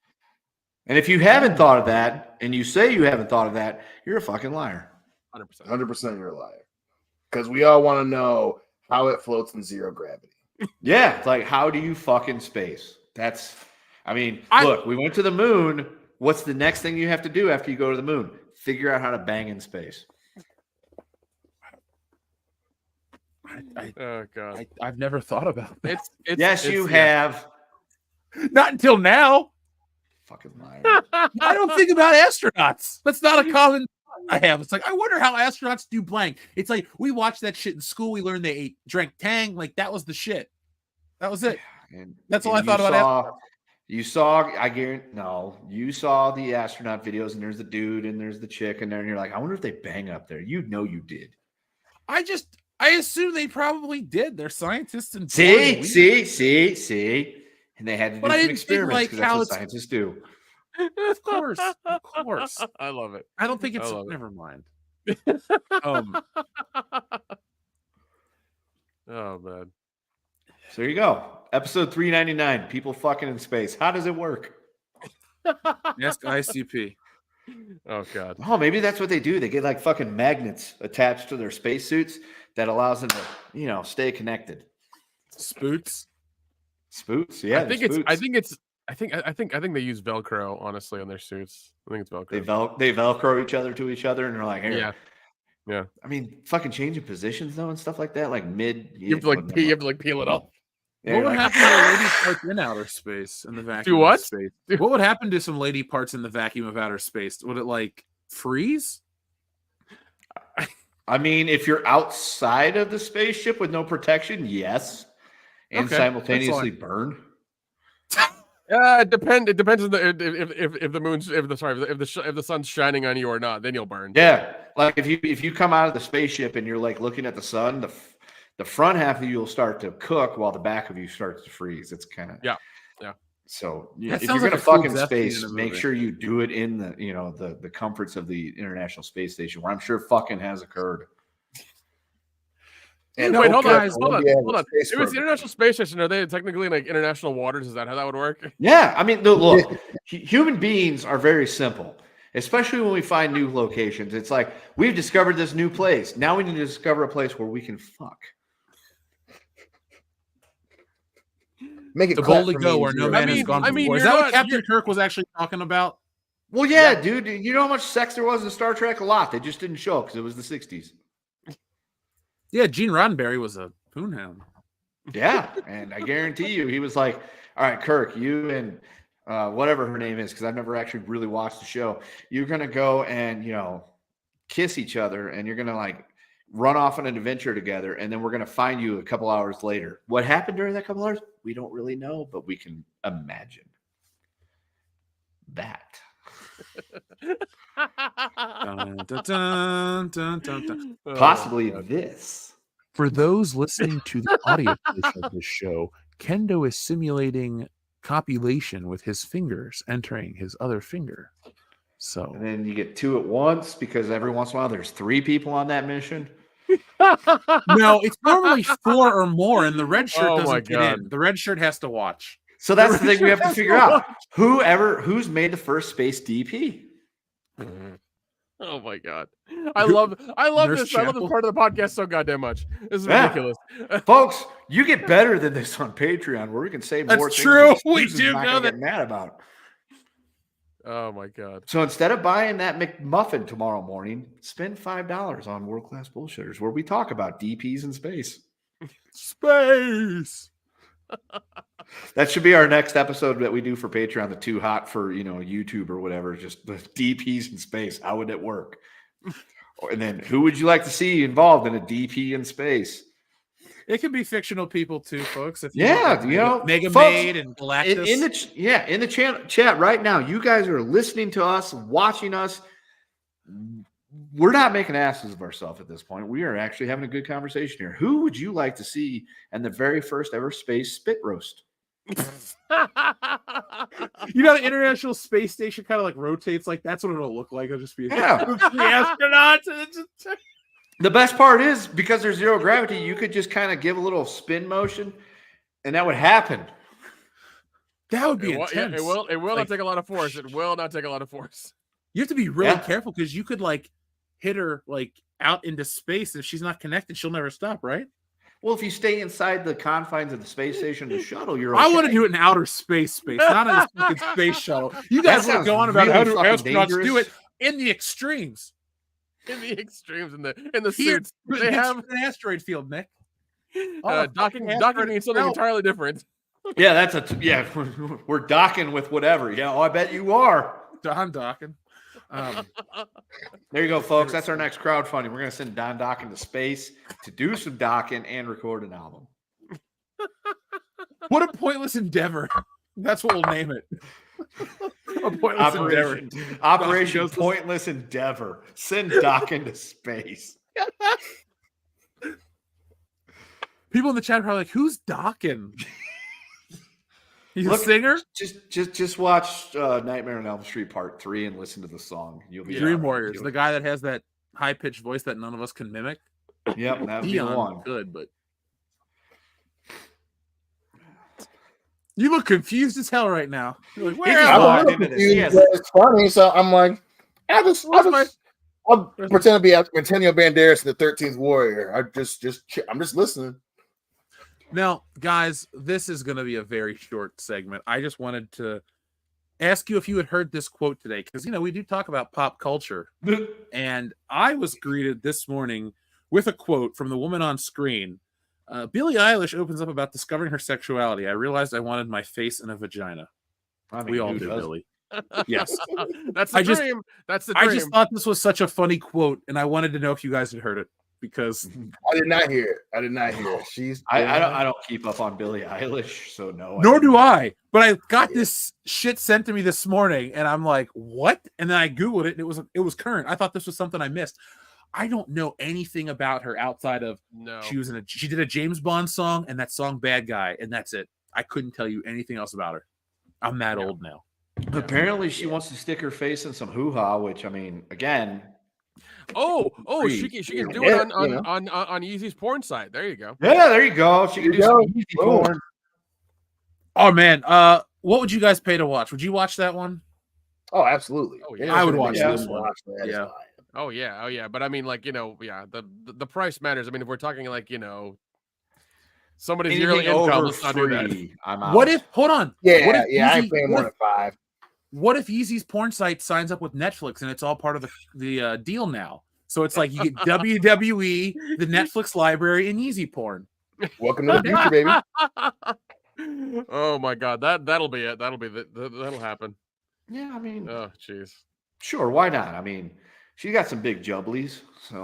And if you haven't thought of that and you say you haven't thought of that, you're a fucking liar. 100%. 100% you're a liar. Because we all want to know how it floats in zero gravity. Yeah, it's like, how do you fuck in space? Look, we went to the moon. What's the next thing you have to do after you go to the moon? Figure out how to bang in space. Oh God, I've never thought about that. Yes, you have. Not until now. Fucking liar. I don't think about astronauts. That's not a common thought I have. It's like, I wonder how astronauts do blank. It's like, we watched that shit in school. We learned they drank Tang. Like, that was the shit. That was it. That's all I thought about astronauts. You saw the astronaut videos, and there's the dude and there's the chick in there, and you're like, I wonder if they bang up there. You know you did. I assume they probably did. They're scientists and see. And they had to do some experiments because that's what scientists do. Of course. I love it. I don't think it's never mind. Oh man. So there you go. Episode 399. People fucking in space. How does it work? Ask ICP. Oh God. Oh, maybe that's what they do. They get like fucking magnets attached to their spacesuits that allows them to, stay connected. Spooks. Yeah. I think they use Velcro, honestly, on their suits. I think it's Velcro. They Velcro each other to each other, and they're like, hey. Yeah. I mean, fucking changing positions though and stuff like that, like mid. You have to peel it off. Yeah, what would happen to a lady parts in outer space in the vacuum? Do what? Of space? What would happen to some lady parts in the vacuum of outer space? Would it like freeze? I mean, if you're outside of the spaceship with no protection, yes, and simultaneously burn. It depends on if the sun's shining on you or not. Then you'll burn. Yeah, like if you come out of the spaceship and you're like looking at the sun, the front half of you will start to cook while the back of you starts to freeze. It's kind of yeah. So That if you're sounds gonna like a cool fuck in death space, scene in a make movie. sure you do it in the comforts of the International Space Station, where I'm sure fucking has occurred. And wait, hold on. If Space it's the International Space Station, are they technically in like international waters? Is that how that would work? Yeah, I mean, look, human beings are very simple, especially when we find new locations. It's like, we've discovered this new place. Now we need to discover a place where we can fuck. Make it To clap boldly for go me, where no zero. man has gone before. Is you're that what not- Captain you're- Kirk was actually talking about? Well, yeah, dude. You know how much sex there was in Star Trek? A lot. They just didn't show because it was the 60s. Yeah, Gene Roddenberry was a poonhound. Yeah, and I guarantee you, he was like, all right, Kirk, you and whatever her name is, because I've never actually really watched the show, you're going to go and, kiss each other, and you're going to, like, run off on an adventure together, and then we're going to find you a couple hours later. What happened during that couple hours? We don't really know, but we can imagine that. Dun, dun, dun, dun, dun, dun. Possibly this. For those listening to the audio version of this show, Kendo is simulating copulation with his fingers entering his other finger. So And then you get two at once because every once in a while there's three people on that mission. no, it's normally 4 or more, and the red shirt Oh my doesn't get God. in. The red shirt has to watch. So that's the thing we have to figure out. Who's made the first space DP? Oh my God. I love Nurse this. I love this Chapel. part of the podcast so goddamn much. This is Yeah. ridiculous. Folks, you get better than this on Patreon, where we can say That's more things true. that We Steve's do not know gonna that. get mad about. Oh my God. So instead of buying that McMuffin tomorrow morning, spend $5 on World Class Bullshitters, where we talk about DPs in space. Space. That should be our next episode that we do for Patreon, the Too Hot for YouTube or whatever, just the DPs in space. How would it work? And then who would you like to see involved in a DP in space? It could be fictional people too, folks. If Mega folks, Maid and Galactus. In the chat right now, you guys are listening to us, watching us. We're not making asses of ourselves at this point. We are actually having a good conversation here. Who would you like to see in the very first ever space spit roast? You know, the International Space Station kind of like rotates, like that's what it'll look like. It'll just be Yeah. the astronauts, and it's just... The best part is because there's zero gravity, you could just kind of give a little spin motion, and that would happen. That would be intense. It will Like, not take a lot of force. It will not take a lot of force. You have to be really careful because you could like hit her like out into space. If she's not connected, she'll never stop, right? Well, if you stay inside the confines of the space station, the shuttle, you're. I want to do it in outer space, not in a fucking space shuttle. You guys want to go on about how do astronauts do it in the extremes. In the extremes, in the suits, they have an asteroid field, Nick. Docking means something entirely different. Yeah, we're docking with whatever. Yeah, I bet you are. Don docking. There you go, folks. That's our next crowdfunding. We're gonna send Don Docking to space to do some docking and record an album. What a pointless endeavor! That's what we'll name it. A pointless endeavor. Operation Pointless Endeavor. Send Docking to space. People in the chat are probably like, "Who's Docking?" He's a singer. Just watch Nightmare on Elm Street Part 3 and listen to the song. You'll be Dream Warriors, the guy that has that high pitched voice that none of us can mimic. Yep, that'd be the one. Good, but you look confused as hell right now. You're like, where am I? It's funny, so I'm like, I'll pretend to be Antonio Banderas in the 13th Warrior. I'm just listening. Now, guys, this is going to be a very short segment. I just wanted to ask you if you had heard this quote today, because, you know, we do talk about pop culture. And I was greeted this morning with a quote from the woman on screen. Billie Eilish opens up about discovering her sexuality. I realized I wanted my face in a vagina. We all do, Billie. Yes. That's the dream. That's the dream. I just thought this was such a funny quote, and I wanted to know if you guys had heard it. Because I did not hear it. I don't keep up on Billie Eilish, so no. Nor do I. But I got this shit sent to me this morning, and I'm like, what? And then I Googled it, and it was current. I thought this was something I missed. I don't know anything about her outside of she did a James Bond song and that song Bad Guy, and that's it. I couldn't tell you anything else about her. I'm that old now. Apparently she wants to stick her face in some hoo-ha, which I mean, again. She can do it on Yeezy's porn site. There you go. Yeah, there you go. She can do some Yeezy porn. Oh man, what would you guys pay to watch? Would you watch that one? Oh, absolutely. Oh, yeah. I would watch this one. Yeah. Oh yeah. But I mean, like, you know, the price matters. I mean, if we're talking like, you know, somebody's yearly income, let's not do that. I'm out. What if? Hold on. Yeah, I ain't paying more than $5. What if Yeezy's porn site signs up with Netflix and it's all part of the deal now? So it's like you get WWE, the Netflix library, and Yeezy porn. Welcome to the future, baby. Oh my God, that'll be it. That'll happen. Yeah, I mean, oh jeez. Sure, why not? I mean, she's got some big jubblies, so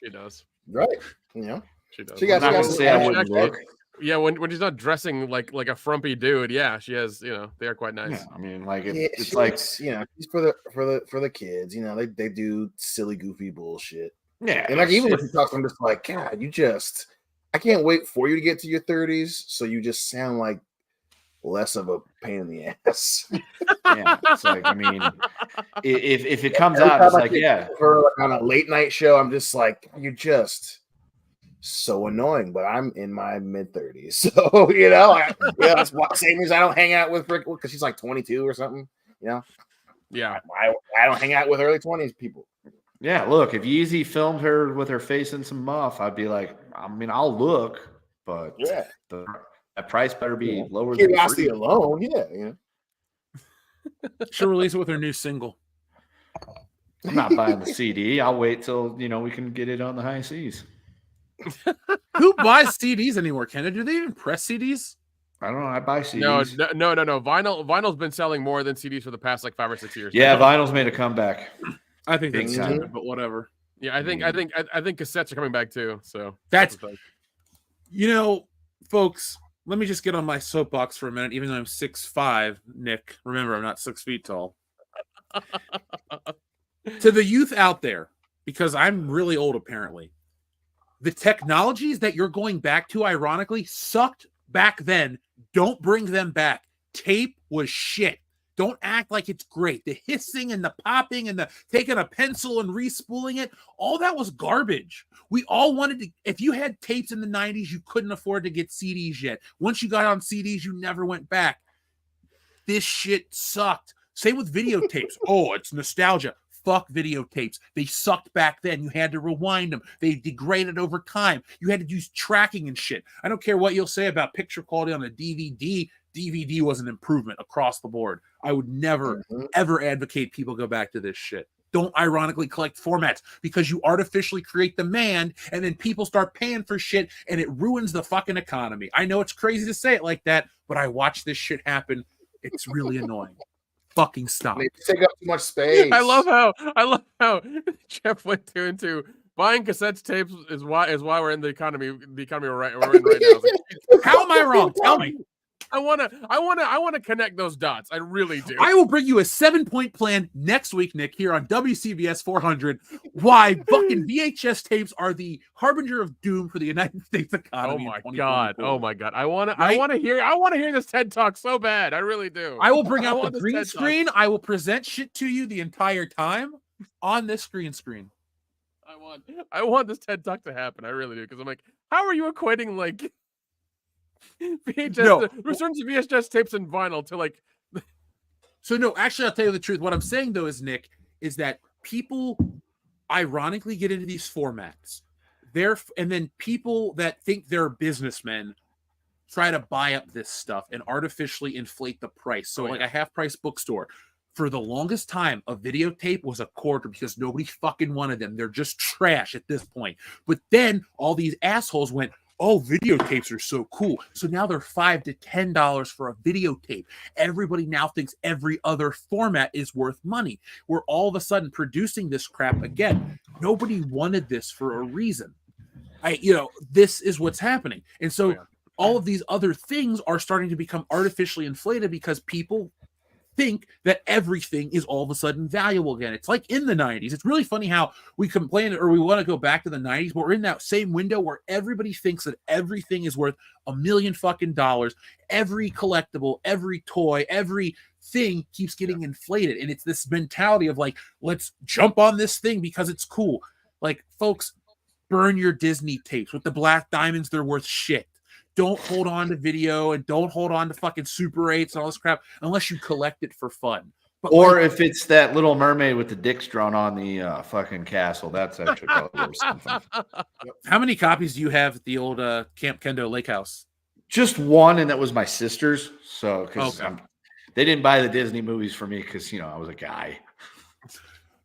she does. Right. You know, she does. She got to say I wouldn't look. Yeah, when she's not dressing like a frumpy dude, yeah, she has, you know, they are quite nice. Yeah, I mean, like it's like, you know, it's for the kids, you know, they do silly, goofy bullshit. Yeah, and like even when you talk, I'm just like, God, I can't wait for you to get to your 30s, so you just sound like less of a pain in the ass. Yeah, it's like, I mean, if it comes out, it's like, yeah, for on a late night show, I'm just like, you're just so annoying, but I'm in my mid-30s, so you know, that's what same reason I don't hang out with Rick because she's like 22 or something, you know. Yeah, I don't hang out with early 20s people. Yeah, look, if Yeezy filmed her with her face in some muff, I'd be like, I mean, I'll look, but yeah, that price better be lower than curiosity alone. Yeah, you know. She'll release it with her new single. I'm not buying the CD. I'll wait till we can get it on the high seas. Who buys CDs anymore, Ken? Do they even press CDs? I don't know. I buy CDs. No. Vinyl's been selling more than CDs for the past like 5 or 6 years. Yeah, vinyl's made a comeback. I think that's stupid, but whatever. Yeah, I think cassettes are coming back too. So that's folks. Let me just get on my soapbox for a minute. Even though I'm 6'5", Nick, remember I'm not 6 feet tall. To the youth out there, because I'm really old apparently. The technologies that you're going back to, ironically, sucked back then Don't bring them back. Tape was shit. Don't act like it's great. The hissing and the popping and the taking a pencil and respooling it, all that was garbage. We all wanted to, if you had tapes in the 90s, you couldn't afford to get CDs yet. Once you got on CDs, you never went back. This shit sucked. Same with videotapes. Oh, it's nostalgia. Fuck videotapes. They sucked back then. You had to rewind them. They degraded over time. You had to use tracking and shit. I don't care what you'll say about picture quality on a DVD. DVD was an improvement across the board. I would never, ever advocate people go back to this shit. Don't ironically collect formats because you artificially create demand and then people start paying for shit and it ruins the fucking economy. I know it's crazy to say it like that, but I watch this shit happen. It's really annoying. Fucking stop. They take up too much space. I love how Jeff went into buying cassettes tapes is why we're in the economy we're in right now. Like, how am I wrong? Tell me. I wanna connect those dots. I really do. I will bring you a 7-point plan next week, Nick, here on WCBS 400. Why fucking VHS tapes are the harbinger of doom for the United States economy. Oh my god! Oh my god! I want to hear this TED Talk so bad. I really do. I will bring out the green screen. I will present shit to you the entire time on this green screen. I want this TED Talk to happen. I really do, because I'm like, how are you equating like returns to VHS tapes and vinyl to like? So no, actually, I'll tell you the truth. What I'm saying though is, Nick, is that people ironically get into these formats. And then people that think they're businessmen try to buy up this stuff and artificially inflate the price. So a half-price bookstore. For the longest time, a videotape was $0.25 because nobody fucking wanted them. They're just trash at this point. But then all these assholes went, oh, videotapes are so cool. So now they're $5 to $10 for a videotape. Everybody now thinks every other format is worth money. We're all of a sudden producing this crap again. Nobody wanted this for a reason. This is what's happening. And so all of these other things are starting to become artificially inflated because people think that everything is all of a sudden valuable again. It's like in the 90s. It's really funny how we complain or we want to go back to the 90s, but we're in that same window where everybody thinks that everything is worth $1 million fucking dollars. Every collectible, every toy, everything keeps getting inflated. And it's this mentality of like, let's jump on this thing because it's cool. Like, folks, burn your Disney tapes. With the black diamonds, they're worth shit. Don't hold on to video and don't hold on to fucking Super 8s and all this crap unless you collect it for fun. But or if it's that Little Mermaid with the dicks drawn on the fucking castle, that's actually probably worth something. How many copies do you have at the old Camp Kendo Lake House? Just one, and that was my sister's. So, because they didn't buy the Disney movies for me because, I was a guy.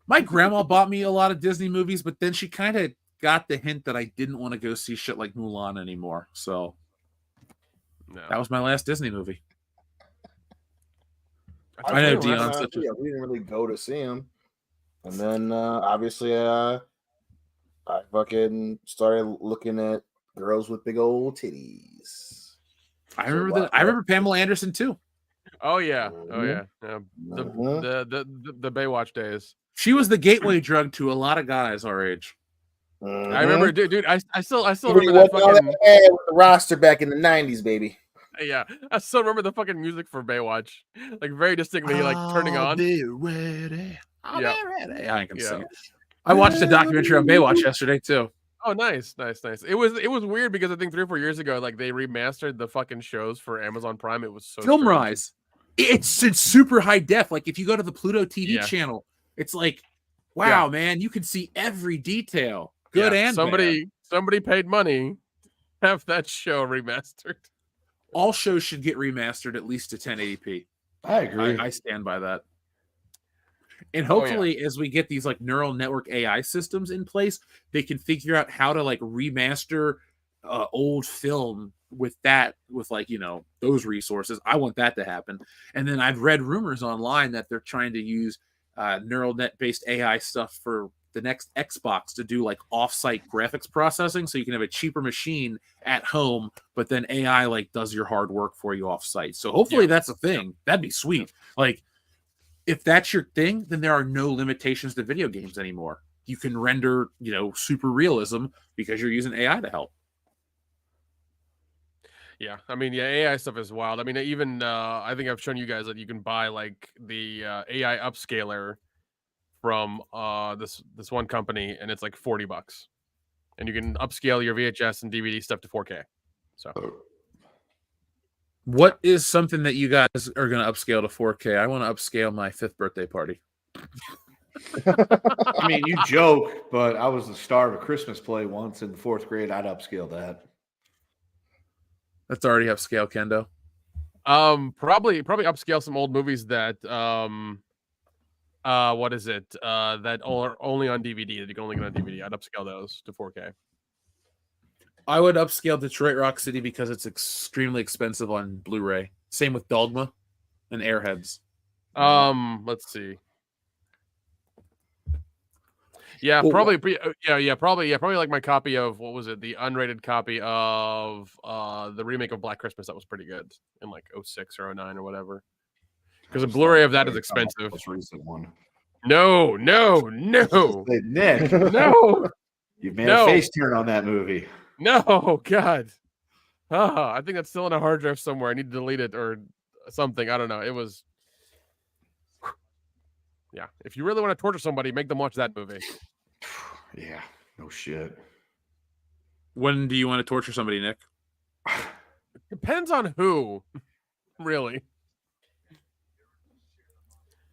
My grandma bought me a lot of Disney movies, but then she kind of got the hint that I didn't want to go see shit like Mulan anymore. So that was my last Disney movie. I know Dion's such a... we didn't really go to see him. And then obviously I fucking started looking at girls with big old titties. I remember Pamela Anderson too. Oh yeah. The Baywatch days. She was the gateway drug to a lot of guys our age. I remember, dude. I still remember that fucking with the roster back in the 90s, baby. Yeah, I still remember the fucking music for Baywatch, like very distinctly, like turning on. Be ready. I can sing it. I watched a documentary on Baywatch yesterday too. Oh, nice. It was weird because I think 3 or 4 years ago, like they remastered the fucking shows for Amazon Prime. It was so Film strange. Rise. It's super high def. Like if you go to the Pluto TV channel, it's like, wow, man, you can see every detail. Good and bad. Somebody paid money to have that show remastered. All shows should get remastered at least to 1080p. I agree. I stand by that. And hopefully, as we get these like neural network AI systems in place, they can figure out how to like remaster old film with like, those resources. I want that to happen. And then I've read rumors online that they're trying to use neural net based AI stuff for the next Xbox to do like offsite graphics processing, so you can have a cheaper machine at home, but then AI like does your hard work for you offsite. So hopefully that's a thing. That'd be sweet. Like if that's your thing, then there are no limitations to video games anymore. You can render, super realism because you're using AI to help. Yeah, I mean, yeah, AI stuff is wild. I mean, even I think I've shown you guys that you can buy like the AI upscaler from this one company, and it's like $40, and you can upscale your VHS and DVD stuff to 4K. So, What is something that you guys are going to upscale to 4K? I want to upscale my 5th birthday party. I mean, you joke, but I was the star of a Christmas play once in the 4th grade. I'd upscale that. That's already upscale, Kendo. probably upscale some old movies that what is it? That are only on DVD, that you can only get on DVD. I'd upscale those to 4K. I would upscale Detroit Rock City because it's extremely expensive on Blu-ray. Same with Dogma and Airheads. Let's see. Yeah, Well, probably. Probably like my copy of, what was it? The unrated copy of the remake of Black Christmas. That was pretty good in like 06 or 09 or whatever. Because a Blu-ray of that is expensive. Most recent one. No. Nick, No. you've made a face turn on that movie. No, God. I think that's still in a hard drive somewhere. I need to delete it or something. I don't know. It was. Yeah. If you really want to torture somebody, make them watch that movie. Yeah. No shit. When do you want to torture somebody, Nick? Depends on who. Really.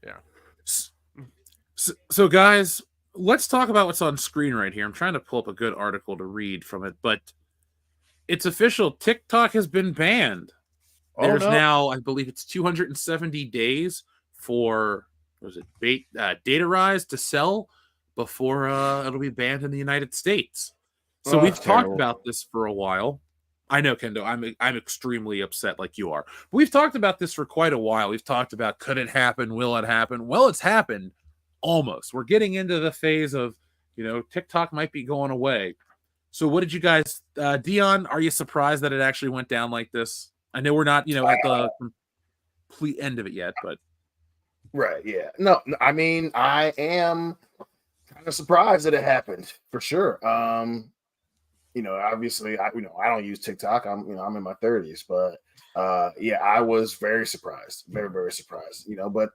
Yeah. So, guys, let's talk about what's on screen right here. I'm trying to pull up a good article to read from it, but it's official. TikTok has been banned. There's now, I believe it's 270 days for, data rise to sell before it'll be banned in the United States. So we've talked about this for a while. I know, Kendo, I'm extremely upset like you are. But we've talked about this for quite a while. We've talked about, could it happen? Will it happen? Well, it's happened. Almost. We're getting into the phase of, TikTok might be going away. So what did you guys, Dion, are you surprised that it actually went down like this? I know we're not, at the complete end of it yet, but. Right, yeah. No, I mean, I am kind of surprised that it happened, for sure. Obviously, I don't use TikTok. I'm in my 30s, but yeah, I was very surprised, very, very surprised, but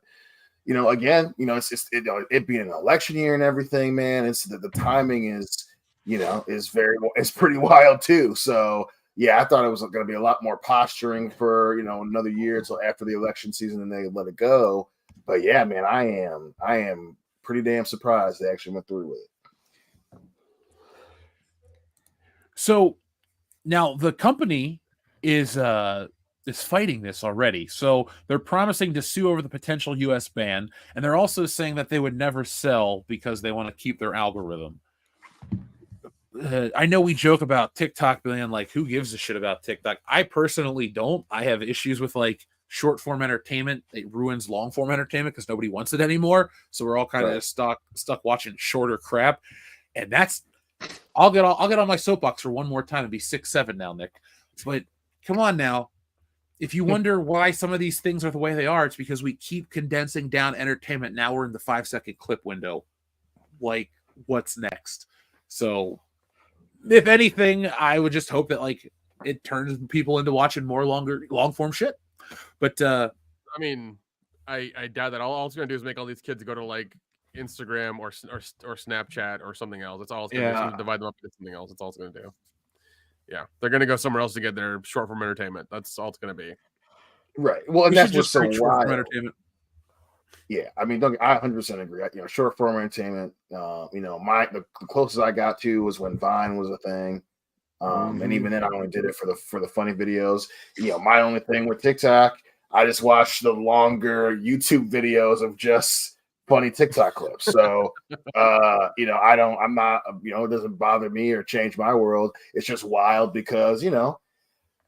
again, it being an election year and everything, man, it's the timing is it's pretty wild too. So yeah, I thought it was going to be a lot more posturing for another year until after the election season and they let it go. But yeah, man, I am pretty damn surprised they actually went through with it. So now the company is fighting this already. So they're promising to sue over the potential US ban, and they're also saying that they would never sell because they want to keep their algorithm. I know we joke about TikTok being like, who gives a shit about TikTok? I personally don't. I have issues with like short form entertainment. It ruins long form entertainment because nobody wants it anymore. So we're all kind of stuck watching shorter crap. And that's, I'll get on my soapbox for one more time and be 6'7" now, Nick. But come on now. If you wonder why some of these things are the way they are, it's because we keep condensing down entertainment. Now we're in the 5-second clip window. Like, what's next? So, if anything, I would just hope that like it turns people into watching more long form shit. But I mean, I doubt that. All it's gonna do is make all these kids go to like Instagram or Snapchat or something else. That's all it's gonna do. It's gonna divide them up into something else. That's all it's gonna do. Yeah, they're gonna go somewhere else to get their short form entertainment. That's all it's gonna be. Right. Well, and that's just so wild. Entertainment. Yeah, I mean, I 100% agree. Short form entertainment. The closest I got to was when Vine was a thing, and even then, I only did it for the funny videos. My only thing with TikTok, I just watch the longer YouTube videos of just funny TikTok clips. So, I'm not, it doesn't bother me or change my world. It's just wild because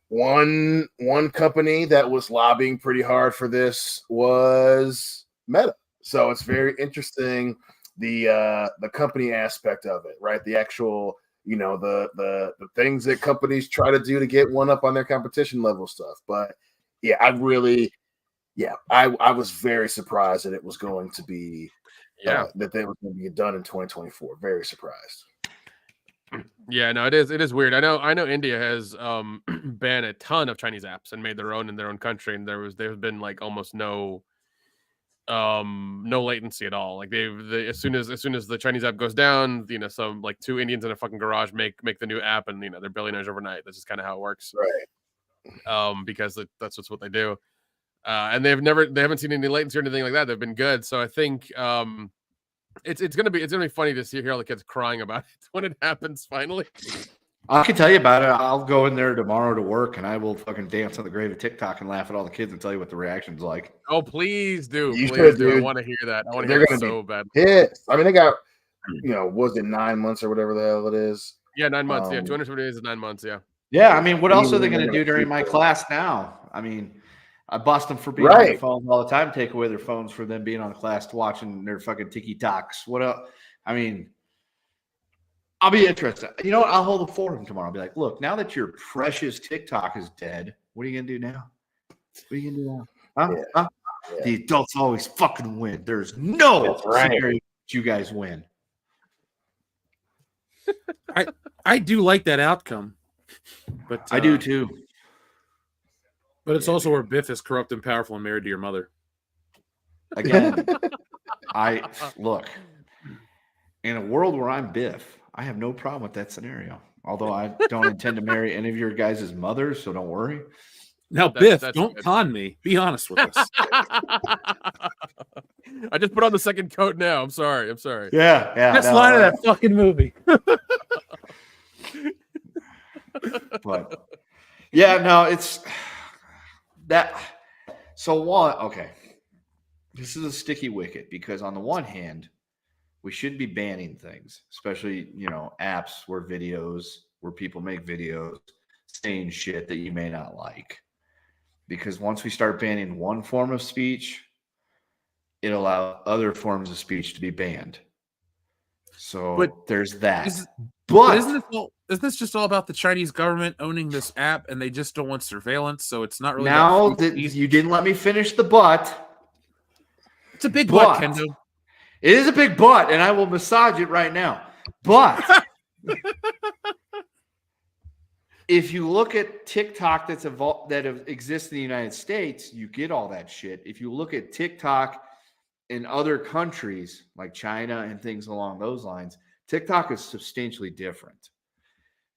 one company that was lobbying pretty hard for this was Meta. So it's very interesting the company aspect of it, right? The actual, the things that companies try to do to get one up on their competition level stuff. But yeah, I was very surprised that it was going to be that they were going to be done in 2024. Very surprised. Yeah, no, it is weird. I know India has banned a ton of Chinese apps and made their own in there's country, and there's been like almost no latency at all. Like they as soon as the Chinese app goes down, some like two Indians in a fucking garage make the new app, and they're billionaires overnight. That's just kind of how it works. Right. Because that's just what they do. And they haven't seen any latency or anything like that. They've been good. So I think it's gonna be funny to hear all the kids crying about it when it happens finally. I can tell you about it. I'll go in there tomorrow to work, and I will fucking dance on the grave of TikTok and laugh at all the kids and tell you what the reaction's like. Oh, please do. You Please should, do. I dude. want to hear that. I want to They're hear it gonna so be bad. pissed. I mean, they got, was it 9 months or whatever the hell it is? Yeah, 9 months. 270 days is 9 months. Yeah. Yeah, I mean, what else are they going to do during my class now? I mean, I bust them for being on their phones all the time, take away their phones for them being on class watching their fucking TikToks. What else? I mean, I'll be interested. You know what? I'll hold a forum tomorrow. I'll be like, look, now that your precious TikTok is dead, what are you going to do now? What are you going to do now? Huh? Yeah. Huh? Yeah. The adults always fucking win. There's no right. security that you guys win. I do like that outcome, but I do too. But it's also where Biff is corrupt and powerful and married to your mother. Again, I look in a world where I'm Biff, I have no problem with that scenario. Although I don't intend to marry any of your guys' mothers, so don't worry. Now, Biff, don't con me. Be honest with us. I just put on the second coat now. I'm sorry. Yeah. Best line of that fucking movie. But yeah, no, it's that. So one, okay, this is a sticky wicket because on the one hand, we shouldn't be banning things, especially apps where people make videos saying shit that you may not like. Because once we start banning one form of speech, it allows other forms of speech to be banned. So there's that. Isn't this just all about the Chinese government owning this app and they just don't want surveillance? So it's not really. Now that you didn't let me finish the but. It's a big but, Kendo. It is a big but, and I will massage it right now. But if you look at TikTok that exists in the United States, you get all that shit. If you look at TikTok in other countries like China and things along those lines, TikTok is substantially different.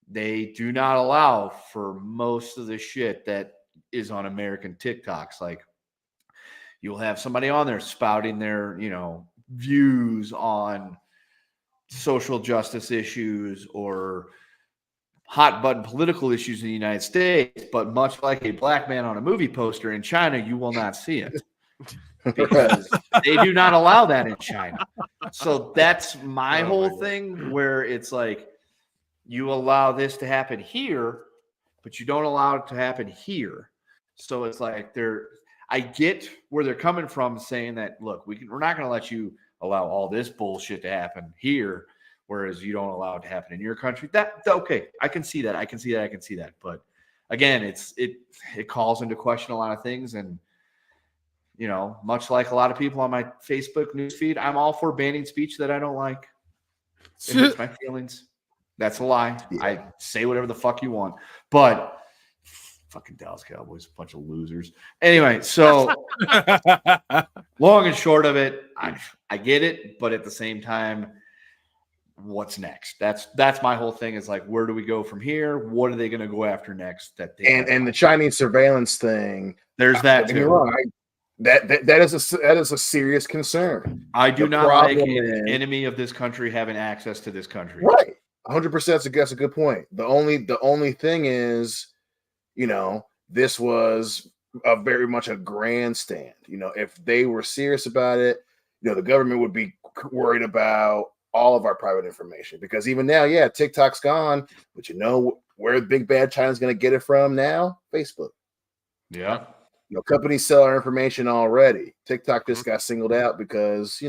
They do not allow for most of the shit that is on American TikToks. Like you'll have somebody on there spouting their, views on social justice issues or hot button political issues in the United States, but much like a black man on a movie poster in China, you will not see it because they do not allow that in China. So that's my whole thing where it's like you allow this to happen here, but you don't allow it to happen here. So it's like I get where they're coming from saying that, look, we're not going to let you allow all this bullshit to happen here, whereas you don't allow it to happen in your country. Okay, I can see that. But again, it calls into question a lot of things. And, much like a lot of people on my Facebook newsfeed, I'm all for banning speech that I don't like. It hurts my feelings. That's a lie. Yeah. I say whatever the fuck you want. But fucking Dallas Cowboys, a bunch of losers. Anyway, so long and short of it, I get it, but at the same time, what's next? That's my whole thing. Is like, where do we go from here? What are they going to go after next? And the Chinese surveillance thing. There's that too. Right. That is a serious concern. I do not like an enemy of this country having access to this country. Right, 100%. That's a good point. The only thing is, this was very much a grandstand. If they were serious about it, the government would be worried about all of our private information because even now, yeah, TikTok's gone, but where the big bad China's going to get it from now? Facebook. Yeah. Companies sell our information already. TikTok just got singled out because,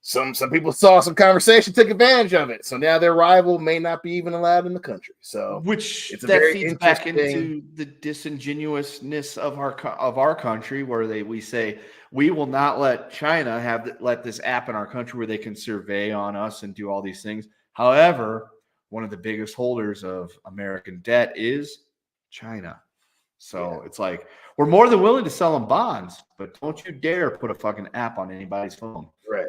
some people saw some conversation, took advantage of it. So now their rival may not be even allowed in the country. So which feeds back into the disingenuousness of our country, where we say we will not let China let this app in our country where they can survey on us and do all these things. However, one of the biggest holders of American debt is China. So it's like, we're more than willing to sell them bonds, but don't you dare put a fucking app on anybody's phone. Right.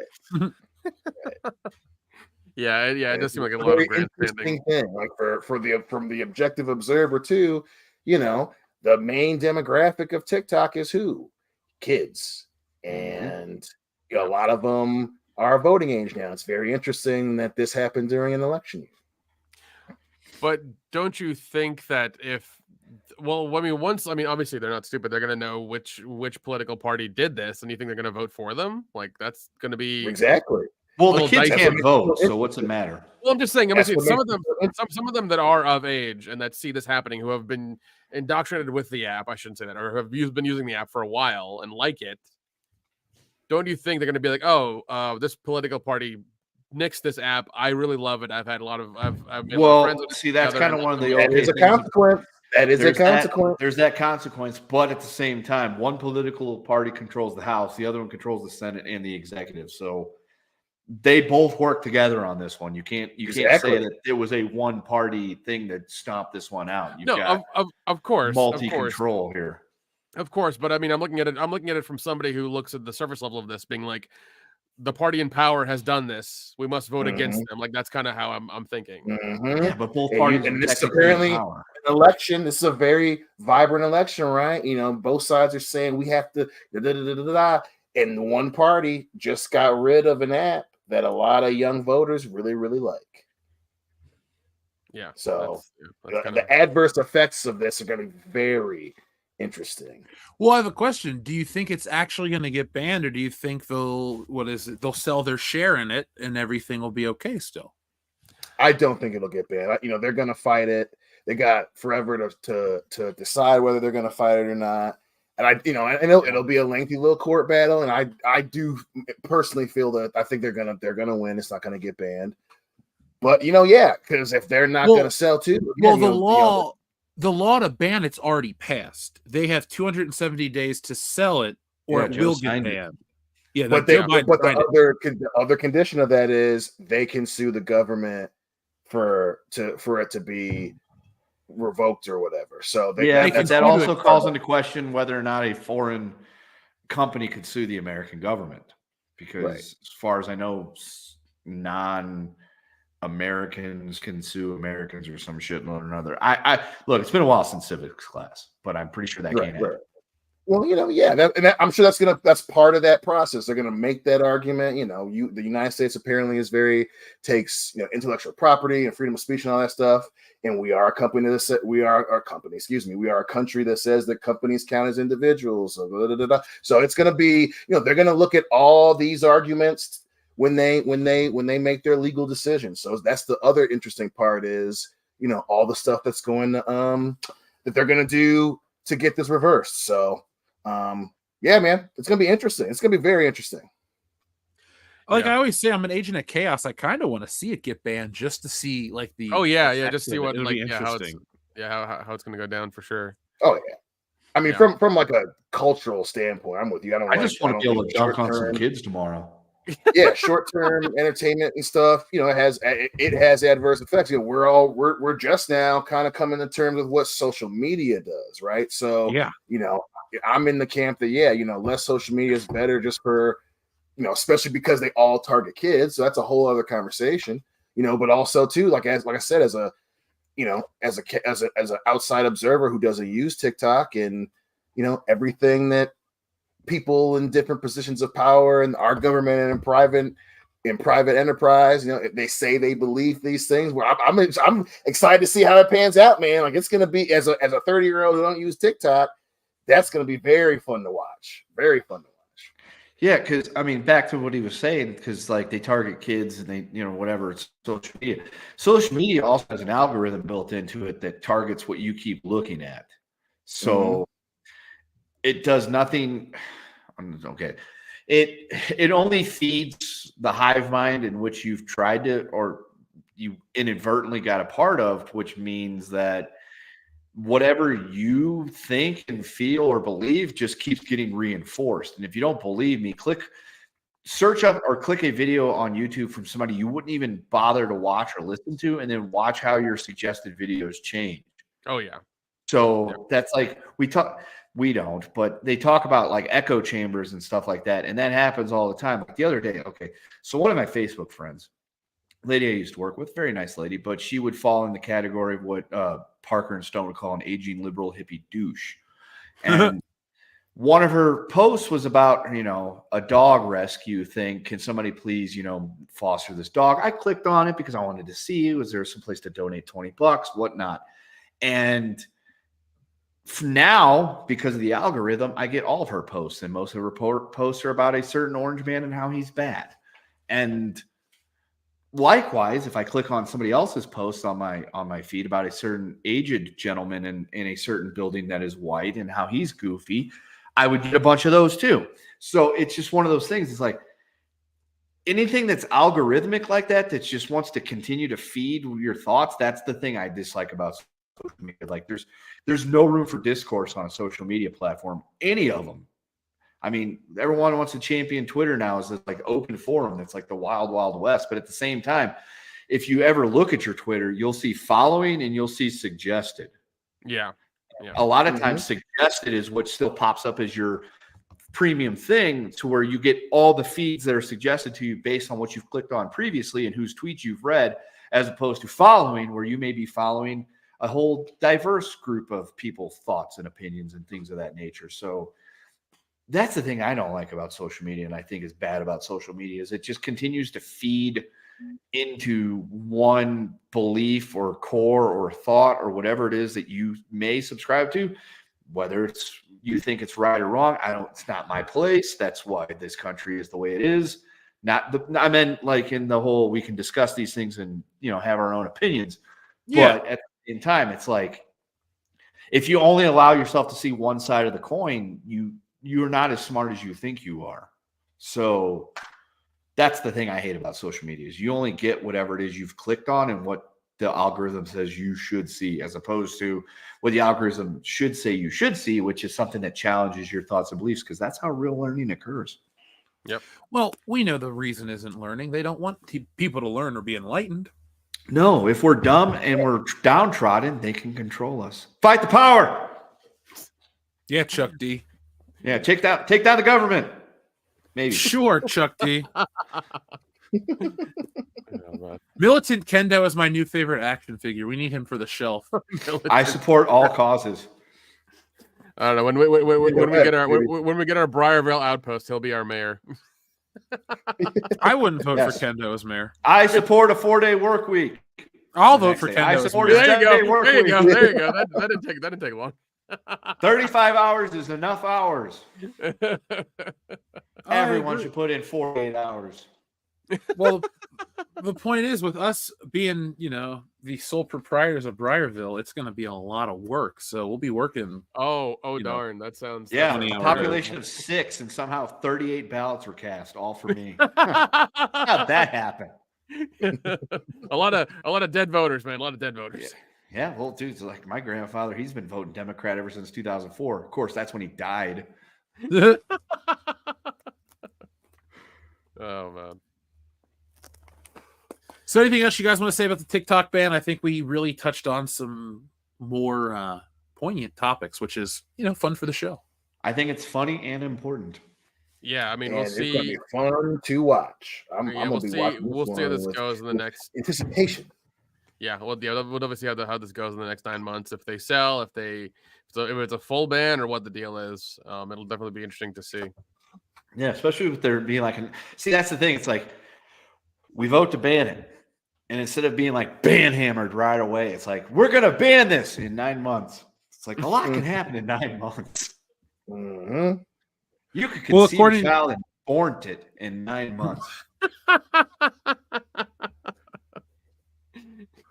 Yeah, it does It's seem like a a lot of very grandstanding. interesting thing. Like from the objective observer too, the main demographic of TikTok is who? Kids. And a lot of them are voting age now. It's very interesting that this happened during an election year. But don't you think that obviously they're not stupid. They're going to know which political party did this, and you think they're going to vote for them? Like, that's going to be Exactly. Well, the little kids dicey. can't vote, so what's it matter? Well, I'm just saying. That's what Some makes of them that are of age and that see this happening, who have been indoctrinated with the app. I shouldn't say that, or have been using the app for a while and like it. Don't you think they're going to be like, oh, this political party nixed this app. I really love it. I've had a lot of I've been friends with see, that's kind of one of the that is a consequence. That is a consequence. There's that consequence, but at the same time, one political party controls the House, the other one controls the Senate and the executive. So they both work together on this one. You can't say that it was a one party thing that stomped this one out. You've got of course, multi-control here. Of course, but I mean, I'm looking at it from somebody who looks at the surface level of this, being like, the party in power has done this. We must vote against them. Like, that's kind of how I'm thinking. Yeah, but both parties. And this is apparently an election. This is a very vibrant election, right? Both sides are saying we have to, and one party just got rid of an app that a lot of young voters really, really like. Yeah. So the adverse effects of this are going to be very interesting. Well, I have a question. Do you think it's actually going to get banned, or do you think they'll sell their share in it and everything will be okay still? I don't think it'll get banned. They're going to fight it. They got forever to decide whether they're going to fight it or not. And it'll be a lengthy little court battle. And I do personally feel that I think they're gonna win. It's not gonna get banned. But because if they're not gonna sell too, the law to ban it's already passed. They have 270 days to sell it, or it will get banned. Yeah, but the other condition of that is they can sue the government for it to be revoked or whatever. So that also calls into question whether or not a foreign company could sue the American government, because as far as I know, non-Americans can sue Americans or some shit or another. I look, it's been a while since civics class, but I'm pretty sure that can't happen. Well, I'm sure that's part of that process. They're gonna make that argument. The United States apparently takes intellectual property and freedom of speech and all that stuff. And we are a company we are a country that says that companies count as individuals. So it's gonna be, they're gonna look at all these arguments when they make their legal decisions. So that's the other interesting part is, all the stuff that's going to that they're gonna do to get this reversed. So yeah, man, it's gonna be interesting. It's gonna be very interesting. I always say, I'm an agent of chaos. I kind of want to see it get banned just to see the just see what how it's gonna go down for sure. Oh yeah, I mean from like a cultural standpoint, I'm with you. I just want to be able to dunk on some kids tomorrow. Yeah, short-term entertainment and stuff. It has adverse effects. We're just now kind of coming to terms with what social media does, right? So I'm in the camp that less social media is better, just for especially because they all target kids. So that's a whole other conversation. But also too, like I said, as an outside observer who doesn't use TikTok, and everything that people in different positions of power in our government and in private enterprise, they say they believe these things. Well, I'm excited to see how it pans out, man. Like, it's going to be, as a 30-year-old who don't use TikTok, that's going to be very fun to watch. Very fun to watch. Yeah, because back to what he was saying, because they target kids and they, whatever, it's social media. Social media also has an algorithm built into it that targets what you keep looking at. So it does nothing. Okay. It only feeds the hive mind in which you've tried to, or you inadvertently got a part of, which means that whatever you think and feel or believe just keeps getting reinforced. And if you don't believe me, click search up or click a video on YouTube from somebody you wouldn't even bother to watch or listen to, and then watch how your suggested videos change. Oh yeah. So that's like we don't, but they talk about like echo chambers and stuff like that. And that happens all the time. Like the other day, okay. So one of my Facebook friends, lady I used to work with, very nice lady, but she would fall in the category of what Parker and Stone would call an aging liberal hippie douche. And one of her posts was about, a dog rescue thing. Can somebody please, foster this dog? I clicked on it because I wanted to see, was there some place to donate $20, whatnot. And now, because of the algorithm, I get all of her posts, and most of her posts are about a certain orange man and how he's bad. And likewise, if I click on somebody else's post on my feed about a certain aged gentleman in a certain building that is white and how he's goofy, I would get a bunch of those too. So it's just one of those things. It's like anything that's algorithmic like that just wants to continue to feed your thoughts. That's the thing I dislike about social media. Like there's no room for discourse on a social media platform, any of them. I mean, everyone wants to champion Twitter now as this like open forum that's like the wild, wild west. But at the same time, if you ever look at your Twitter, you'll see following and you'll see suggested. Yeah. A lot of times suggested is what still pops up as your premium thing, to where you get all the feeds that are suggested to you based on what you've clicked on previously and whose tweets you've read, as opposed to following, where you may be following a whole diverse group of people's thoughts and opinions and things of that nature. So that's the thing I don't like about social media, and I think is bad about social media, is it just continues to feed into one belief or core or thought or whatever it is that you may subscribe to, whether it's you think it's right or wrong. It's not my place. That's why this country is the way it is. I meant like in the whole, we can discuss these things and, have our own opinions. Yeah. But at the same time, it's like, if you only allow yourself to see one side of the coin, you're not as smart as you think you are. So that's the thing I hate about social media, is you only get whatever it is you've clicked on and what the algorithm says you should see, as opposed to what the algorithm should say you should see, which is something that challenges your thoughts and beliefs, because that's how real learning occurs. Yep. Well, we know the reason isn't learning. They don't want people to learn or be enlightened. No, if we're dumb and we're downtrodden, they can control us. Fight the power. Yeah, Chuck D. Yeah, take down the government. Maybe. Sure, Chuck D. Militant Kendo is my new favorite action figure. We need him for the shelf. I support all causes. I don't know. When we get our Briarville outpost, he'll be our mayor. I wouldn't vote for Kendo as mayor. I support a 4-day work week. I'll vote for Kendo. I support a There you 7-day go. work There you week. go. There you go. That didn't take long. 35 hours is enough hours. Everyone agree. should put in 48 hours. Well, the point is, with us being, the sole proprietors of Briarville, it's going to be a lot of work. So we'll be working. Oh, darn. That sounds. Yeah, funny. a population of 6, and somehow 38 ballots were cast, all for me. How'd that happen? a lot of dead voters, man. A lot of dead voters. Yeah, well, dude, like my grandfather, he's been voting Democrat ever since 2004. Of course, that's when he died. Oh, man. So anything else you guys want to say about the TikTok ban? I think we really touched on some more poignant topics, which is, fun for the show. I think it's funny and important. Yeah, I mean, And we'll it's see. gonna be fun to watch. I'm we'll gonna be see. watching. We'll see how this with goes in the next. anticipation. Yeah, we'll obviously see how this goes in the next 9 months. If they sell, if it's a full ban or what the deal is, it'll definitely be interesting to see. Yeah, especially if there being like, see, that's the thing. It's like we vote to ban it, and instead of being like ban hammered right away, it's like we're gonna ban this in 9 months. It's like a lot can happen in 9 months. Mm-hmm. You could conceive a child and born it in 9 months.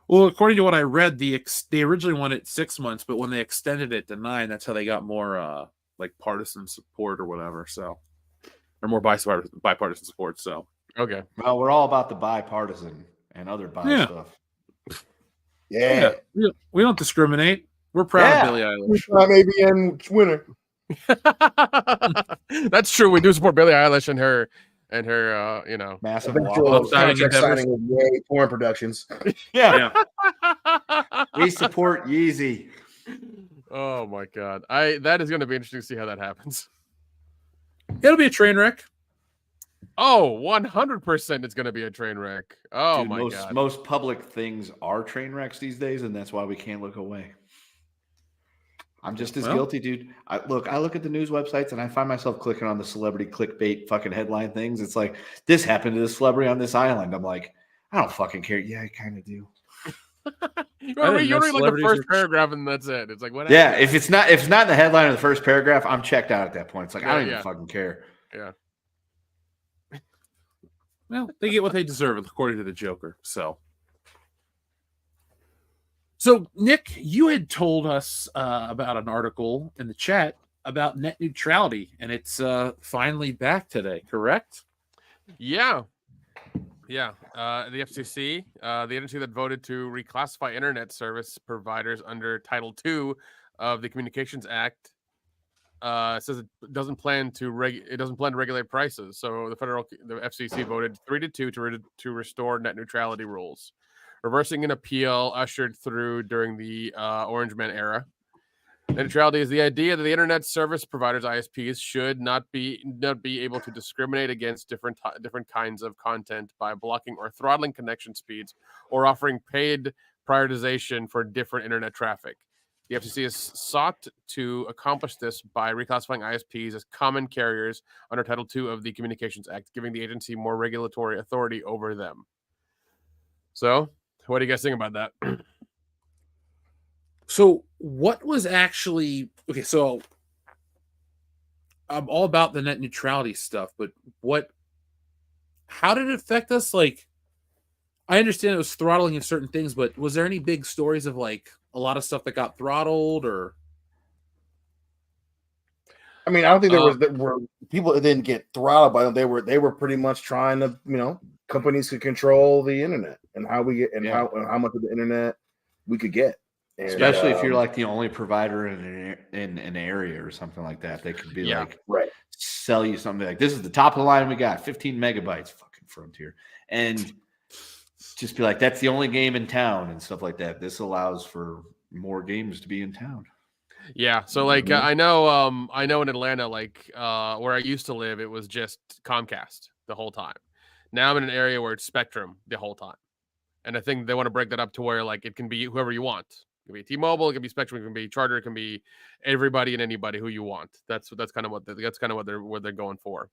Well, according to what I read, they originally wanted 6 months, but when they extended it to 9, that's how they got more partisan support or whatever. So, or more bipartisan support. So, okay. Well, we're all about the bipartisan and other stuff. Yeah. We don't discriminate. We're proud of Billie Eilish. I may be in winter. That's true. We do support Billie Eilish and her and her, Massive Eventual walk. Signing contract endeavors. signing with Yay Porn Productions. Yeah. We support Yeezy. Oh my god, that is going to be interesting to see how that happens. It'll be a train wreck. Oh, 100% it's going to be a train wreck. Oh Dude, my god. most public things are train wrecks these days, and that's why we can't look away. I'm just as guilty, dude. I look at the news websites and I find myself clicking on the celebrity clickbait fucking headline things. It's like, this happened to this celebrity on this island. I'm like, I don't fucking care. Yeah, I kind of do. You read like the first paragraph and that's it. It's like, what? Yeah, if it's not in the headline of the first paragraph, I'm checked out at that point. It's like, I don't even fucking care. Yeah. Well, they get what they deserve, according to the Joker. So, Nick, you had told us about an article in the chat about net neutrality, and it's finally back today, correct? Yeah. Yeah. The FCC, the agency that voted to reclassify internet service providers under Title II of the Communications Act, says it doesn't plan to regulate prices. So the FCC voted 3-2 to restore net neutrality rules, reversing an appeal ushered through during the Orange Man era. Net neutrality is the idea that the internet service providers, ISPs, should not be able to discriminate against different kinds of content by blocking or throttling connection speeds or offering paid prioritization for different internet traffic. The FCC has sought to accomplish this by reclassifying ISPs as common carriers under Title II of the Communications Act, giving the agency more regulatory authority over them. So, what do you guys think about that? So, what was actually okay? So, I'm all about the net neutrality stuff, but how did it affect us? Like, I understand it was throttling of certain things, but was there any big stories of like a lot of stuff that got throttled, or? I mean, I don't think there were people that didn't get throttled by them. They were pretty much trying to, companies could control the internet and how we get and how much of the internet we could get. And, especially if you're like the only provider in an area or something like that, they could be like, sell you something like, this is the top of the line we got, 15 megabytes, fucking Frontier, and just be like, that's the only game in town and stuff like that. This allows for more games to be in town. Yeah. So like, I know in Atlanta, like where I used to live, it was just Comcast the whole time. Now I'm in an area where it's Spectrum the whole time. And I think they want to break that up to where like it can be whoever you want. It can be T-Mobile, it can be Spectrum, it can be Charter, it can be everybody and anybody who you want. That's kind of what they're going for.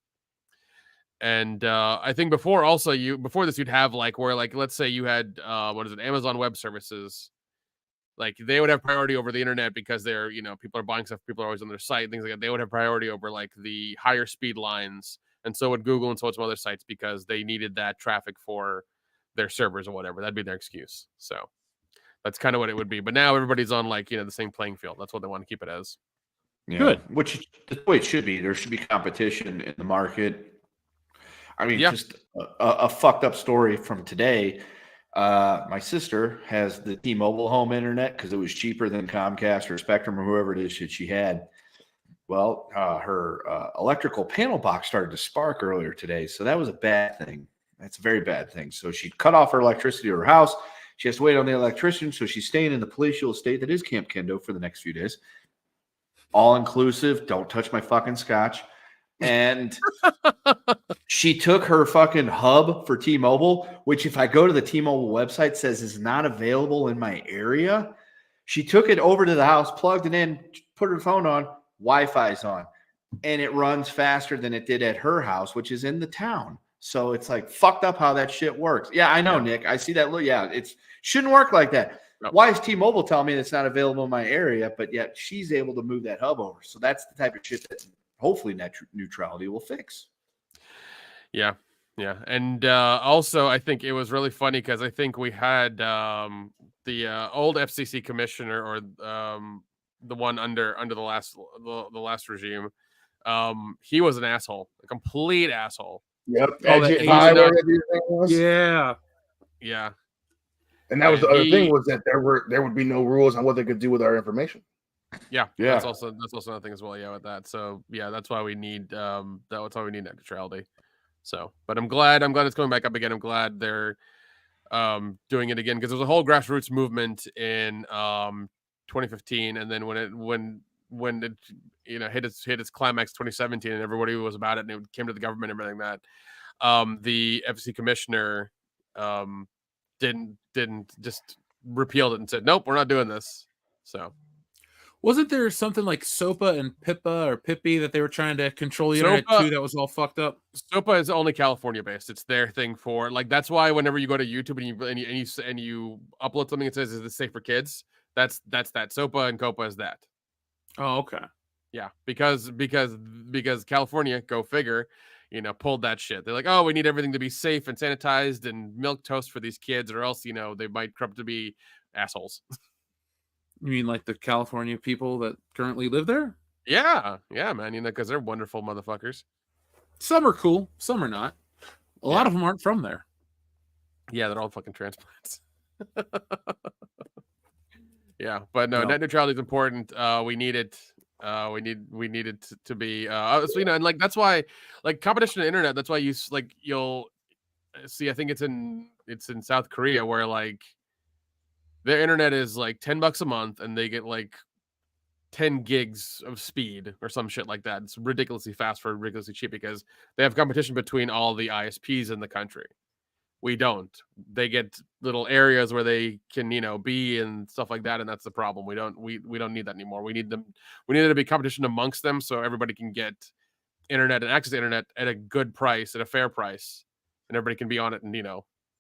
And I think before this you'd have like where like let's say you had Amazon Web Services, like they would have priority over the internet because they're people are buying stuff, people are always on their site, things like that. They would have priority over like the higher speed lines, and so would Google and so would some other sites because they needed that traffic for their servers or whatever. That'd be their excuse. So that's kind of what it would be. But now everybody's on like the same playing field. That's what they want to keep it as. Yeah. Good. Which the way it should be. There should be competition in the market. I mean, just a fucked up story from today. My sister has the T-Mobile home internet because it was cheaper than Comcast or Spectrum or whoever it is that she had. Well, her electrical panel box started to spark earlier today, so that was a bad thing. That's a very bad thing. So she cut off her electricity to her house. She has to wait on the electrician, so she's staying in the palatial estate that is Camp Kendo for the next few days. All inclusive. Don't touch my fucking scotch. And she took her fucking hub for T-Mobile, which if I go to the T-Mobile website says is not available in my area. She took it over to the house, plugged it in, put her phone on, Wi-Fi's on, and it runs faster than it did at her house, which is in the town. So it's like fucked up how that shit works. Yeah, I know, Nick. I see that. Yeah, it shouldn't work like that. No. Why is T-Mobile telling me it's not available in my area, but yet she's able to move that hub over? So that's the type of shit that hopefully net neutrality will fix. Yeah. And also, I think it was really funny because I think we had the old FCC commissioner or the one under the last regime. He was an asshole, a complete asshole. Yep. Yeah. And that was the other thing was that there would be no rules on what they could do with our information. Yeah. That's also another thing as well. Yeah, with that. So yeah, that's why we need net neutrality. So, but I'm glad it's going back up again. I'm glad they're doing it again, because there was a whole grassroots movement in 2015, and then when it hit its climax 2017, and everybody was about it, and it came to the government and everything like that, the FCC commissioner didn't just repealed it and said, nope, we're not doing this. So wasn't there something like SOPA and PIPA or Pippi that they were trying to control the internet too that was all fucked up? SOPA is only California based. It's their thing for, like, that's why whenever you go to YouTube and you upload something, it says, is this safe for kids? That's that. SOPA and COPA is that. Oh, okay. Yeah, because California, go figure, pulled that shit. They're like, oh, we need everything to be safe and sanitized and milk toast for these kids, or else they might grow up to be assholes. You mean like the California people that currently live there? Yeah, man. Because they're wonderful motherfuckers. Some are cool, some are not. A lot of them aren't from there. Yeah, they're all fucking transplants. Yeah, but no, net neutrality is important. We need it. We need it to be. And like that's why, like, competition on the internet. That's why you'll see. I think it's in South Korea, where like their internet is like $10 a month, and they get like 10 gigs of speed or some shit like that. It's ridiculously fast for ridiculously cheap, because they have competition between all the ISPs in the country. We don't. They get little areas where they can, be and stuff like that, and that's the problem. We don't need that anymore. We need there to be competition amongst them, so everybody can get internet and access to internet at a good price, at a fair price, and everybody can be on it and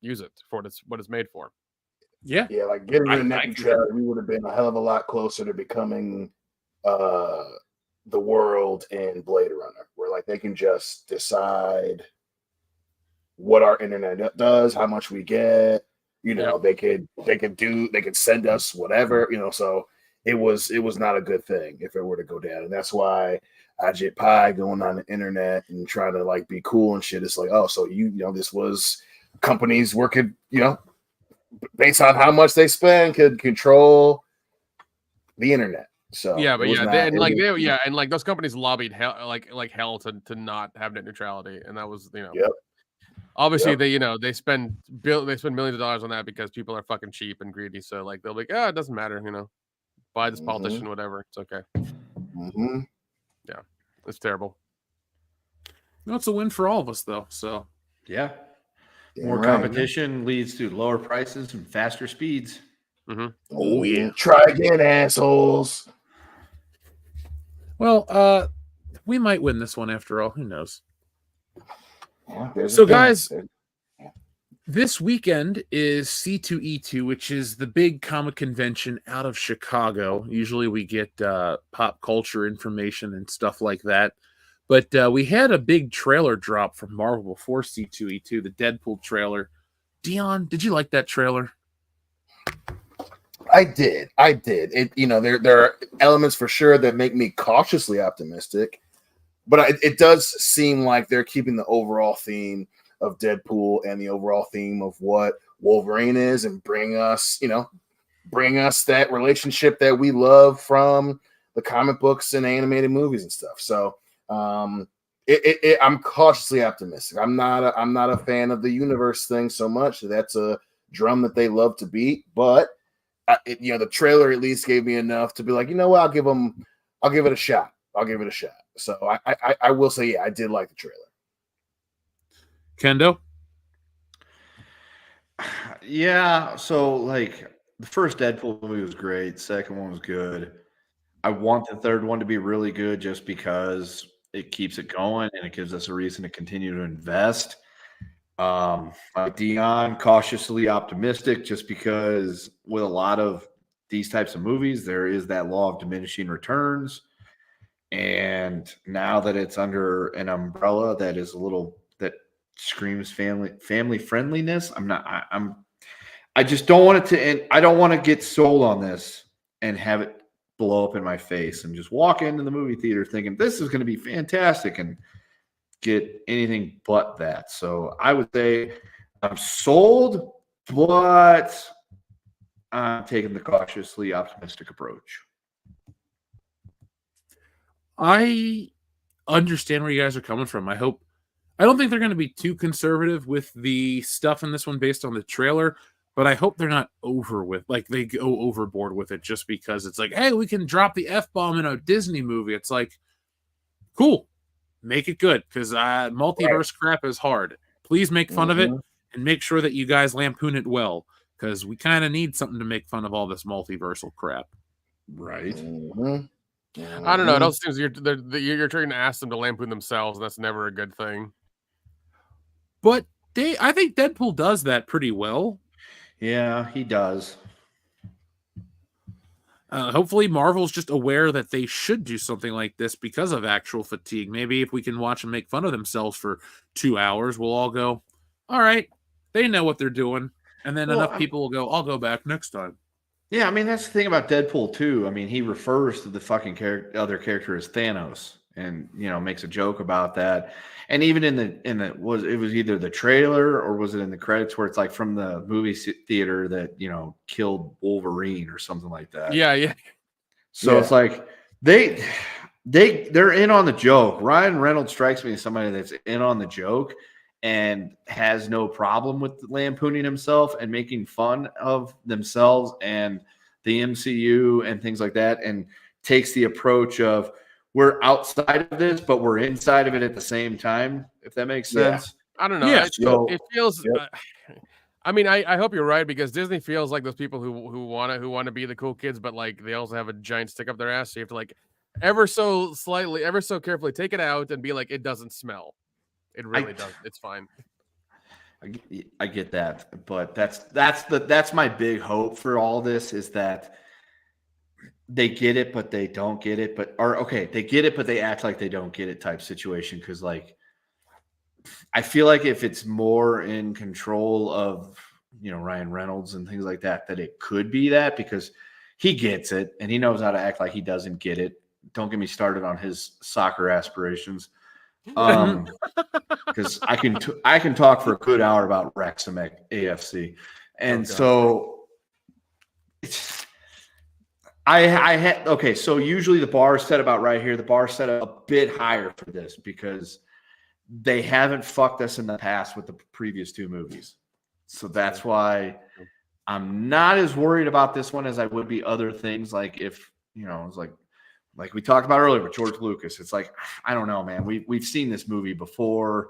use it for what it's made for. Yeah, like getting rid of net neutrality, we would have been a hell of a lot closer to becoming the world in Blade Runner, where like they can just decide what our internet does, how much we get, they could send us whatever, so it was not a good thing if it were to go down. And that's why Ajit Pai going on the internet and trying to like be cool and shit. It's like, oh, so this was companies working, based on how much they spend, could control the internet. So and those companies lobbied hell to not have net neutrality, and that was obviously they spend millions of dollars on that because people are fucking cheap and greedy. So like they'll be like, it doesn't matter, buy this politician, whatever, it's okay. Yeah, it's terrible. It's a win for all of us though. So yeah, more competition leads to lower prices and faster speeds. Mm-hmm. Oh yeah, try again, assholes. Well, we might win this one after all. Who knows? Yeah, so, guys, this weekend is C2E2, which is the big comic convention out of Chicago. Usually we get pop culture information and stuff like that. But we had a big trailer drop from Marvel before C2E2, the Deadpool trailer. Dion, did you like that trailer? I did. It, there are elements for sure that make me cautiously optimistic, but it does seem like they're keeping the overall theme of Deadpool and the overall theme of what Wolverine is, and bring us that relationship that we love from the comic books and animated movies and stuff. So I'm cautiously optimistic. I'm not a fan of the universe thing so much. That's a drum that they love to beat, but the trailer at least gave me enough to be like, what, I'll give it a shot. So I will say, I did like the trailer. Kendo? Yeah, so like the first Deadpool movie was great. Second one was good. I want the third one to be really good just because it keeps it going and it gives us a reason to continue to invest. Like Dion, cautiously optimistic, just because with a lot of these types of movies, there is that law of diminishing returns. And now that it's under an umbrella that is that screams family friendliness, I just don't want it to end. I don't want to get sold on this and have it blow up in my face and just walk into the movie theater thinking this is going to be fantastic and get anything but that. So I would say I'm sold, but I'm taking the cautiously optimistic approach. I understand where you guys are coming from. I hope I don't think they're going to be too conservative with the stuff in this one based on the trailer, but I hope they're not they go overboard with it just because it's like, hey, we can drop the F-bomb in a Disney movie. It's like, cool, make it good, because multiverse crap is hard. Please make fun of it and make sure that you guys lampoon it well, because we kind of need something to make fun of all this multiversal crap. Right. I don't know. It also seems you're trying to ask them to lampoon themselves, and that's never a good thing. But I think Deadpool does that pretty well. Yeah, he does. Hopefully Marvel's just aware that they should do something like this because of actual fatigue. Maybe if we can watch them make fun of themselves for 2 hours, we'll all go, all right, they know what they're doing. And then enough people will go, I'll go back next time. Yeah, I mean, that's the thing about Deadpool, too. I mean, he refers to the fucking other character as Thanos and, makes a joke about that. And even it was either the trailer or was it in the credits where it's like from the movie theater that, killed Wolverine or something like that. Yeah. So it's like they're in on the joke. Ryan Reynolds strikes me as somebody that's in on the joke and has no problem with lampooning himself and making fun of themselves and the MCU and things like that, and takes the approach of, we're outside of this, but we're inside of it at the same time, if that makes sense. I don't know. Yeah, it feels. I mean, I hope you're right, because Disney feels like those people who want to be the cool kids, but like they also have a giant stick up their ass. So you have to like ever so carefully take it out and be like, it doesn't smell. It really does. It's fine. I get that, but that's my big hope for all this, is that they get it, but they don't get it, they get it, but they act like they don't get it type situation. Because like, I feel like if it's more in control of Ryan Reynolds and things like that, that it could be that, because he gets it and he knows how to act like he doesn't get it. Don't get me started on his soccer aspirations. Because I can talk for a good hour about Wrexham AFC, and so it's so usually the bar is set about right here. The bar is set a bit higher for this because they haven't fucked us in the past with the previous 2 movies, so that's why I'm not as worried about this one as I would be other things. Like if it's like we talked about earlier with George Lucas, it's like, I don't know, man. We've seen this movie before,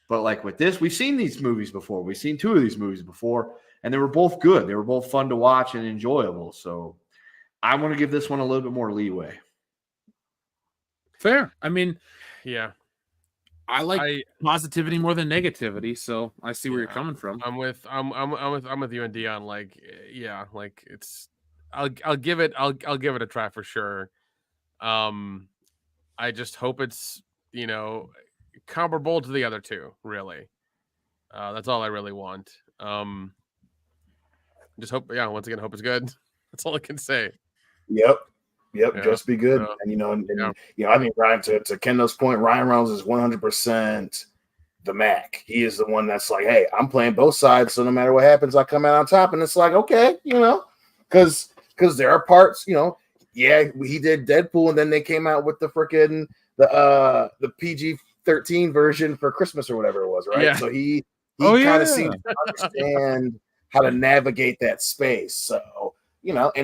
but like with this, we've seen these movies before. We've seen 2 of these movies before, and they were both good. They were both fun to watch and enjoyable. So I want to give this one a little bit more leeway. Fair. I mean, yeah, I like positivity more than negativity, so I see where you're coming from. I'm with you and Dion. Like, yeah, like it's. I'll give it a try for sure. I just hope it's comparable to the other 2. Really, that's all I really want. Just hope. Yeah, once again, hope it's good. That's all I can say. Yep. Yeah. Just be good. And I mean, Ryan, to Kendall's point, Ryan Reynolds is 100% the Mac. He is the one that's like, hey, I'm playing both sides, so no matter what happens, I come out on top. And it's like, okay, because there are parts, yeah, he did Deadpool, and then they came out with the freaking the PG-13 version for Christmas or whatever it was, right? Yeah. So he kind of seems to understand how to navigate that space. So, yeah, I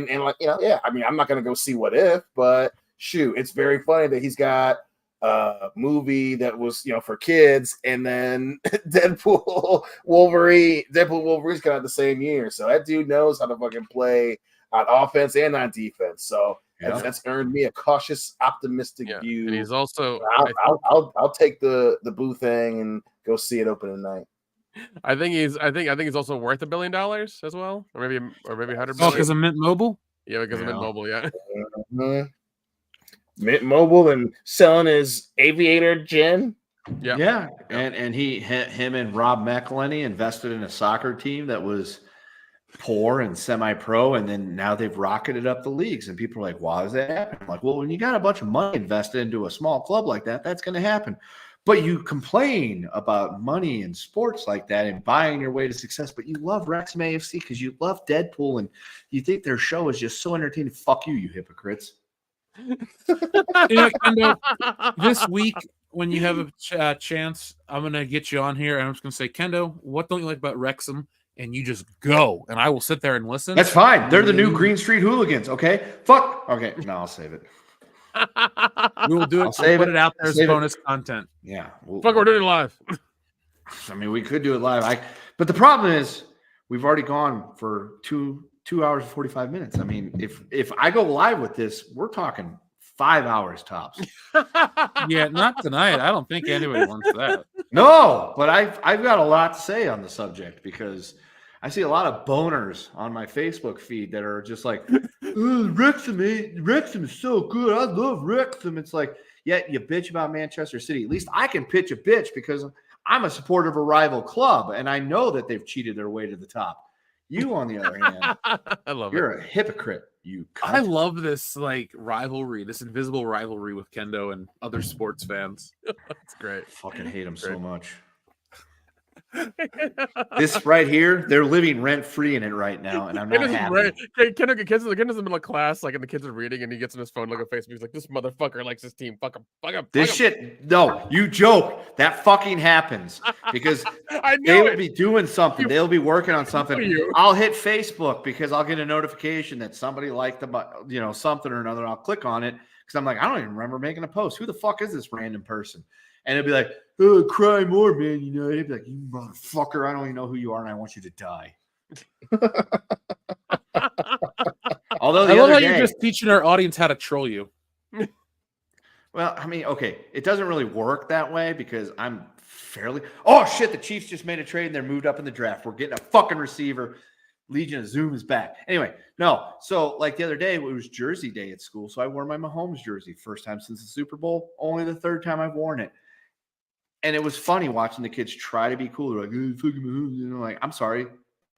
mean, I'm not gonna go see What If, but shoot, it's very funny that he's got a movie that was for kids, and then Deadpool Wolverine's kind of the same year. So that dude knows how to fucking play on offense and on defense. So that's earned me a cautious, optimistic view. And he's also I'll take the Boo thing and go see it open tonight. I think he's also worth $1 billion as well, or maybe 100 billion. Oh, because of Mint Mobile? Yeah, because of Mint Mobile, yeah. Mm-hmm. Mint Mobile and selling his aviator gin. Yeah. And him and Rob McElhenney invested in a soccer team that was poor and semi-pro, and then now they've rocketed up the leagues, and people are like, why does that happen? I'm like, well, when you got a bunch of money invested into a small club like that, that's going to happen. But you complain about money in sports like that and buying your way to success, but you love Wrexham AFC because you love Deadpool and you think their show is just so entertaining. Fuck you, you hypocrites. Kendall, this week when you have a chance, I'm gonna get you on here, and I'm just gonna say, Kendo, what don't you like about Wrexham? And you just go, and I will sit there and listen. That's fine. They're the new Green Street Hooligans. Okay, fuck. Okay, no, I'll save it. We will do it. We'll put it out there as bonus content. Yeah, Fuck, we're doing it live. I mean, we could do it live. But the problem is, we've already gone for two hours and 45 minutes. I mean, if I go live with this, we're talking 5 hours tops. Yeah, not tonight. I don't think anybody wants that. No, but I've got a lot to say on the subject because I see a lot of boners on my Facebook feed that are just like, oh, Wrexham is so good. I love Wrexham. It's like, yeah, you bitch about Manchester City. At least I can pitch a bitch because I'm a supporter of a rival club, and I know that they've cheated their way to the top. You, on the other hand, you're a hypocrite. You cunt. I love this rivalry, this invisible rivalry with Kendo and other sports fans. That's great. Fucking hate them so much. This right here, they're living rent free in it right now, and I'm not happy. Kids in the middle of class, and the kids are reading, and he gets on his phone, look at Facebook. He's like, "This motherfucker likes his team. Fuck him. Fuck him." This shit, no, you joke. That fucking happens because they will be doing something. They'll be working on something. I'll hit Facebook because I'll get a notification that somebody liked something or another. I'll click on it because I'm like, I don't even remember making a post. Who the fuck is this random person? And it'd be like, oh, cry more, man. It'd be like, you motherfucker, I don't even know who you are, and I want you to die. Although I love how you're just teaching our audience how to troll you. Well, I mean, okay, it doesn't really work that way because I'm fairly. Oh shit, the Chiefs just made a trade and they're moved up in the draft. We're getting a fucking receiver. Legion of Zoom is back. Anyway, no. So the other day, it was Jersey Day at school, so I wore my Mahomes jersey. First time since the Super Bowl. Only the third time I've worn it. And it was funny watching the kids try to be cool. They're like, fucking Mahomes. I'm sorry,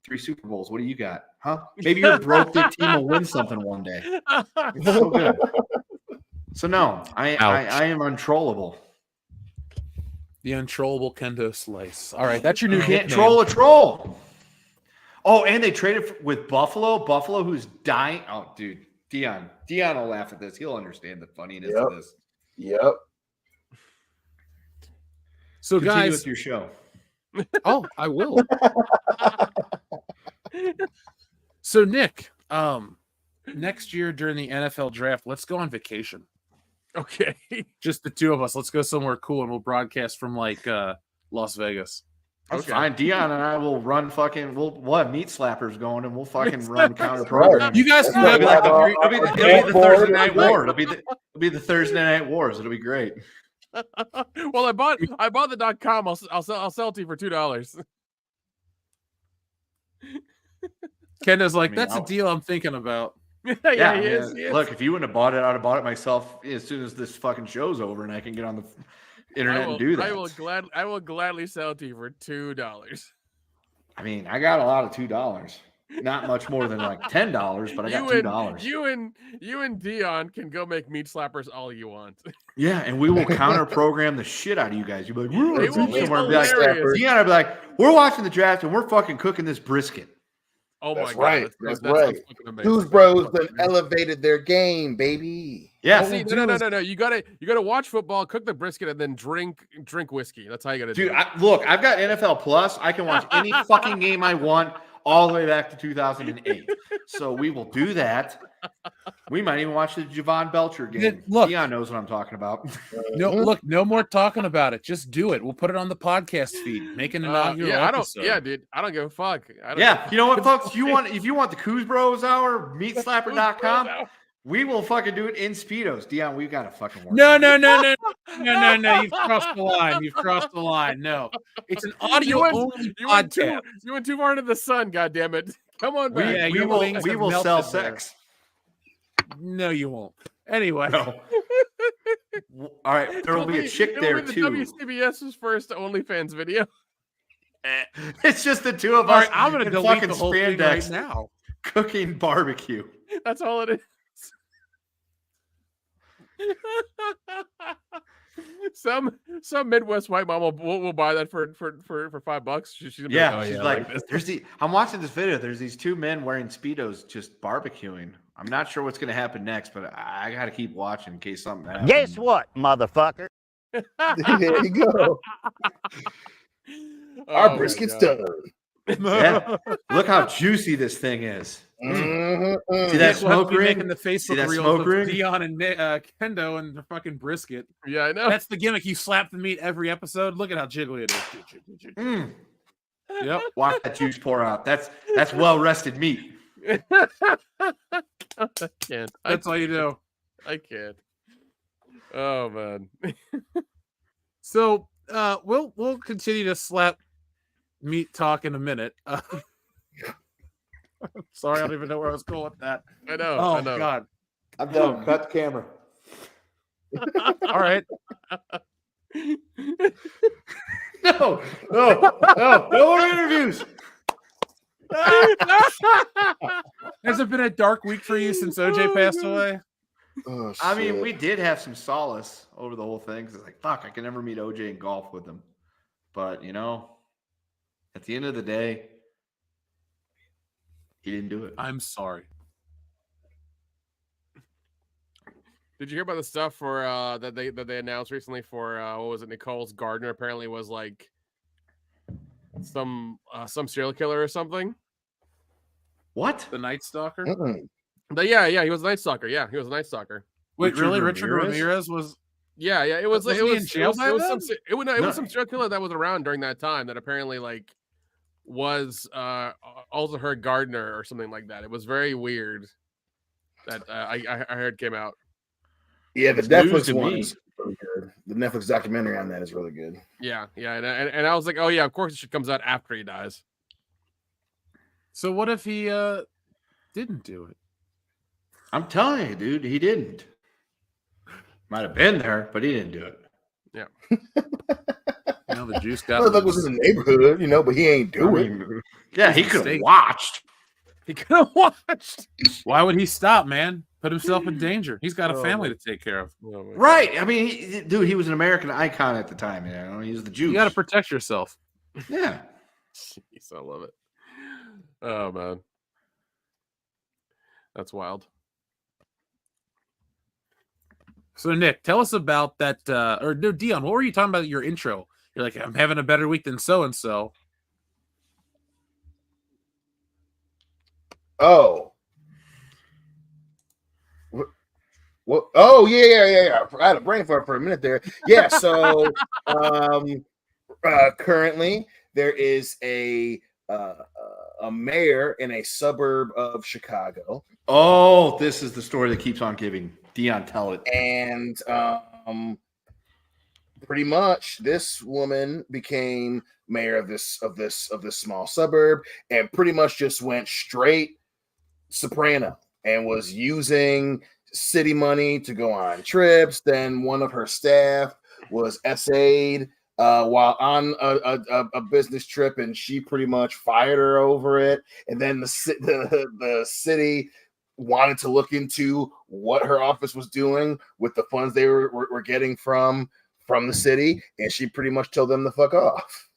3 Super Bowls. What do you got? Huh? Maybe your broke team will win something one day. It's so good. So no, I am untrollable. The untrollable Kendo Slice. All right, that's your new Can't nickname. troll a troll. Oh, and they traded with Buffalo. Buffalo, who's dying. Oh, dude, Dion will laugh at this. He'll understand the funniness of this. Yep. So, continue guys, with your show. Oh, I will. So, Nick, next year during the NFL draft, let's go on vacation. Okay. Just the two of us. Let's go somewhere cool, and we'll broadcast from Las Vegas. That's fine. Dion and I will run fucking. We'll have meat slappers going, and we'll fucking run counter program. You guys can it'll be the Thursday night war. It'll be the Thursday night wars. It'll be great. Well, I bought the .com. I'll sell it to you for $2. Kenda's like, that's a deal I'm thinking about. Yeah, he is. Look, if you wouldn't have bought it, I'd have bought it myself as soon as this fucking show's over, and I can get on the internet and do that. I will gladly sell it to you for $2. I mean, I got a lot of $2. Not much more than $10, but I got $2. You and Dion can go make meat slappers all you want. Yeah, and we will counter program the shit out of you guys. You'll be like, Dion will be like, we're watching the draft and we're fucking cooking this brisket. Oh my God. God. That's right. News bros that elevated their game, baby. Yeah. See, no. You gotta watch football, cook the brisket, and then drink whiskey. That's how you gotta do it. Look, I've got NFL Plus. I can watch any fucking game I want all the way back to 2008. So we will do that. We might even watch the Javon Belcher game. Look, Dion knows what I'm talking about. No more talking about it. Just do it. We'll put it on the podcast feed. Make an inaugural episode. Dude. I don't give a fuck. You know what, folks? If you want the Coos Bros Hour, meatslapper.com, we will fucking do it in Speedos. Dion, we've got to fucking work. No. You've crossed the line. No. It's an audio only podcast. You went too far into the sun, goddammit. Come on back. We will sell sex. No, you won't. Anyway. No. All right. There will be a chick there too. WCBS's first OnlyFans video. It's just the two of us. Right, I'm going to delete the whole thing right now. Cooking barbecue. That's all it is. Some Midwest white mom will buy that for $5. She's like, I'm watching this video. There's these two men wearing Speedos just barbecuing. I'm not sure what's going to happen next, but I got to keep watching in case something happens. Guess what, motherfucker? There you go. Our Oh, my brisket's God. done. Yeah. Look how juicy this thing is. Mhm, See mhm. that Nick will have smoke to be ring? making the See Facebook that reels smoke of ring? Dion and Kendo and the fucking brisket. Yeah, I know. That's the gimmick. You slap the meat every episode. Look at how jiggly it is. Mm. Yep. Watch that juice pour out. That's well rested meat. I can't. That's all you do. I can't. Oh man. So we'll continue to slap meat talk in a minute. Sorry, I don't even know where I was going with that. I know. Oh I know. God. I'm done. Cut the camera. All right. No more interviews. Has it been a dark week for you since OJ passed away? Oh, I mean, shit. we did have some solace over the whole thing because it's like, fuck, I can never meet OJ and golf with him. But, you know, at the end of the day, he didn't do it. I'm sorry. Did you hear about the stuff for that they announced recently for what was it? Nicole's gardener apparently was like some serial killer or something. What? The Night Stalker? Mm-mm. But yeah, he was a night stalker. Yeah, he was a night stalker. Wait, Richard really? Richard Ramirez? Ramirez was Yeah, it was. Was It he was in jail by then? It was No. some serial killer that was around during that time that apparently like was also her gardener or something like that. It was very weird that I heard came out. Yeah, the It's news Netflix to one me. is really good. The Netflix documentary on that is really good. Yeah, and I was like, oh yeah, of course it comes out after he dies. So what if he didn't do it? I'm telling you, dude, he didn't. Might have been there, but he didn't do it. You know, the juice got Motherfucker was loose. in the neighborhood, you know, but he ain't do I it. mean, yeah, he could have mistake. watched. He could have watched. Why would he stop, man? Put himself in danger. He's got a Oh, family my- to take care of. Oh, my Right. I mean, he was an American icon at the time. You know, he was the Jews. You got to protect yourself. Yeah. Jeez, I love it. Oh man, that's wild. So Nick, tell us about that. Or no, Dion, what were you talking about? Your intro. You're like, I'm having a better week than so and so. Oh. What? Oh, yeah. I had a brain fart for a minute there. Yeah, so currently there is a mayor in a suburb of Chicago. Oh, this is the story that keeps on giving. Dion, tell it. And pretty much this woman became mayor of this small suburb and pretty much just went straight soprano and was using city money to go on trips. Then one of her staff was SA'd while on a business trip, and she pretty much fired her over it. And then the city wanted to look into what her office was doing with the funds they were getting from the city, and she pretty much told them to fuck off.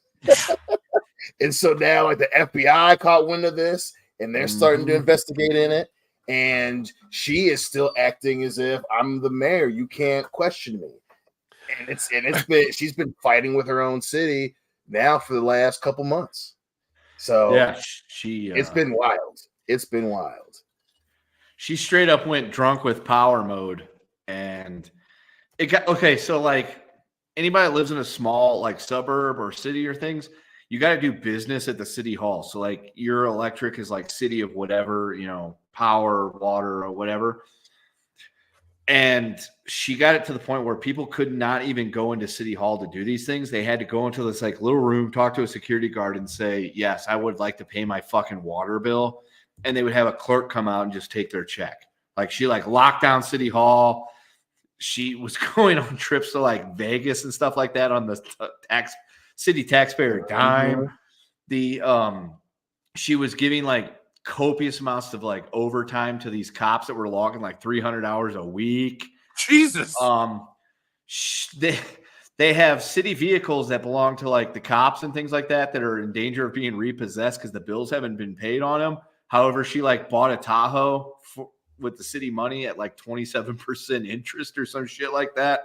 And so now, like, the FBI caught wind of this, and they're starting to investigate in it. And she is still acting as if I'm the mayor. You can't question me. And it's been she's been fighting with her own city now for the last couple months. So Yeah, she. it's been wild. It's been wild. She straight up went drunk with power mode, and it got okay. So like anybody that lives in a small like suburb or city or things, you got to do business at the city hall. So like your electric is like city of whatever, you know, power, water, or whatever. And she got it to the point where people could not even go into city hall to do these things. They had to go into this like little room, talk to a security guard and say, yes, I would like to pay my fucking water bill. And they would have a clerk come out and just take their check. Like she like locked down city hall. She was going on trips to like Vegas and stuff like that on the city taxpayer dime. She was giving like copious amounts of like overtime to these cops that were logging like 300 hours a week. Jesus. They have city vehicles that belong to like the cops and things like that are in danger of being repossessed because the bills haven't been paid on them. However, she like bought a Tahoe with the city money at like 27% interest or some shit like that.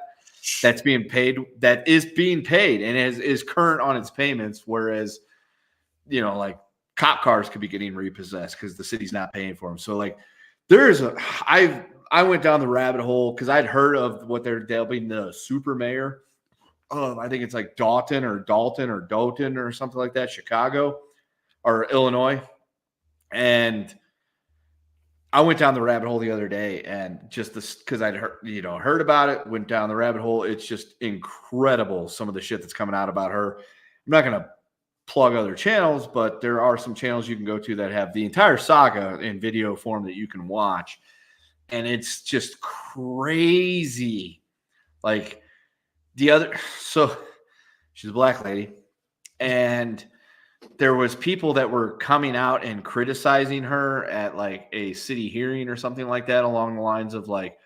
that is being paid and is current on its payments, whereas like cop cars could be getting repossessed because the city's not paying for them. So like I went down the rabbit hole because I'd heard of what they're dubbing the super mayor. I think it's like Dalton or Dalton or something like that, Chicago or Illinois. And I went down the rabbit hole the other day, and just this because I'd heard about it, went down the rabbit hole. It's just incredible, some of the shit that's coming out about her. I'm not going to plug other channels, but there are some channels you can go to that have the entire saga in video form that you can watch. And it's just crazy. Like so she's a black lady, and there was people that were coming out and criticizing her at like a city hearing or something like that, along the lines of like,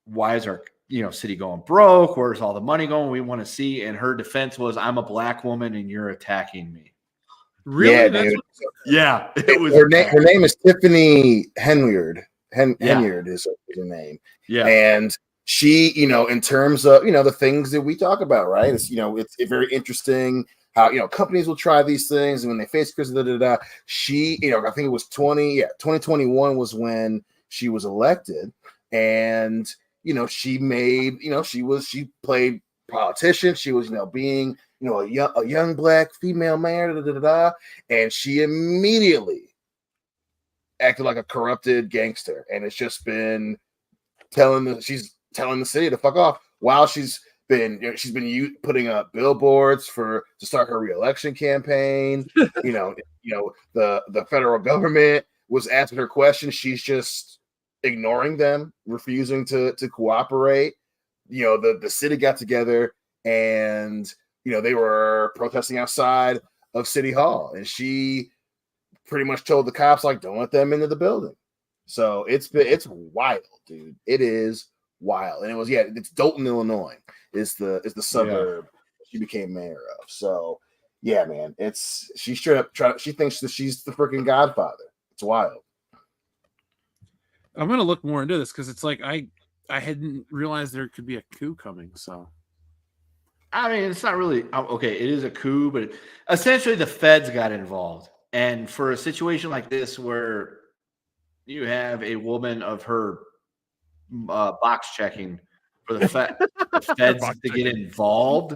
why is our city going broke? Where's all the money going? We want to see. And her defense was, I'm a black woman and you're attacking me. Really? Yeah, it was. Her name is Tiffany Henyard. Henyard is her name. Yeah. And she, in terms of, the things that we talk about, right? It's, it's very interesting how, companies will try these things, and when they face criticism, she, I think it was 2021 was when she was elected, and, she made, she played politician. She was, being, a young black female mayor, and she immediately acted like a corrupted gangster, and it's just been she's telling the city to fuck off while she's been putting up billboards to start her reelection campaign. The federal government was asking her questions. She's just ignoring them, refusing to cooperate. The city got together, and they were protesting outside of City Hall, and she pretty much told the cops, like, don't let them into the building. So it's wild, dude. It is wild. And it's Dalton, Illinois is the suburb she became mayor of. So yeah, man, she straight up she thinks that she's the freaking godfather. It's wild. I'm gonna look more into this because it's like I hadn't realized there could be a coup coming. So I mean, it's not really okay. It is a coup, but essentially the feds got involved. And for a situation like this, where you have a woman of her box checking for the feds to get involved,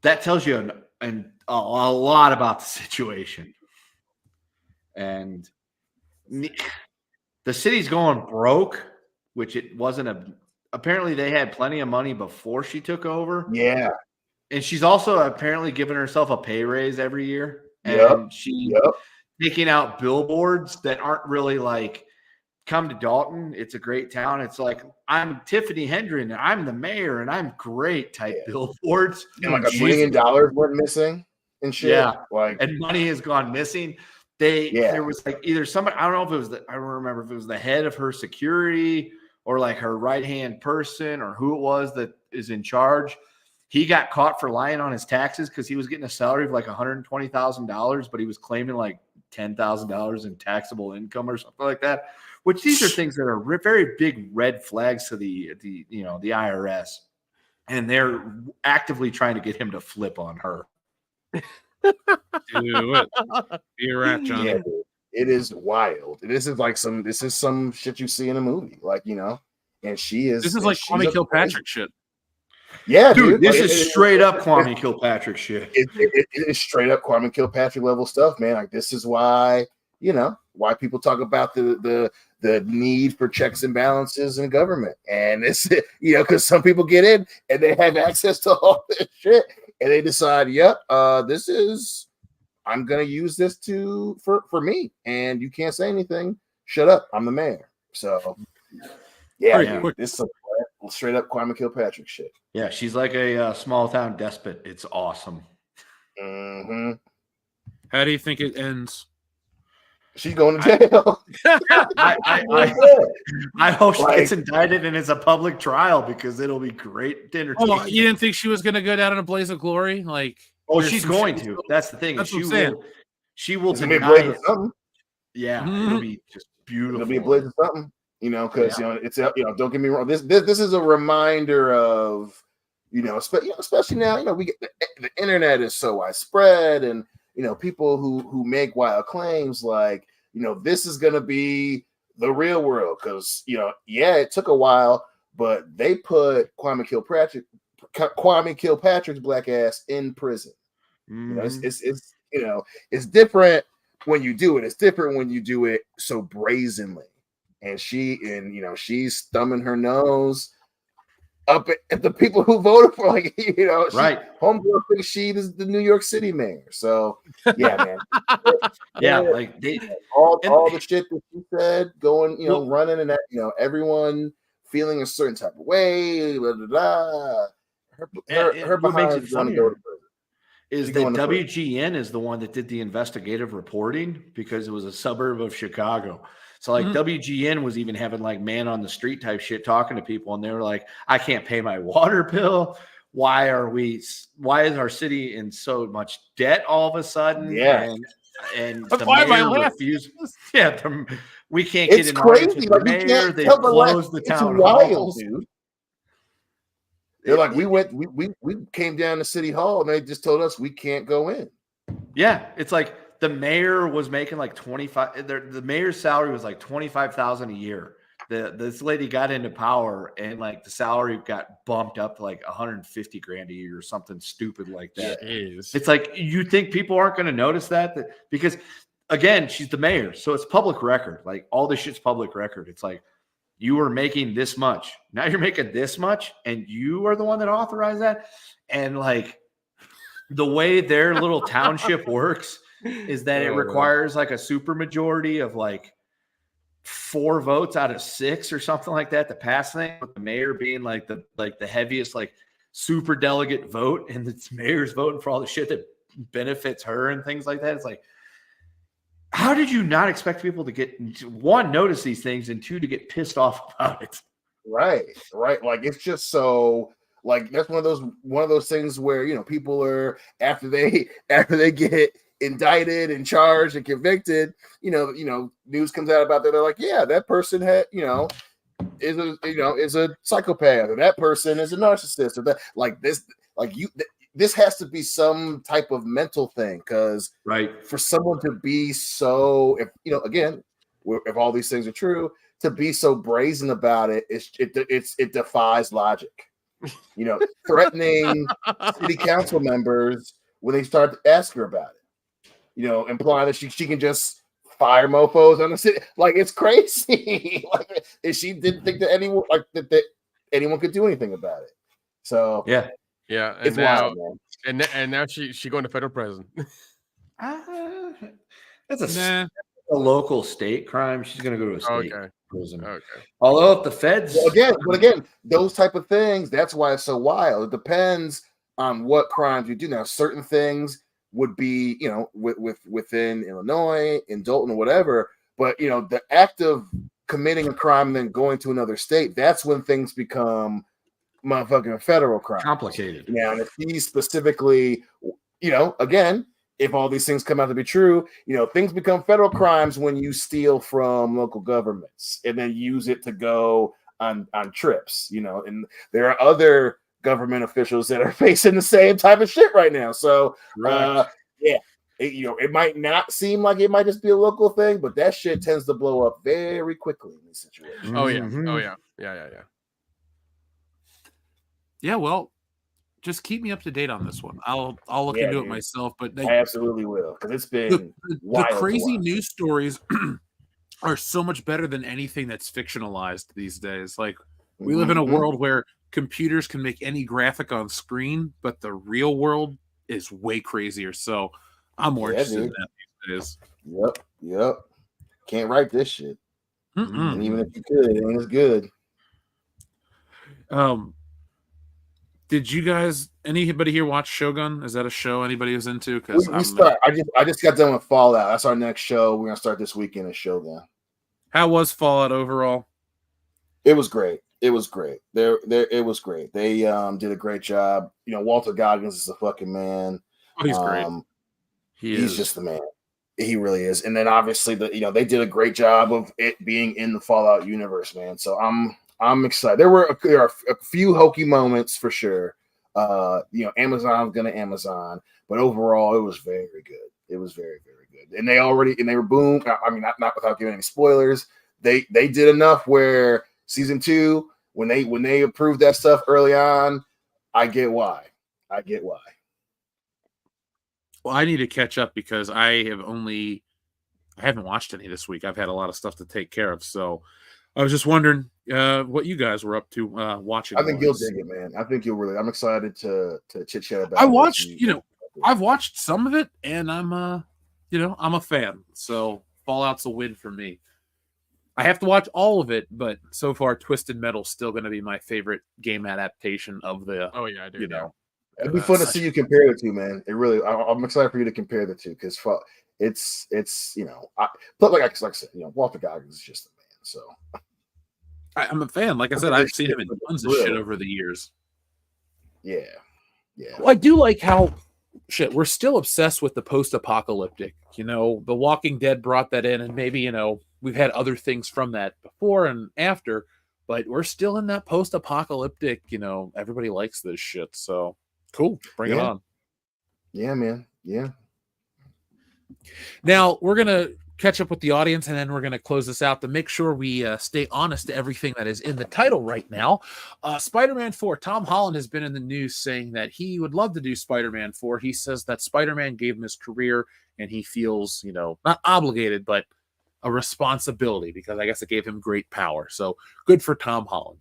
that tells you a lot about the situation. And the city's going broke, which it wasn't apparently they had plenty of money before she took over. Yeah. And she's also apparently giving herself a pay raise every year. And she's taking out billboards that aren't really like, come to Dalton. It's a great town. It's like, I'm Tiffany Hendren, and I'm the mayor, and I'm great type billboards. And like $1 million went missing and shit. Yeah. Like, and money has gone missing. There was like either somebody, I don't know if it was I don't remember if it was the head of her security or like her right-hand person or who it was that is in charge. He got caught for lying on his taxes because he was getting a salary of like $120,000, but he was claiming like $10,000 in taxable income or something like that. Which these are things that are very big red flags to the IRS, and they're actively trying to get him to flip on her. Do it. Be a rat, Johnny. Yeah, it is wild. This is some shit you see in a movie, like and she is. This is like Kwame Kilpatrick shit. Yeah, dude, this is straight up Kwame Kilpatrick shit. It is straight up Kwame Kilpatrick level stuff, man. Like, this is why why people talk about the need for checks and balances in government, and it's because some people get in and they have access to all this shit, and they decide, I'm gonna use this for me, and you can't say anything. Shut up, I'm the mayor. So this is straight up Kwame Kilpatrick shit. Yeah, she's like a small town despot. It's awesome. Mm-hmm. How do you think it ends? She's going to jail. I hope she gets indicted and it's a public trial because it'll be great dinner. Oh, you didn't think she was going to go down in a blaze of glory? Like, she's going to. That's the thing. That's what I'm saying. She will deny it. Something. Yeah, it'll be just beautiful. It'll be a blaze of something. because it's don't get me wrong. This is a reminder of especially now. We get the internet is so widespread, and people who make wild claims like this is going to be the real world because it took a while, but they put Kwame Kilpatrick's black ass in prison. It's different when you do it. It's different when you do it so brazenly. And she's thumbing her nose up at the people who voted for, right? Homegirl thinks she is the New York City mayor. So yeah, man, like all the shit that she said, going, running, and that, everyone feeling a certain type of way. Blah, blah, blah. Her what makes behind it is going to funnier go to prison. Is that WGN is the one that did the investigative reporting because it was a suburb of Chicago. So WGN was even having like man on the street type shit talking to people, and they were like, I can't pay my water bill. Why is our city in so much debt all of a sudden? Yeah. And the mayor refused. Yeah, we can't get an crazy. The mayor, they closed the town halls. Dude. They're like, we came down to City Hall and they just told us we can't go in. Yeah, it's like the mayor was making like 25. The mayor's salary was like $25,000 a year. This lady got into power and like the salary got bumped up to like $150,000 a year or something stupid like that. It's like you think people aren't going to notice that because again, she's the mayor, so it's public record. Like all this shit's public record. It's like you were making this much, now you're making this much, and you are the one that authorized that. And like the way their little township works is that it requires like a super majority of like 4 votes out of 6 or something like that to pass things, with the mayor being like the heaviest like super delegate vote, and the mayor's voting for all the shit that benefits her and things like that. It's like, how did you not expect people to get, one, notice these things, and 2, to get pissed off about it? Right. Like it's just so like that's one of those things where people are after they get indicted and charged and convicted, news comes out about that. They're like, yeah, that person had, is a psychopath, or that person is a narcissist, or that like this, this has to be some type of mental thing, because for someone to be so, if all these things are true, to be so brazen about it, it defies logic. Threatening city council members when they start to ask her about it. Implying that she can just fire mofos on the city. Like, it's crazy. Like, if she didn't think that anyone that anyone could do anything about it. So yeah, and it's now wild, man. and now she going to federal prison. That's a local state crime. She's going to go to a state prison. Okay. Although if the feds again, those type of things, that's why it's so wild. It depends on what crimes you do. Now, certain things would be, within Illinois, in Dalton, or whatever. But the act of committing a crime and then going to another state, that's when things become motherfucking federal crime. Complicated. Now, and if these specifically, again, if all these things come out to be true, things become federal crimes when you steal from local governments and then use it to go on trips, and there are other government officials that are facing the same type of shit right now. So, it might not seem like it might just be a local thing, but that shit tends to blow up very quickly in these situations. Oh yeah. Mm-hmm. Oh yeah. Yeah, well, just keep me up to date on this one. I'll look into it myself, but I absolutely will, because it's been the crazy news stories are so much better than anything that's fictionalized these days. Like, we live in a world where computers can make any graphic on screen, but the real world is way crazier. So I'm more interested in that these days. Yep. Can't write this shit. And even if you could, it ain't as good. Did you guys, anybody here watch Shogun? Is that a show anybody was into? Because I just got done with Fallout. That's our next show. We're gonna start this weekend at Shogun. How was Fallout overall? It was great. It was great. It was great. They did a great job. Walter Goggins is a fucking man. Oh, he's great. He's just the man. He really is. And then obviously they did a great job of it being in the Fallout universe, man. So I'm excited. There are a few hokey moments for sure. Amazon's gonna Amazon, but overall it was very good. It was very, very good. And they were boom. I mean, not without giving any spoilers. They did enough where season 2, when they approved that stuff early on, I get why. Well, I need to catch up because I haven't watched any this week. I've had a lot of stuff to take care of. So I was just wondering what you guys were up to watching. I think you'll dig it, man. I think you'll really. I'm excited to chit chat about. I've watched some of it, and I'm a fan. So Fallout's a win for me. I have to watch all of it, but so far, Twisted Metal's still going to be my favorite game adaptation of the. Oh yeah, I do. It'd be fun to see you compare the two, man. It really. I'm excited for you to compare the two because it's but like I said, Walter Goggins is just a man. So I'm a fan. Like I said, I've seen him in tons of shit over the years. Yeah. Well, I do like how we're still obsessed with the post-apocalyptic. The Walking Dead brought that in, and maybe we've had other things from that before and after, but we're still in that post-apocalyptic. Everybody likes this shit, so cool. Bring it on. Yeah, man. Yeah. Now we're gonna catch up with the audience, and then we're gonna close this out to make sure we stay honest to everything that is in the title right now. Spider-Man 4. Tom Holland has been in the news saying that he would love to do Spider-Man 4. He says that Spider-Man gave him his career, and he feels, not obligated, but a responsibility because I guess it gave him great power. So good for Tom Holland.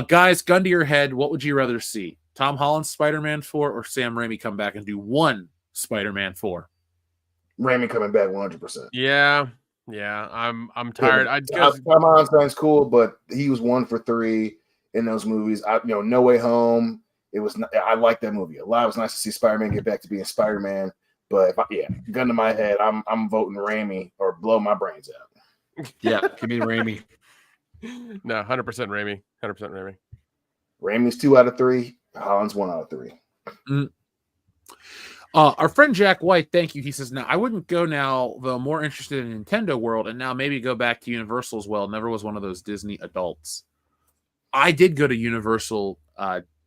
Guys, gun to your head. What would you rather see? Tom Holland's Spider-Man 4 or Sam Raimi come back and do one Spider-Man 4? Raimi coming back 100%. Yeah. I'm tired. Tom Holland sounds cool, but he was 1 for 3 in those movies. No Way Home. I like that movie a lot. It was nice to see Spider-Man get back to being Spider-Man. But gun to my head, I'm voting Raimi or blow my brains out. Yeah, give me Raimi. No, 100% Raimi. 100% Raimi. Raimi's 2 out of 3. Holland's 1 out of 3. Our friend Jack White, thank you. He says, now I wouldn't go now, though more interested in Nintendo World, and now maybe go back to Universal as well. Never was one of those Disney adults. I did go to Universal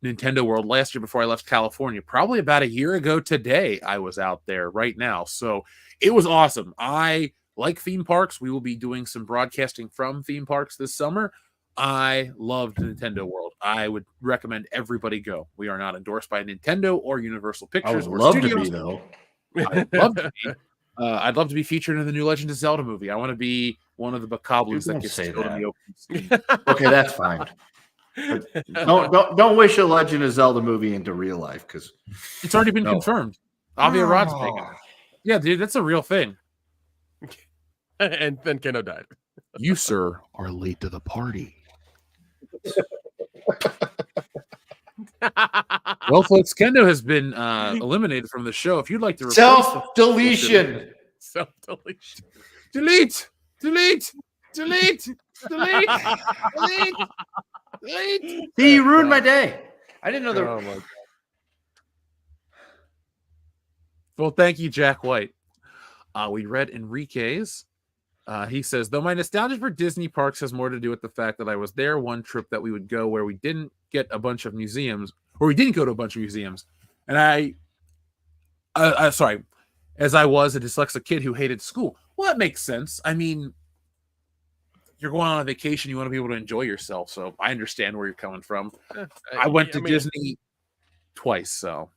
Nintendo World last year before I left California. Probably about a year ago today, I was out there right now. So it was awesome. I like theme parks. We will be doing some broadcasting from theme parks this summer. I loved Nintendo World. I would recommend everybody go. We are not endorsed by Nintendo or Universal Pictures. I would love to be, though. I'd love to be. I'd love to be featured in the new Legend of Zelda movie. I want to be one of the Bokoblins that gets killed in the open scene. Okay, that's fine. Don't wish a Legend of Zelda movie into real life because it's already been confirmed. Avi Arad's making it. Yeah, dude, that's a real thing. And then Keno died. You, sir, are late to the party. Well, folks, Kendo has been eliminated from the show. If you'd like to replace self-deletion. Self-deletion. Delete. He ruined my day. I didn't know that. Oh my God. Well, thank you, Jack White. We read Enrique's. He says, though my nostalgia for Disney parks has more to do with the fact that I was there one trip that we would go where we didn't get a bunch of museums, or we didn't go to a bunch of museums. And sorry, as I was a dyslexic kid who hated school. Well, that makes sense. I mean, you're going on a vacation, you want to be able to enjoy yourself. So I understand where you're coming from. I went to Disney twice, so.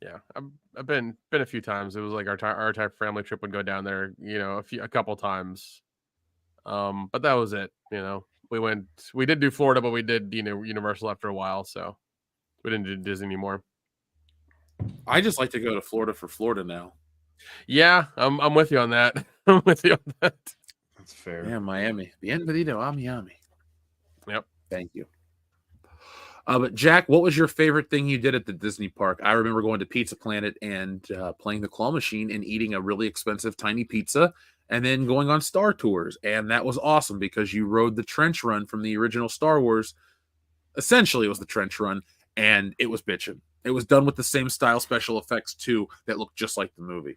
Yeah, I've been a few times. It was like our entire family trip would go down there, a couple times. But that was it. We did do Florida, but we did Universal after a while, so we didn't do Disney anymore. I just like to go to Florida for Florida now. Yeah, I'm with you on that. I'm with you on that. That's fair. Yeah, Miami. Bienvenido a Miami. Yep. Thank you. But Jack, what was your favorite thing you did at the Disney park? I remember going to Pizza Planet and playing the claw machine and eating a really expensive tiny pizza and then going on Star Tours. And that was awesome because you rode the trench run from the original Star Wars. Essentially, it was the trench run, and it was bitchin'. It was done with the same style special effects, too, that looked just like the movie.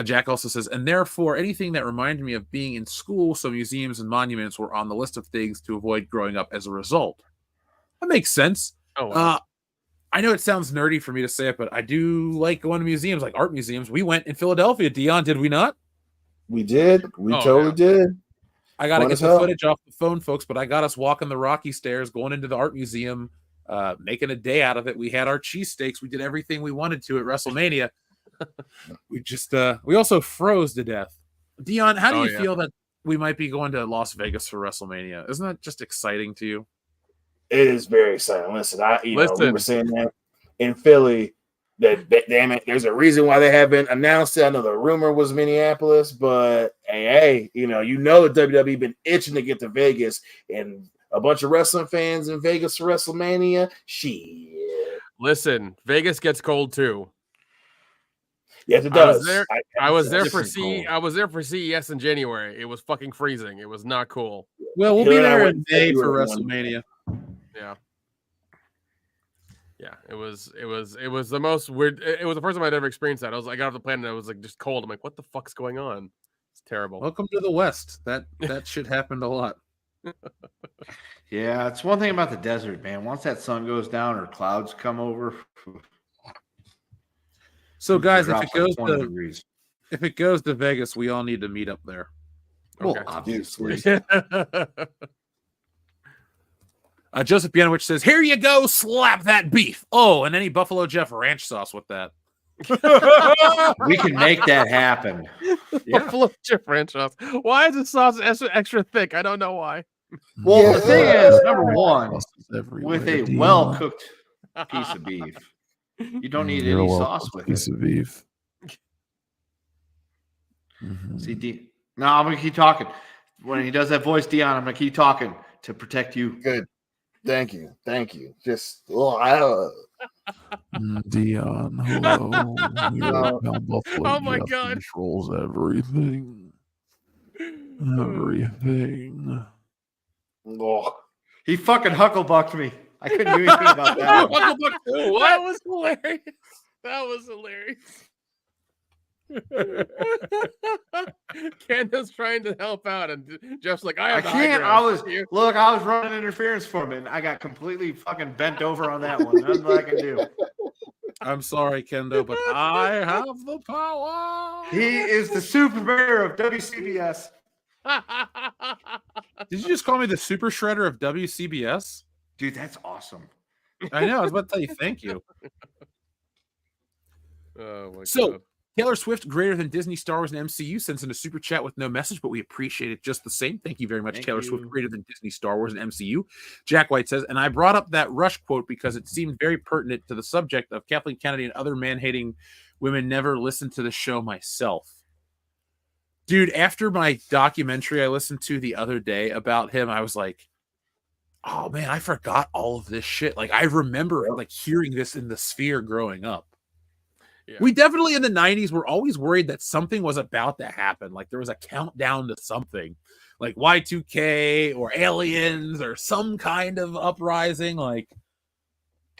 Jack also says, and therefore anything that reminded me of being in school, so museums and monuments were on the list of things to avoid growing up as a result. That makes sense. Oh, wow. I know it sounds nerdy for me to say it, but I do like going to museums, like art museums. We went in Philadelphia, Dion, did we not? We did. We Oh, totally did. I got to Fun get as the hell. footage off the phone, folks, but I got us walking the Rocky Stairs, going into the art museum, making a day out of it. We had our cheesesteaks. We did everything we wanted to at WrestleMania. We also froze to death. Dion, how do you feel that we might be going to Las Vegas for WrestleMania? Isn't that just exciting to you? It is very exciting. Listen, we were saying that in Philly that damn it, there's a reason why they haven't announced it. I know the rumor was Minneapolis, but hey, the WWE been itching to get to Vegas, and a bunch of wrestling fans in Vegas for WrestleMania. Shit. Listen, Vegas gets cold too. Yes, it does. I was there for CES in January. It was fucking freezing. It was not cool. Well, we'll be there in May for WrestleMania. Yeah. Yeah, it was the most weird. It was the first time I'd ever experienced that. I got off the plane and I was like just cold. I'm like, what the fuck's going on? It's terrible. Welcome to the West. That shit happened a lot. Yeah, it's one thing about the desert, man. Once that sun goes down or clouds come over. So, guys, It if drops like 20 degrees. if it goes to Vegas, we all need to meet up there. Well, Okay. obviously. Joseph Bianowicz says, "Here you go, slap that beef." Oh, and any Buffalo Jeff ranch sauce with that. We can make that happen. Buffalo Jeff ranch sauce. Why is the sauce extra thick? I don't know why. Well, the thing is, number one, with a well-cooked piece of beef, you don't need any sauce with it. Of beef. See, no, I'm gonna keep talking. When he does that voice, Dion, I'm gonna keep talking to protect you. Good. Thank you. Just Dion, hello. Oh my God. Controls everything. Everything. He fucking hucklebucked me. I couldn't do anything about that. That was hilarious. That was hilarious. Candace trying to help out, and Jeff's like, I can't. I was running interference for him, and I got completely fucking bent over on that one. Nothing I can do. I'm sorry, Kendo, but I have the power. He is the super bear of WCBS. Did you just call me the super shredder of WCBS? Dude, that's awesome. I know. I was about to tell you thank you. Oh my God. Taylor Swift, greater than Disney, Star Wars, and MCU, sends in a super chat with no message, but we appreciate it just the same. Thank you very much, Taylor Swift, greater than Disney, Star Wars, and MCU. Jack White says, and I brought up that Rush quote because it seemed very pertinent to the subject of Kathleen Kennedy and other man-hating women. Never listened to the show myself. Dude, after my documentary I listened to the other day about him, I was like, oh man, I forgot all of this shit. Like, I remember like hearing this in the Sphere growing up. Yeah. We definitely in the 90s were always worried that something was about to happen. Like there was a countdown to something like Y2K or aliens or some kind of uprising. Like,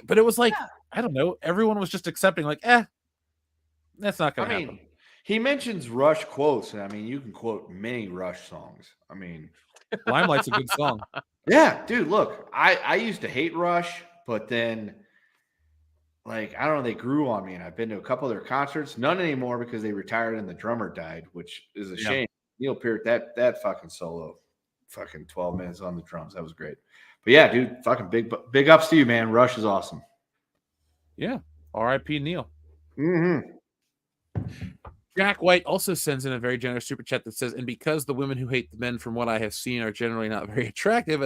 but it was like, I don't know. Everyone was just accepting like, that's not going to happen. He mentions Rush quotes. And I mean, you can quote many Rush songs. I mean, Limelight's a good song. Yeah, dude, look, I used to hate Rush, but then like, I don't know, they grew on me, and I've been to a couple of their concerts. None anymore because they retired and the drummer died, which is a shame. Neil Peart, that fucking solo, fucking 12 minutes on the drums. That was great. But yeah, dude, fucking big ups to you, man. Rush is awesome. Yeah. R.I.P. Neil. Mm-hmm. Jack White also sends in a very generous super chat that says, and because the women who hate the men from what I have seen are generally not very attractive,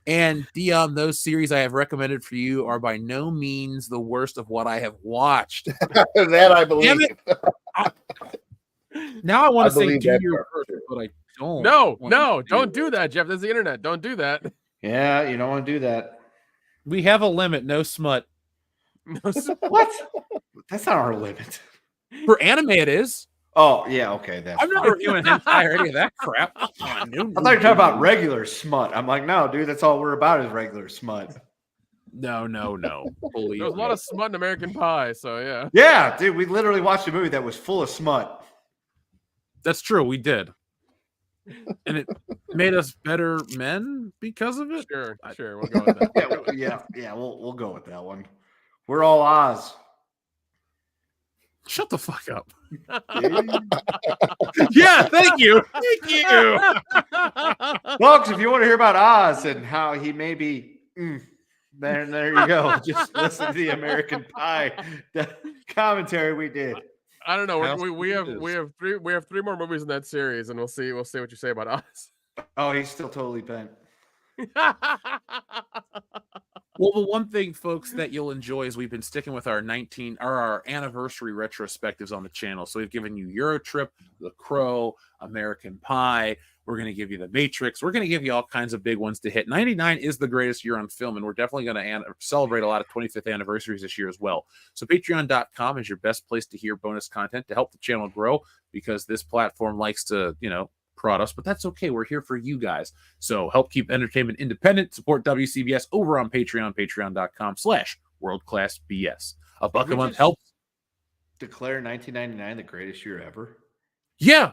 and Dion, those series I have recommended for you are by no means the worst of what I have watched. That I believe. Now I want to say do your worst, but I don't. No, don't do that, Jeff. There's the internet. Don't do that. Yeah, you don't want to do that. We have a limit. No smut. What? That's not our limit. For anime, it is. Oh, yeah, okay. I'm not reviewing hentai or any of that crap. I thought you were talking about regular smut. I'm like, no, dude, that's all we're about is regular smut. No. Believe There was a lot me. of smut in American Pie, so yeah. Yeah, dude, we literally watched a movie that was full of smut. That's true. We did, and it made us better men because of it. Sure. We'll go with that. Yeah, we'll go with that one. We're all Oz. Shut the fuck up. Yeah, thank you. Folks, if you want to hear about Oz and how he may be, there you go. Just listen to the American Pie commentary we did. I don't know. We have 3 more movies in that series, and we'll see what you say about us. Oh, he's still totally bent. Well, the one thing, folks, that you'll enjoy is we've been sticking with our anniversary retrospectives on the channel. So we've given you Euro Trip, The Crow, American Pie. We're going to give you The Matrix. We're going to give you all kinds of big ones to hit. 99 is the greatest year on film, and we're definitely going to celebrate a lot of 25th anniversaries this year as well. So patreon.com is your best place to hear bonus content to help the channel grow, because this platform likes to, prod us, but that's okay. We're here for you guys. So help keep entertainment independent. Support WCBS over on Patreon, patreon.com/worldclassbs. $1 a month helps. Declare 1999 the greatest year ever. Yeah.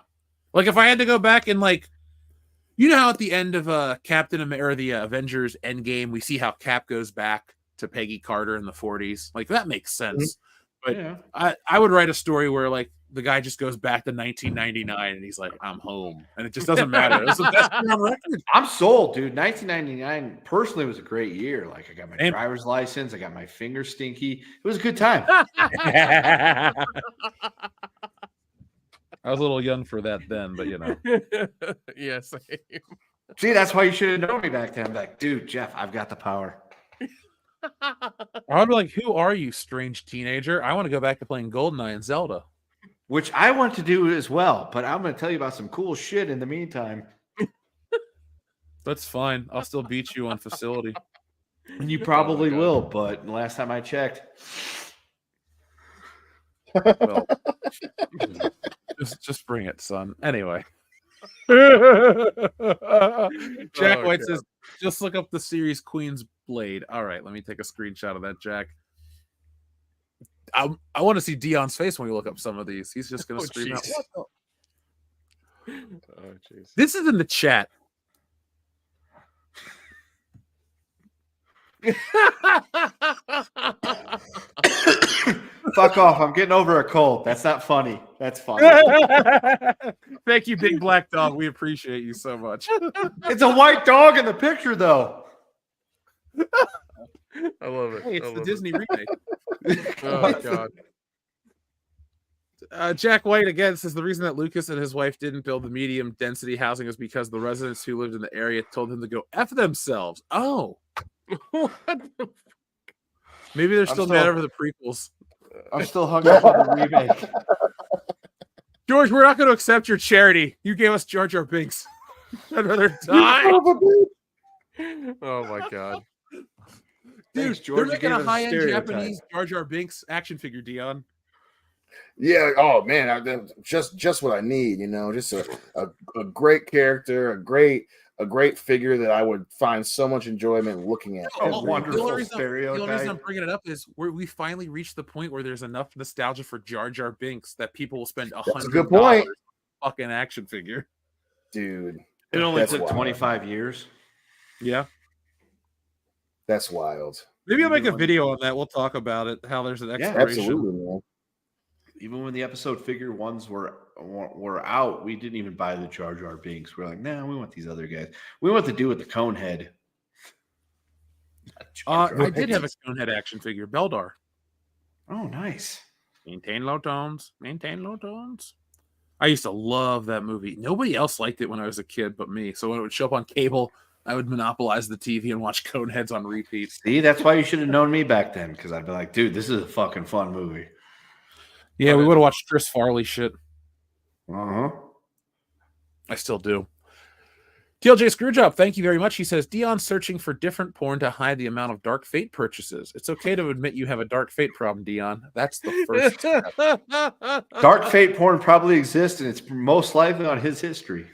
Like if I had to go back and how at the end of Captain America or the Avengers Endgame, we see how Cap goes back to Peggy Carter in the 40s. Like that makes sense. But yeah. I would write a story where the guy just goes back to 1999 and he's like, I'm home. And it just doesn't matter. That's the best year on record. I'm sold, dude. 1999 personally was a great year. Like I got my driver's license. I got my finger stinky. It was a good time. I was a little young for that then, but Yeah, same. See, that's why you should have known me back then. I'm like, dude, Jeff, I've got the power. I'd be like, who are you, strange teenager? I want to go back to playing GoldenEye and Zelda. Which I want to do as well, but I'm going to tell you about some cool shit in the meantime. That's fine. I'll still beat you on Facility. And you probably will, but last time I checked. Well, just bring it, son. Anyway. Jack White says, just look up the series Queen's Blade. All right, let me take a screenshot of that, Jack. I want to see Dion's face when we look up some of these. He's just going to scream out. What the? Oh, jeez. This is in the chat. Fuck off. I'm getting over a cold. That's not funny. That's funny. Thank you, Big Black Dog. We appreciate you so much. It's a white dog in the picture, though. I love it. Hey, it's the Disney remake. Oh, God. Jack White again says the reason that Lucas and his wife didn't build the medium density housing is because the residents who lived in the area told them to go F themselves. Oh. What the Maybe they're still mad over the prequels. I'm still hung up on the remake. George, we're not going to accept your charity. You gave us Jar Jar Binks. I'd rather die. Oh, my God. Dude, Thanks, George. They're making a high-end Japanese Jar Jar Binks action figure, Dion. Yeah. Oh man, just what I need. Just a great character, a great figure that I would find so much enjoyment looking at. Oh, wonderful stereotype. The only reason I'm bringing it up is we finally reached the point where there's enough nostalgia for Jar Jar Binks that people will spend $100 on fucking action figure. Dude, it only took 25 years. Yeah. That's wild. Maybe I'll make a video on that. We'll talk about it. How there's an exploration. Absolutely, man. Even when the episode figure ones were out, we didn't even buy the Jar Jar Binks. We're like, nah, we want these other guys. We want to do with the Conehead. I did have a Conehead action figure, Beldar. Oh, nice. Maintain low tones. Maintain low tones. I used to love that movie. Nobody else liked it when I was a kid but me. So when it would show up on cable, I would monopolize the TV and watch Coneheads on repeat. See, that's why you should have known me back then, because I'd be like, dude, this is a fucking fun movie. Yeah, we would have watched Tris Farley shit. Uh-huh. I still do. TLJ Screwjob, thank you very much. He says, Dion's searching for different porn to hide the amount of Dark Fate purchases. It's okay to admit you have a Dark Fate problem, Dion. That's the first step. Dark Fate porn probably exists, and it's most likely on his history.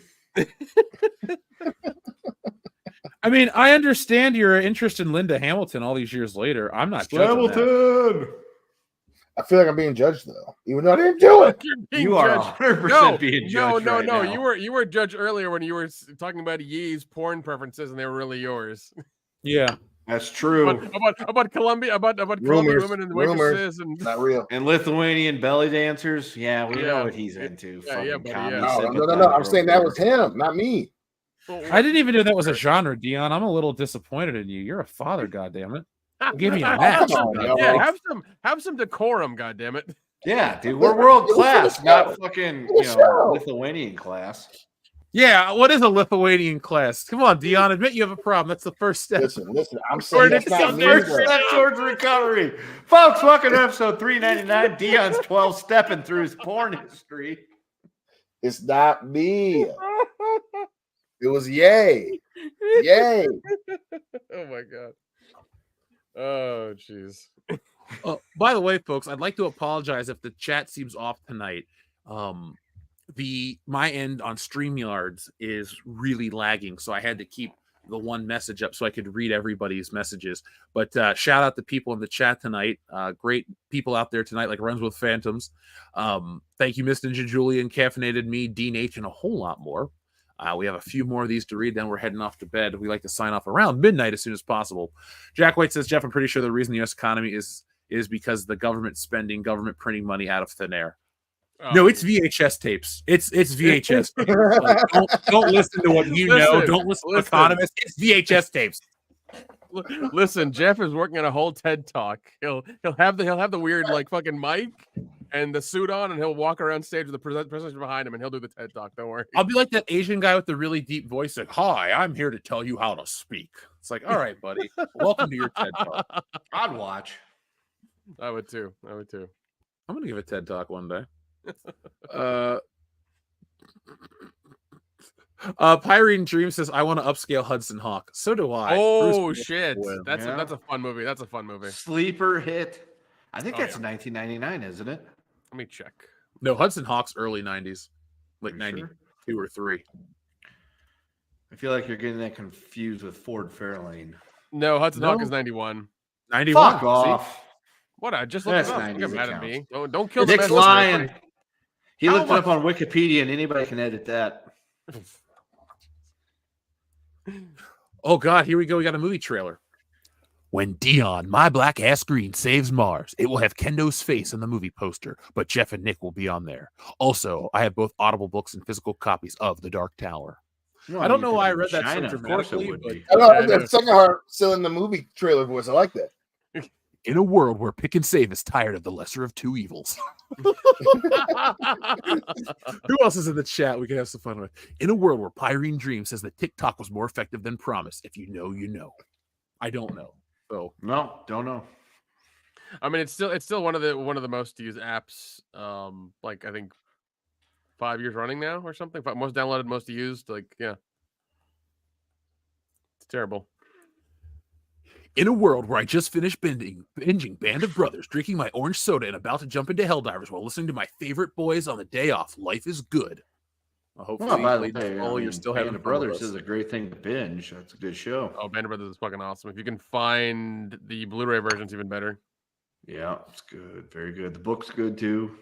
I mean, I understand your interest in Linda Hamilton all these years later. I'm not judging that. Hamilton. I feel like I'm being judged though, even though I didn't do it. You're being You are judged. 100% being judged right now. You were judged earlier when you were talking about Yee's porn preferences, and they were really yours. Yeah, That's true. About Colombia, about Colombian women and waitresses, and Not real. And Lithuanian belly dancers. Yeah, we know what he's into. Yeah, Fucking buddy, yeah. comedy No. I'm saying that was him, not me. I didn't even know that was a genre, Dion. I'm a little disappointed in you. You're a father, goddammit. Give me a match. Come on, yo. Yeah, have some decorum, goddammit. Yeah, dude, we're world class, not fucking Lithuanian class. Yeah, what is a Lithuanian class? Come on, Dion, admit you have a problem. That's the first step. Listen. I'm saying that's not me. First step towards recovery, folks. Welcome to episode 399. Dion's 12 stepping through his porn history. It's not me. It was Yay. Yay. Oh my god. Oh jeez. By the way, folks, I'd like to apologize if the chat seems off tonight. My end on StreamYards is really lagging, so I had to keep the one message up so I could read everybody's messages. But shout out to people in the chat tonight. Great people out there tonight, like Runs with Phantoms. Thank you, Miss Ninja Julian, Caffeinated Me, Dean H, and a whole lot more. We have a few more of these to read, then we're heading off to bed. We like to sign off around midnight as soon as possible. Jack White says, Jeff, I'm pretty sure the reason the U.S. economy is because the government spending, government printing money out of thin air. Oh, no, it's VHS tapes. It's VHS tapes. Like, don't listen to what you know. Don't listen to economists. It's VHS tapes. Listen, Jeff is working on a whole TED talk. He'll have the weird like fucking mic and the suit on, and he'll walk around stage with the presentation behind him, and he'll do the TED talk. Don't worry. I'll be like that Asian guy with the really deep voice. Like, hi, I'm here to tell you how to speak. It's like, all right, buddy. Welcome to your TED talk. I'd watch. I would too. I'm gonna give a TED talk one day. Pyrene Dream says, I want to upscale Hudson Hawk. So do I. Oh Bruce shit. Willis. That's a fun movie. That's a fun movie. Sleeper hit. I think that's 1999, isn't it? Let me check. No, Hudson Hawk's early 90s. Like 92 sure? or 3. I feel like you're getting that confused with Ford Fairlane. No, Hudson Hawk is 91. 91. Fuck off. What? I just looked it up. Don't get mad at me. Don't kill the Nick's man. lying. He looked it up on Wikipedia, and anybody can edit that. Oh, God. Here we go. We got a movie trailer. When Dion, my black ass green, saves Mars, it will have Kendo's face in the movie poster, but Jeff and Nick will be on there. Also, I have both Audible books and physical copies of The Dark Tower. No, I don't know why I read that China, so of course it dramatically, would but be. I know that second part still in the movie trailer voice. I like that. in a world where Pick and Save is tired of the lesser of two evils. Who else is in the chat we can have some fun with? In a world where Pyrene Dream says that Tik Tok was more effective than Promise. If you know, you know. I don't know. So no, don't know. I mean, it's still one of the most used apps. Like I think 5 years running now or something. Most downloaded, most used. Like yeah, it's terrible. In a world where I just finished binging Band of Brothers, drinking my orange soda, and about to jump into Helldivers while listening to my favorite boys on the day off, life is good. Hopefully, by the way, you're still having Band of Brothers is a great thing to binge. That's a good show. Oh, Band of Brothers is fucking awesome. If you can find the Blu-ray version, it's even better. Yeah, it's good. Very good. The book's good too.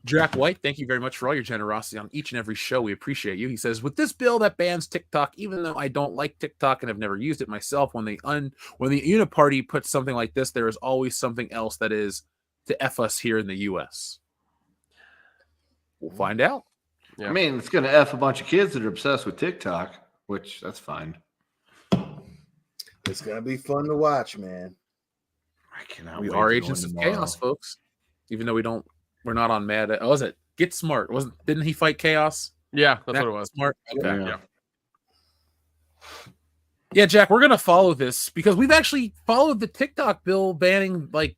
Jack White, thank you very much for all your generosity on each and every show. We appreciate you. He says, with this bill that bans TikTok, even though I don't like TikTok and have never used it myself, when the Uniparty puts something like this, there is always something else that is to F us here in the U.S. We'll find out. Yeah. I mean, it's going to F a bunch of kids that are obsessed with TikTok, which that's fine. It's going to be fun to watch, man. I cannot We wait are to agents go of in chaos, folks. Even though we're not on Mad. Oh, was it Get Smart? Didn't he fight chaos? Yeah, that's what it was. Smart. Okay. Yeah. Yeah, Jack, we're gonna follow this because we've actually followed the TikTok bill banning. Like,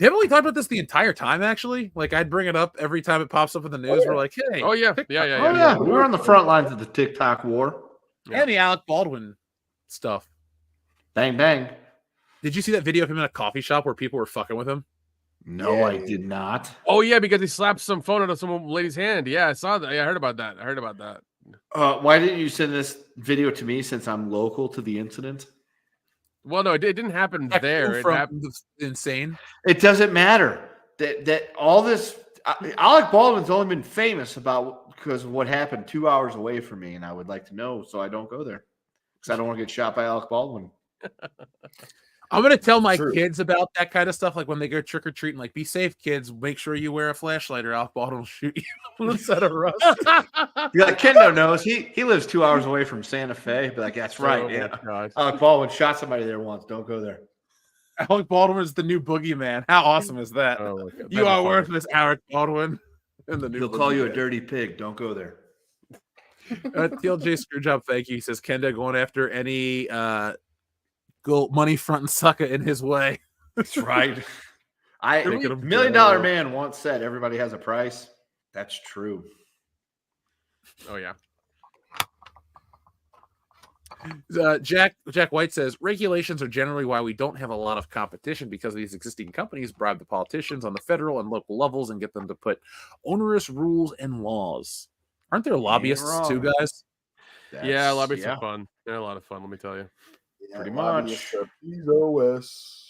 haven't we talked about this the entire time? Actually, like I'd bring it up every time it pops up in the news. We're like, hey, oh yeah, TikTok. yeah. We're on the front lines of the TikTok war. And the Alec Baldwin stuff. Bang bang. Did you see that video of him in a coffee shop where people were fucking with him? No, Yeah. I did not. Oh yeah, because he slapped some phone out of some lady's hand. Yeah, I saw that. Yeah, I heard about that. Why didn't you send this video to me since I'm local to the incident? Well, no, it didn't happen there. It From happened. insane. It doesn't matter that all this. Alec Baldwin's only been famous because of what happened 2 hours away from me, and I would like to know so I don't go there because I don't want to get shot by Alec Baldwin. I'm gonna tell my kids about that kind of stuff, like when they go trick or treating. Like, be safe, kids. Make sure you wear a flashlight, or Alec Baldwin will shoot you instead of Russ. You're like, Kendo knows he lives 2 hours away from Santa Fe. Be like, that's right. Oh, Alec Baldwin shot somebody there once. Don't go there. Alec Baldwin is the new boogeyman. How awesome is that? Oh, my God. You are worthless, Alec Baldwin. And the new He'll call you a boogeyman. dirty pig. Don't go there. TLJ Screwjob, thank you. He says Kenda going after any gold money front and sucker in his way. That's right. Making him $1 Million Man once said everybody has a price. That's true. Oh yeah. Jack White says regulations are generally why we don't have a lot of competition, because these existing companies bribe the politicians on the federal and local levels and get them to put onerous rules and laws. Aren't there lobbyists too, guys? Yeah, lobbyists are fun. They're a lot of fun, let me tell you. Yeah, Pretty lobbyists much. are POS.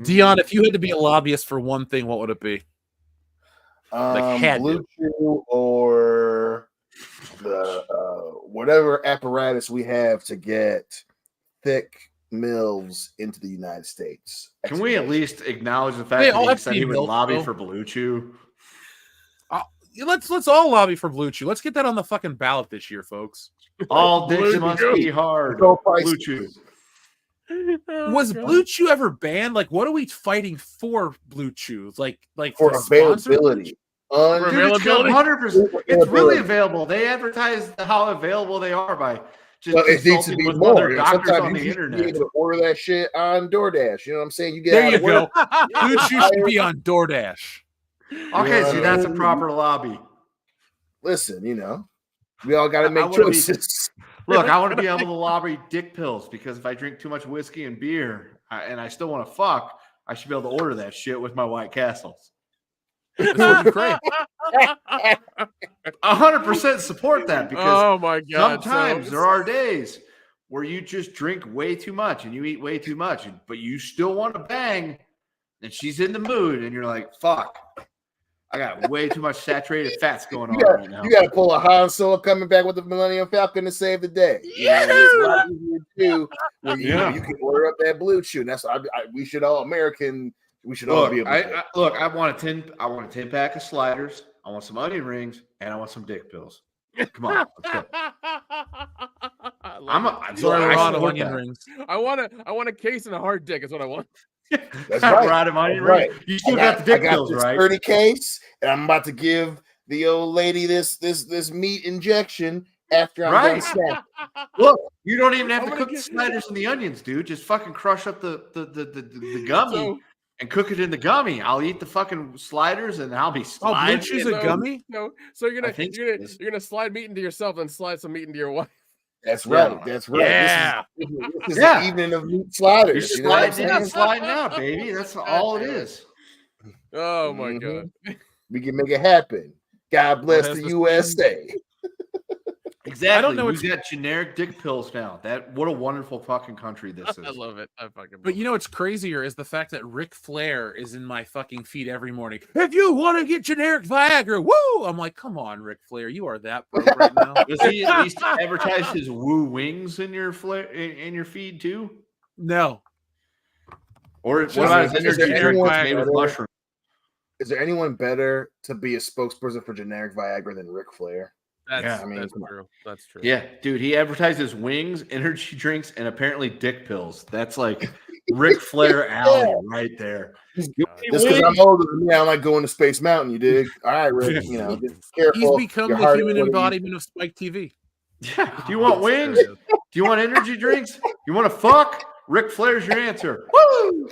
Dion, if you had to be a lobbyist for one thing, what would it be? Had Blue Chew or the whatever apparatus we have to get thick mills into the United States. Can we at least acknowledge the fact They that all he have said to he be would milk, lobby though. for Blue Chew? Let's all lobby for Blue Chew. Let's get that on the fucking ballot this year, folks. All dicks Blue must Chew. be hard. Go price. Blue Chew. Was Blue Chew ever banned? Like, what are we fighting for Blue Chew? Like for to sponsor? availability. Dude, it's Availability? 100%. It's really available. They advertise how available they are by just But it needs to consulting be with more. other You know, doctors sometimes on the you should be internet. able to order that shit on DoorDash. You know what I'm saying? You get There out you of work, go. Blue Chew should be on DoorDash. Okay, see, that's a Yeah. proper lobby. Listen, you know, we all got to I make wanna be- choices. Look, I want to be able to lobby dick pills because if I drink too much whiskey and beer and I still want to fuck, I should be able to order that shit with my White Castles. That's what you crave. 100% support that because Oh my God. sometimes there are days where you just drink way too much and you eat way too much, but you still want to bang, and she's in the mood, and you're like, fuck, I got way too much saturated fats going on right now. You got to pull a Han Solo coming back with the Millennium Falcon to save the day. You know, and it's a lot easier to do when you can order up that Blue Chew. And that's we should all American. We should all Look, be able to. I want a 10 pack of sliders. I want some onion rings, and I want some dick pills. Come on, let's go. I'm sorry, we're on onion rings. I want a case and a hard dick. Is what I want. That's right. Right, onion Right. rings. You still got the dick pills, this right? 30 case, and I'm about to give the old lady this meat injection after I'm done Right. snacking. Look, you don't even have I'm to gonna cook the get- sliders and the onions, dude. Just fucking crush up the gummy So, and cook it in the gummy. I'll eat the fucking sliders and I'll be Oh, Blue sliding. Chew's it. a gummy? no, so you're I gonna think you're so. gonna you're gonna slide meat into yourself and slide some meat into your wife. That's Yeah. right. That's right. Yeah. This is Yeah. the evening of meat You're sliders. You know what I'm sliding in and saying? sliding out, baby. That's all it is. Oh my Mhm. God. We can make it happen. God bless has the this USA. Exactly. I don't know We've got generic dick pills now. What a wonderful fucking country this I is. love it. I fucking. But you know what's crazier is the fact that Ric Flair is in my fucking feed every morning. If you want to get generic Viagra, woo! I'm like, come on, Ric Flair, you are that broke right now. Does he at least advertise his woo wings in your in your feed too? No. Or Is what about there- his is there energy drink anyone that's made with better? mushrooms? Is there anyone better to be a spokesperson for generic Viagra than Ric Flair? That's, Yeah, I mean, that's come on. true. That's true. Yeah, dude, he advertises wings, energy drinks, and apparently dick pills. That's like Ric Flair alley right there. Just because I'm older than me, I don't like going to Space Mountain. You dig? All right, Rick. You know, just careful. He's become Your the heart human is what it embodiment of Spike TV. Yeah. Do you want wings? Do you want energy drinks? You want to fuck? Ric Flair's your answer. Woo!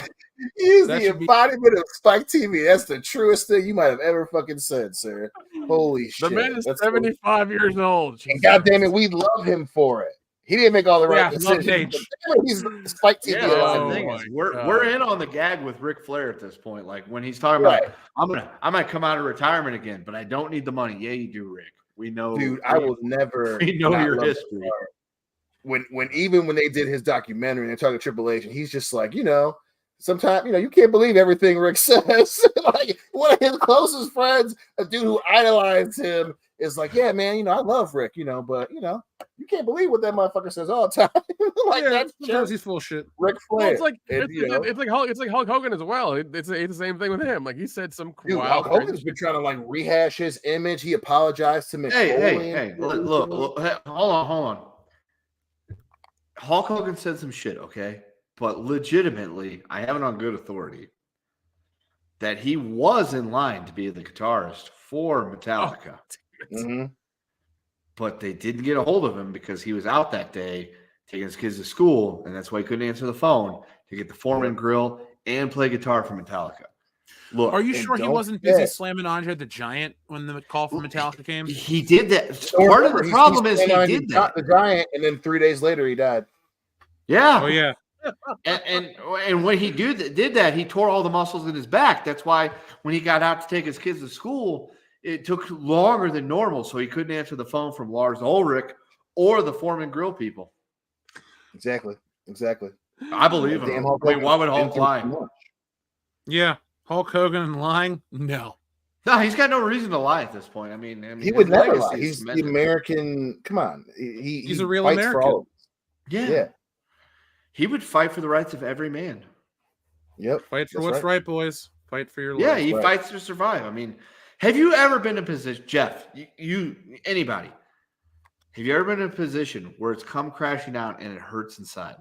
He's That the should be- embodiment of Spike TV. That's the truest thing you might have ever fucking said, sir. Holy The shit. man is That's 75 years old. and goddamn it, we love him for it. He didn't make all the right Yeah, love decisions. Gage. but He's Spike TV. Yeah, that's Oh the thing my is we're God. in on the gag with Ric Flair at this point. Like when he's talking Right. about, I might come out of retirement again, but I don't need the money. Yeah, you do, Rick. We know, dude. I will never. We know not your love history. that part. When they did his documentary and they're talking Triple H, and he's just like, sometimes you can't believe everything Rick says. Like one of his closest friends, a dude who idolized him, is like, yeah, man, I love Rick, but you can't believe what that motherfucker says all the time. Like that's just he's full of shit. Ric Flair. Well, it's like And, it's like Hulk Hogan as well. It's the same thing with him. Like he said some dude, wild. Hulk Hogan's been trying to like rehash his image. He apologized to Mick Foley. Hey, look, hold on. Hulk Hogan said some shit, okay? But legitimately, I have it on good authority that he was in line to be the guitarist for Metallica. But they didn't get a hold of him because he was out that day taking his kids to school, and that's why he couldn't answer the phone to get the Foreman grill and play guitar for Metallica. Look, are you sure he wasn't busy slamming Andre the Giant when the call from Metallica came? He did that. Part of the problem is he did that. The Giant, and then 3 days later he died. Yeah. Oh yeah. And when he did that, he tore all the muscles in his back. That's why when he got out to take his kids to school, it took longer than normal, so he couldn't answer the phone from Lars Ulrich or the Foreman Grill people. Exactly. I believe him. Why would Hulk lie? Yeah, Hulk Hogan lying? No, he's got no reason to lie at this point. I mean, he would never lie. He's the American. Come on, he's a real American. For all of us. Yeah. He would fight for the rights of every man. Yep. Fight for what's right, boys. Fight for your life. Yeah, he fights to survive. I mean, have you ever been in a position, Jeff, anybody, have you ever been in a position where it's come crashing down and it hurts inside?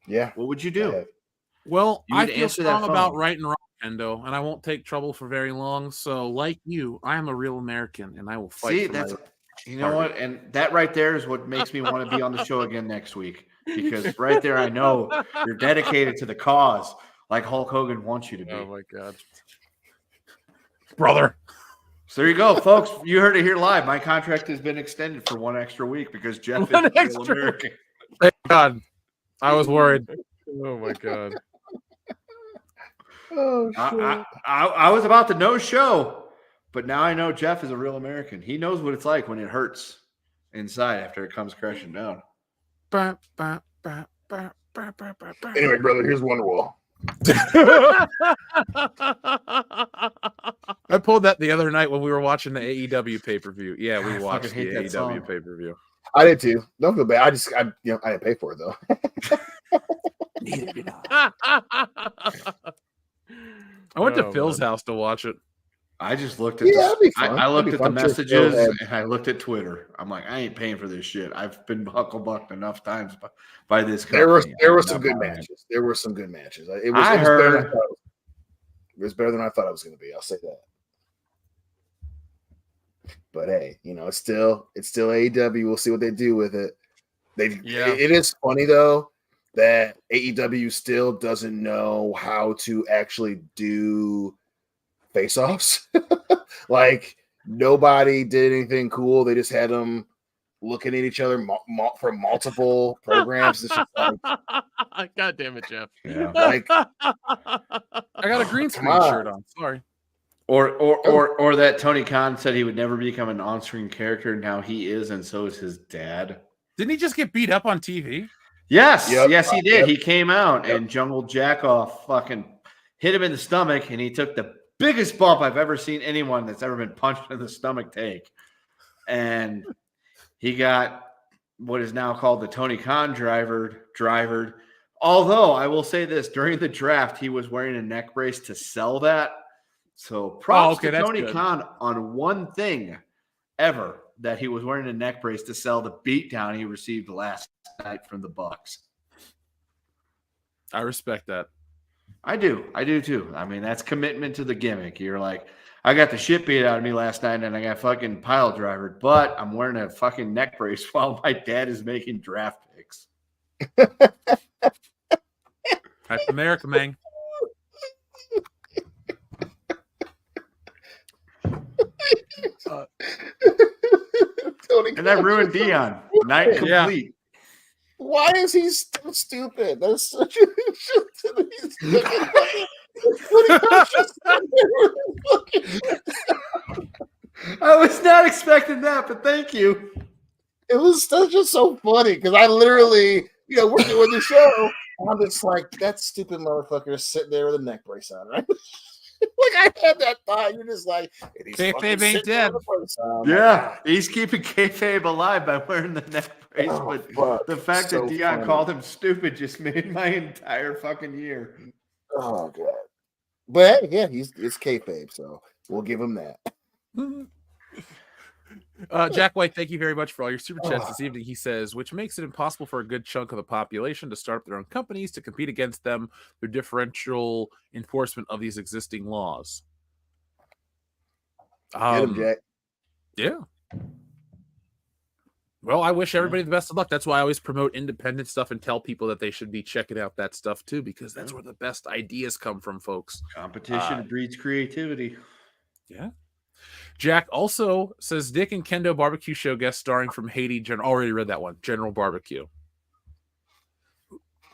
Yeah. What would you do? Well, I feel strong about right and wrong, Endo, and I won't take trouble for very long. So, like you, I am a real American, and I will fight. See, you know what? And that right there is what makes me want to be on the show again next week. Because right there, I know you're dedicated to the cause, like Hulk Hogan wants you to be. Oh my God, brother! So there you go, folks. You heard it here live. My contract has been extended for one extra week because Jeff is real American. Thank God. I was worried. Oh my God. Oh shit! I was about to no show, but now I know Jeff is a real American. He knows what it's like when it hurts inside after it comes crashing down. Anyway, brother, here's Wonderwall. I pulled that the other night when we were watching the AEW pay-per-view. Yeah, we watched the AEW pay-per-view. I did too. Don't feel bad. I didn't pay for it though. Neither did I. I went to Phil's house to watch it. I just looked at I looked at the messages and I looked at Twitter. I'm like, I ain't paying for this shit. I've been hucklebucked enough times by this company. There were some good matches. There were some good matches. It was better than I thought it was going to be. I'll say that. But hey, it's still AEW. We'll see what they do with it. It is funny though that AEW still doesn't know how to actually do face-offs. Like nobody did anything cool. They just had them looking at each other for multiple programs. It's just like, God damn it, Jeff. Yeah. Like I got a green screen shirt on. Sorry. Or that Tony Khan said he would never become an on-screen character. Now he is, and so is his dad. Didn't he just get beat up on TV? Yes, yes, he did. He came out and Jungle Jackoff fucking hit him in the stomach, and he took the biggest bump I've ever seen anyone that's ever been punched in the stomach take. And he got what is now called the Tony Khan drivered. Although I will say this, during the draft, he was wearing a neck brace to sell that. So props to Tony Khan on one thing ever, that he was wearing a neck brace to sell the beatdown he received last night from the Bucks. I respect that. I do too. I mean, that's commitment to the gimmick. You're like, I got the shit beat out of me last night and I got fucking pile drivered, but I'm wearing a fucking neck brace while my dad is making draft picks. That's America, man. And that ruined Dion. Night complete. Why is he so stupid? That's such a I was not expecting that, but thank you. That's just so funny because I literally, we're doing the show. And I'm just like, that stupid motherfucker is sitting there with a neck brace on, right? Like I had that thought. You're just like, and he's Kayfabe fucking ain't sitting there dead. with a brace on. Yeah, he's keeping kayfabe alive by wearing the neck brace. Oh, but fuck. the fact So that Dion funny. called him stupid just made my entire fucking year. Oh god. But yeah, it's kayfabe, so we'll give him that. Jack White, thank you very much for all your super chats this evening. He says, which makes it impossible for a good chunk of the population to start up their own companies to compete against them through differential enforcement of these existing laws. Get him, Jack. Yeah. Well, I wish everybody the best of luck. That's why I always promote independent stuff and tell people that they should be checking out that stuff too, because that's where the best ideas come from, folks. Competition breeds creativity. Yeah. Jack also says Dick and Kendo Barbecue Show guest starring from Haiti. Already read that one. General Barbecue.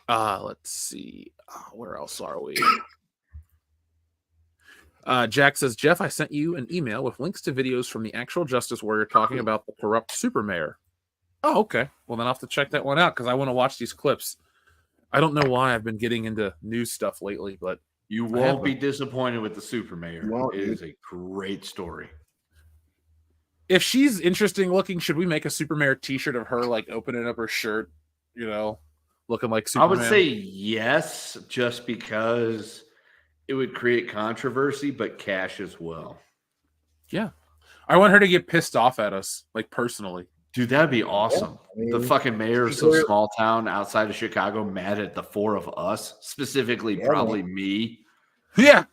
Let's see. Where else are we? Jack says, Jeff, I sent you an email with links to videos from the actual Justice Warrior talking about the corrupt super mayor. Oh, okay. Well, then I'll have to check that one out because I want to watch these clips. I don't know why I've been getting into news stuff lately, but you won't be disappointed with the super mayor. It is a great story. If she's interesting looking, should we make a super mayor t-shirt of her like opening up her shirt, looking like Superman? I would say yes, just because it would create controversy, but cash as well. Yeah. I want her to get pissed off at us, like personally. Dude, that'd be awesome. The fucking mayor of some small town outside of Chicago mad at the four of us, specifically probably me. Yeah.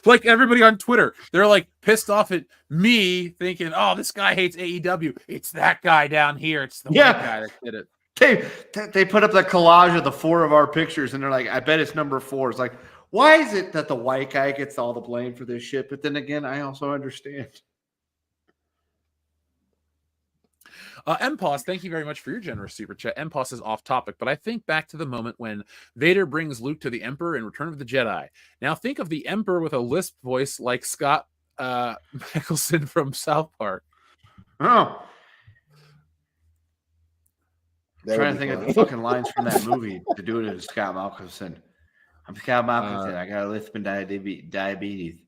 Like everybody on Twitter, they're like pissed off at me thinking, oh, this guy hates AEW. It's that guy down here. It's the white guy that did it. They put up that collage of the four of our pictures and they're like, I bet it's number 4. It's like, why is it that the white guy gets all the blame for this shit? But then again, I also understand. MPOS, thank you very much for your generous super chat. MPOS is off topic, but I think back to the moment when Vader brings Luke to the Emperor in Return of the Jedi. Now think of the Emperor with a lisp voice like Scott Mickelson from South Park. Oh. I'm trying to think of the fucking lines from that movie to do it as Scott Mickelson. I'm Scott Mickelson. I got a lisp and diabetes.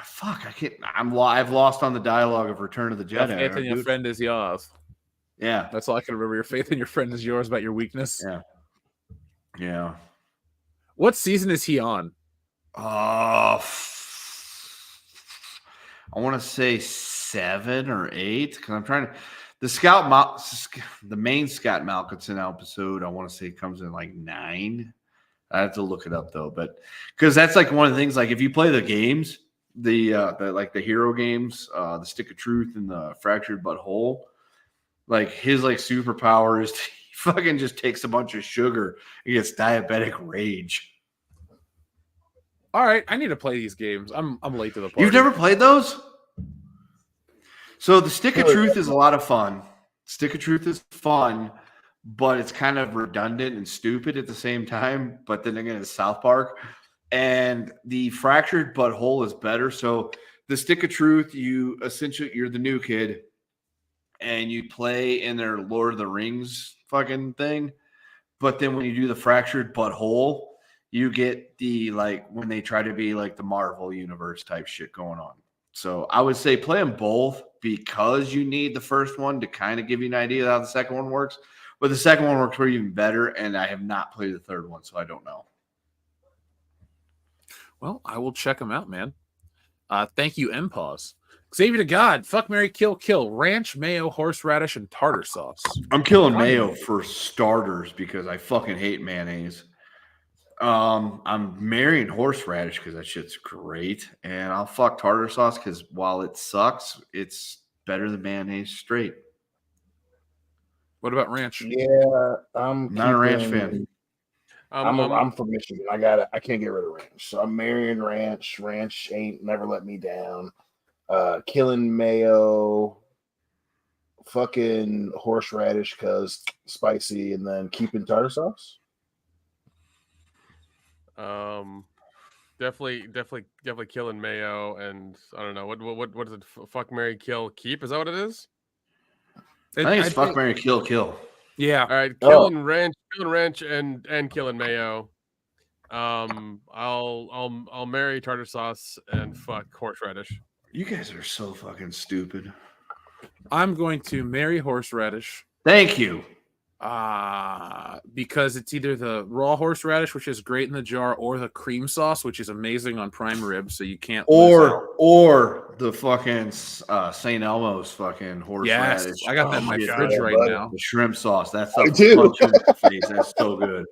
Fuck, I can't. I've lost on the dialogue of Return of the Jedi. Your faith in your friend is yours. Yeah, that's all I can remember. Your faith in your friend is yours. About your weakness. Yeah. What season is he on? I want to say 7 or 8 because I'm trying to. The main Scott Malkinson episode, I want to say comes in like 9. I have to look it up though, but because that's like one of the things. Like if you play the games. The hero games, the Stick of Truth and the Fractured But Whole, like his like superpower is he fucking just takes a bunch of sugar and gets diabetic rage. All right, I need to play these games. I'm late to the party. You've never played those? So the Stick of Truth is a lot of fun. Stick of Truth is fun, but it's kind of redundant and stupid at the same time. But then again, it's South Park. And the Fractured But Whole is better. So the Stick of Truth, you're the new kid and you play in their Lord of the Rings fucking thing. But then when you do the Fractured But Whole, you get the like when they try to be like the Marvel universe type shit going on. So I would say play them both because you need the first one to kind of give you an idea of how the second one works. But the second one works even better. And I have not played the third one, so I don't know. Well, I will check them out, man. Thank you, MPause. Xavier to God, fuck, marry, kill, ranch, mayo, horseradish, and tartar sauce. I'm killing mayo for starters because I fucking hate mayonnaise. I'm marrying horseradish because that shit's great. And I'll fuck tartar sauce because while it sucks, it's better than mayonnaise straight. What about ranch? Yeah, I'm not a ranch fan. I'm from Michigan. I can't get rid of ranch. So I'm marrying ranch. Ranch ain't never let me down. Killing mayo, fucking horseradish because spicy, and then keeping tartar sauce. Definitely killing Mayo, and I don't know what is it? Fuck, marry, kill, keep. Is that what it is? I think it's fuck, marry, kill, kill. Yeah. All right, killing Wrench, and killing Mayo. I'll marry tartar sauce and fuck horseradish. You guys are so fucking stupid. I'm going to marry horseradish. Thank you. Because it's either the raw horseradish, which is great in the jar, or the cream sauce, which is amazing on prime rib. So you can't. Or the fucking St. Elmo's fucking horseradish. Yes, I got that in my fridge right now. The shrimp sauce. That's punch in the face. That's so good.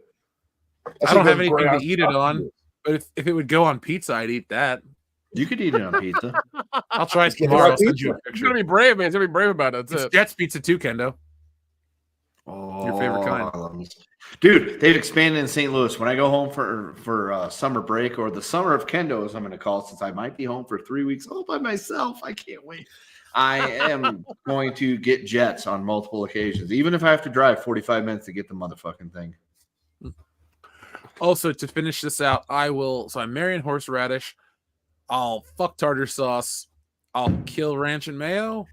I don't have anything to eat it on, but if it would go on pizza, I'd eat that. You could eat it on pizza. I'll try it tomorrow. I'll send you a picture. It's gonna be brave, man. It's gonna be brave about it. It's Jets pizza too, Kendo. Oh, your favorite kind, dude. They've expanded in St. Louis. When I go home for summer break, or the summer of Kendo, as I'm going to call it, since I might be home for 3 weeks all by myself, I can't wait. I am going to get Jets on multiple occasions, even if I have to drive 45 minutes to get the motherfucking thing. Also, to finish this out, I'm marrying horseradish. I'll fuck tartar sauce. I'll kill ranch and mayo.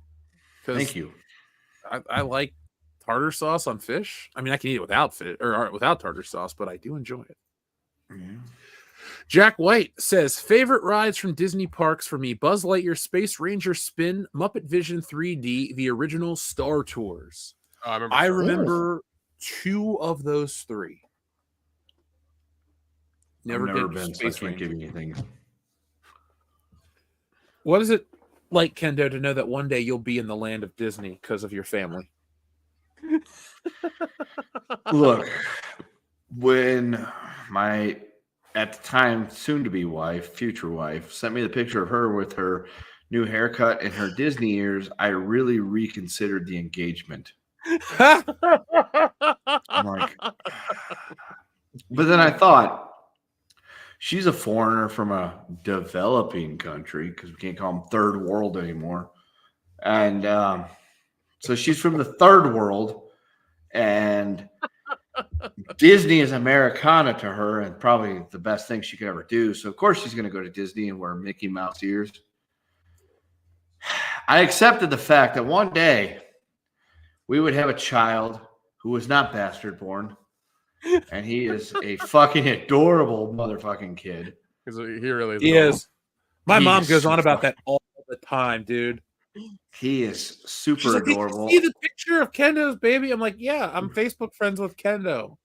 Thank you. I like tartar sauce on fish. I mean, I can eat it without tartar sauce, but I do enjoy it. Mm-hmm. Jack White says, favorite rides from Disney parks for me: Buzz Lightyear Space Ranger Spin, Muppet Vision 3D, the original Star Tours. I remember 2 of those 3. Never been, so I can't give you anything. What is it like, Kendo, to know that one day you'll be in the land of Disney because of your family? Look, when my, at the time, soon-to-be wife, future wife, sent me the picture of her with her new haircut and her Disney ears, I really reconsidered the engagement. I'm like, but then I thought, she's a foreigner from a developing country, because we can't call them third world anymore. And so she's from the third world, and Disney is Americana to her and probably the best thing she could ever do. So, of course, she's going to go to Disney and wear Mickey Mouse ears. I accepted the fact that one day we would have a child who was not bastard born. And he is a fucking adorable motherfucking kid. He really is. He is. My mom goes on about that all the time, dude. He is super adorable. Did you see the picture of Kendo's baby? I'm like, yeah, I'm Facebook friends with Kendo.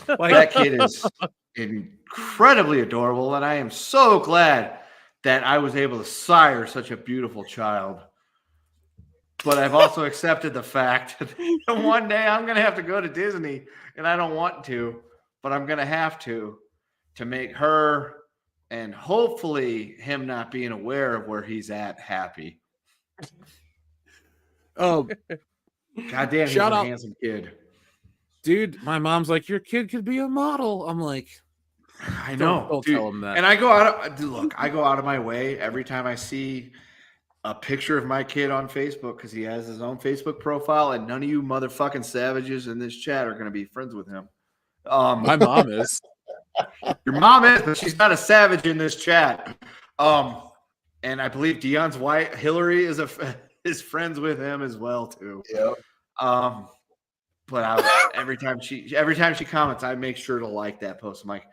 Like, that kid is incredibly adorable, and I am so glad that I was able to sire such a beautiful child. But I've also accepted the fact that one day I'm going to have to go to Disney, and I don't want to, but I'm going to have to make her and hopefully him not being aware of where he's at happy. Oh, goddamn, he's a handsome kid. Dude, my mom's like, your kid could be a model. I'm like, I know. Don't tell him that. And I go out of my way every time I see a picture of my kid on Facebook, because he has his own Facebook profile, and none of you motherfucking savages in this chat are going to be friends with him. My mom is. Your mom is, but she's not a savage in this chat. And I believe Dion's wife, Hillary, is friends with him as well too. Yeah. But every time she comments, I make sure to like that post. I'm like,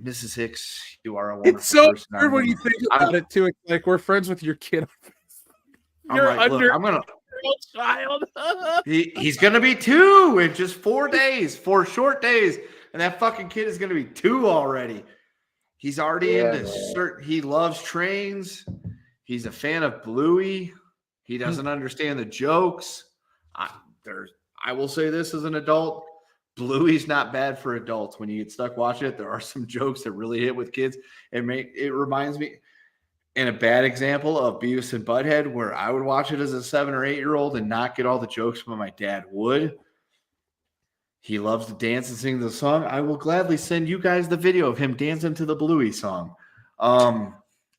Mrs. Hicks, you are a wonderful It's so person. weird when you think about it too. It's like, we're friends with your kid. You're like, under look, I'm gonna child. he's gonna be 2 in just 4 days, 4 short days, and that fucking kid is gonna be 2 already. He's already into he loves trains. He's a fan of Bluey. He doesn't understand the jokes. I will say this as an adult. Bluey's not bad for adults. When you get stuck watching it, there are some jokes that really hit with kids. It reminds me, in a bad example, of Beavis and Butthead, where I would watch it as a 7 or 8 year old and not get all the jokes, but my dad would. He loves to dance and sing the song. I will gladly send you guys the video of him dancing to the Bluey song.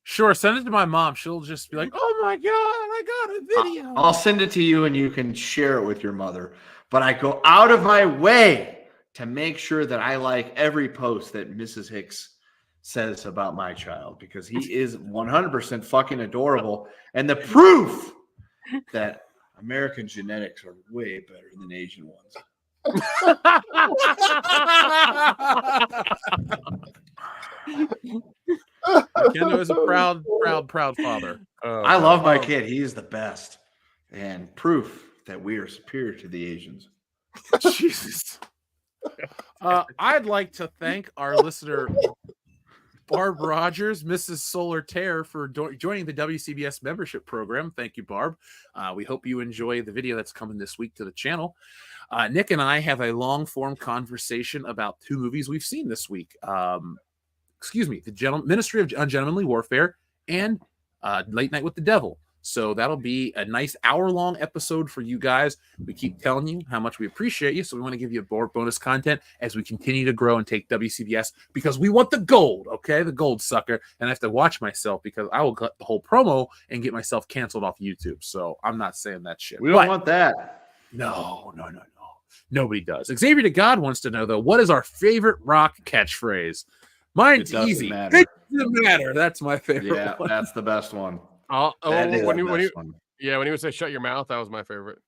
Sure, send it to my mom. She'll just be like, "Oh my god, I got a video." I'll send it to you, and you can share it with your mother. But I go out of my way to make sure that I like every post that Mrs. Hicks says about my child, because he is 100% fucking adorable. And the proof that American genetics are way better than Asian ones. Kendo is a proud father. I love my kid. He is the best. And proof that we are superior to the Asians. Jesus. I'd like to thank our listener, Barb Rogers, Mrs. Solar Terror, for joining the WCBS membership program. Thank you, Barb. We hope you enjoy the video that's coming this week to the channel. Nick and I have a long-form conversation about 2 movies we've seen this week. The Ministry of Ungentlemanly Warfare and Late Night with the Devil. So that'll be a nice hour-long episode for you guys. We keep telling you how much we appreciate you, so we want to give you more bonus content as we continue to grow and take WCBS, because we want the gold, okay? The gold, sucker. And I have to watch myself because I will cut the whole promo and get myself canceled off YouTube. So I'm not saying that shit. We don't want that. No. Nobody does. Xavier to God wants to know, though, what is our favorite rock catchphrase? Mine's easy. Matter. It doesn't matter. That's my favorite one. That's the best one. When he would say "shut your mouth," that was my favorite.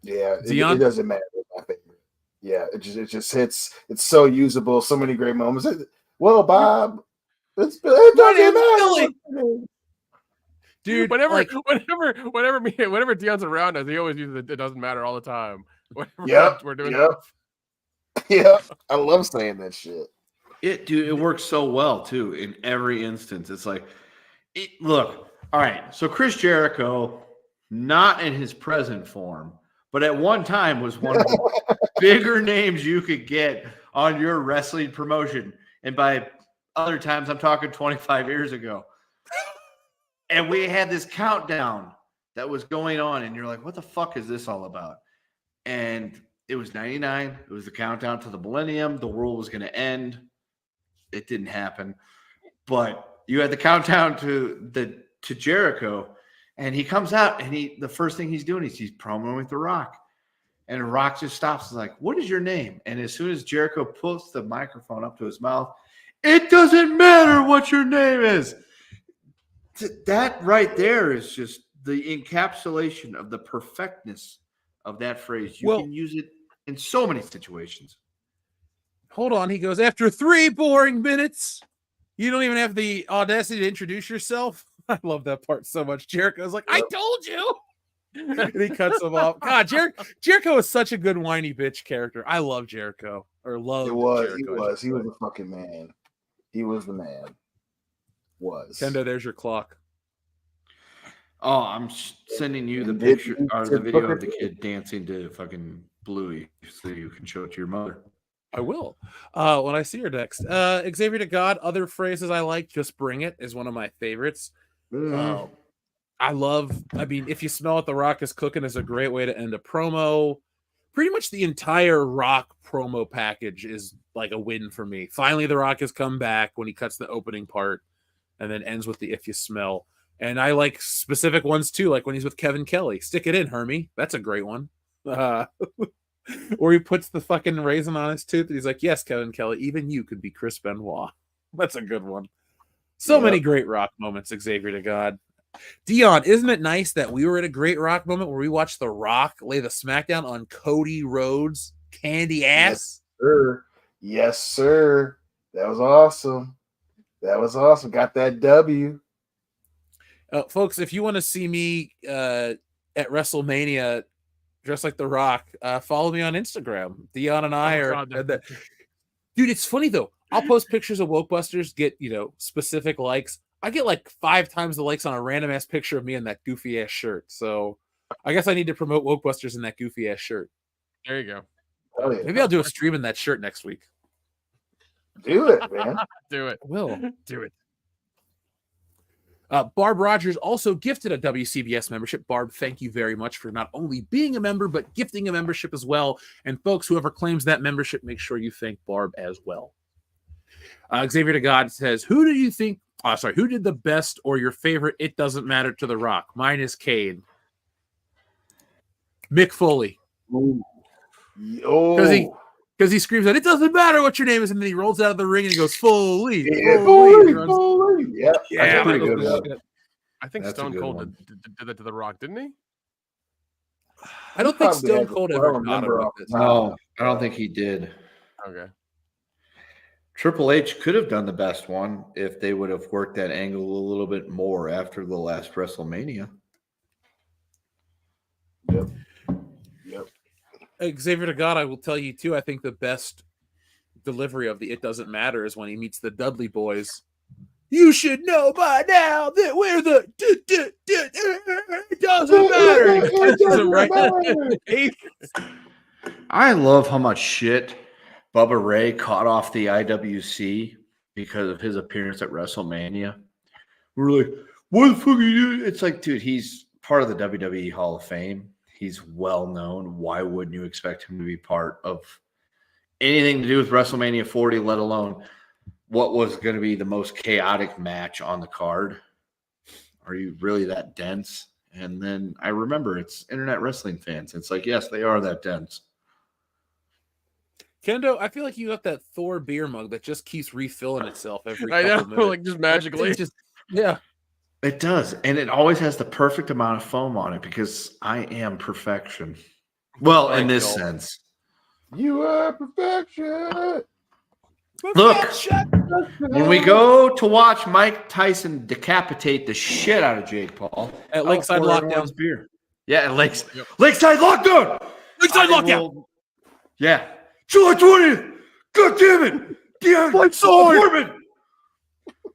Yeah, it doesn't matter. My favorite. Yeah, it just hits. It's so usable. So many great moments. Well, Bob, it doesn't matter. Dude, whenever Dion's around us, he always uses it doesn't matter all the time. We're doing Yeah, I love saying that shit. It works so well too in every instance. It's like, look, all right. So Chris Jericho, not in his present form, but at one time was one of the bigger names you could get on your wrestling promotion. And by other times, I'm talking 25 years ago. And we had this countdown that was going on, and you're like, what the fuck is this all about? And it was 99. It was the countdown to the millennium. The world was going to end. It didn't happen. But you had the countdown to Jericho, and he comes out, and the first thing he's doing is he's promoting with The Rock. And The Rock just stops and is like, what is your name? And as soon as Jericho puts the microphone up to his mouth, it doesn't matter what your name is. That right there is just the encapsulation of the perfectness of that phrase. You can use it in so many situations. Hold on. He goes, after 3 boring minutes, you don't even have the audacity to introduce yourself. I love that part so much. Jericho's like, I told you. And he cuts him off. God, Jericho is such a good whiny bitch character. I love Jericho. Jericho. He was a fucking man. He was the man. Kendo, there's your clock. Oh, I'm sending you the picture or the video of the kid dancing to fucking Bluey so you can show it to your mother. I will. When I see her next. Xavier to God, other phrases I like, just bring it is one of my favorites. If you smell what The Rock is cooking is a great way to end a promo. Pretty much the entire Rock promo package is like a win for me. Finally, The Rock has come back when he cuts the opening part and then ends with the if you smell. And I like specific ones too, like when he's with Kevin Kelly. Stick it in, Hermie. That's a great one. Or he puts the fucking raisin on his tooth and he's like, yes, Kevin Kelly, even you could be Chris Benoit. That's a good one. So many great Rock moments, Xavier to God. Dion, isn't it nice that we were at a great Rock moment where we watched The Rock lay the smackdown on Cody Rhodes' candy ass? Yes, sir. That was awesome. Got that W. Folks, if you want to see me at WrestleMania dressed like The Rock, follow me on Instagram. Dion and I are... Dude, it's funny, though. I'll post pictures of Wokebusters, get, specific likes. I get like 5 times the likes on a random-ass picture of me in that goofy-ass shirt. So I guess I need to promote Wokebusters in that goofy-ass shirt. There you go. Oh, yeah. Maybe I'll do a stream in that shirt next week. Do it, man. Do it. I will. Do it. Barb Rogers also gifted a WCBS membership. Barb, thank you very much for not only being a member, but gifting a membership as well. And folks, whoever claims that membership, make sure you thank Barb as well. Xavier to God says, who did the best or your favorite It Doesn't Matter to The Rock? Mine is Kane. Mick Foley. Ooh. Because because he screams out, "It doesn't matter what your name is," and then he rolls out of the ring and he goes, "Foley, Yeah, Foley." Foley. Yeah, That's a pretty that good was one. good. I think That's a Stone good Cold one. did that to The Rock, didn't he? I don't think Probably Stone has it. Cold I ever don't got him remember with off this. the top. No, I don't think he did. Okay. Triple H could have done the best one if they would have worked that angle a little bit more after the last WrestleMania. Yep. Xavier to God, I will tell you too. I think the best delivery of the "It Doesn't Matter" is when he meets the Dudley Boys. You should know by now that we're the it doesn't matter. And he punches him right in the face. I love how much shit Bubba Ray caught off the IWC because of his appearance at WrestleMania. We're like, what the fuck are you doing? It's like, dude, he's part of the WWE Hall of Fame. He's well known. Why wouldn't you expect him to be part of anything to do with WrestleMania 40, let alone what was going to be the most chaotic match on the card? Are you really that dense? And then I remember it's internet wrestling fans. It's like, yes, they are that dense. Kendo, I feel like you got that Thor beer mug that just keeps refilling itself every I couple know, minutes. like just magically. Yeah. It does. And it always has the perfect amount of foam on it because I am perfection. Well, in this sense. You are perfection. Look, when we go to watch Mike Tyson decapitate the shit out of Jake Paul At Lakeside I'll pour Lockdown. everyone's beer. Yeah, at Lakeside Lockdown. Lakeside Lockdown. Yeah. July 20th. God damn it. Fight sword. Foreman.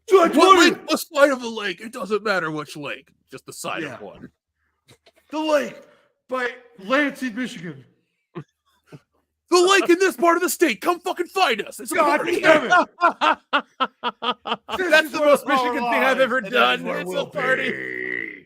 July 20th. The side of the lake. It doesn't matter which lake. Just the side Yeah. of one. The lake by Lansing, Michigan. The lake in this part of the state. Come fucking find us. It's a God party. damn it. That's the most Michigan thing I've ever done. It's a party.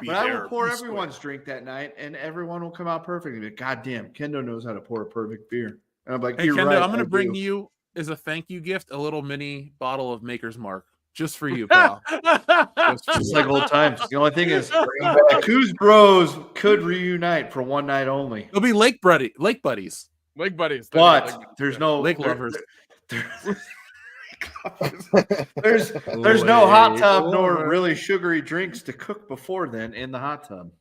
But I will pour everyone's drink that night, and everyone will come out perfectly. But God damn, Kendo knows how to pour a perfect beer. And I'm like, Hey, you're Kendo, right. I'm going to bring do. you, as a thank you gift, a little mini bottle of Maker's Mark. Just for you, pal. Just like old times. The only thing is, the Coos Bros could reunite for one night only. It'll be Lake buddies. Lake buddies. But there's no Lake lovers. There's no hot tub nor really sugary drinks to cook before then in the hot tub.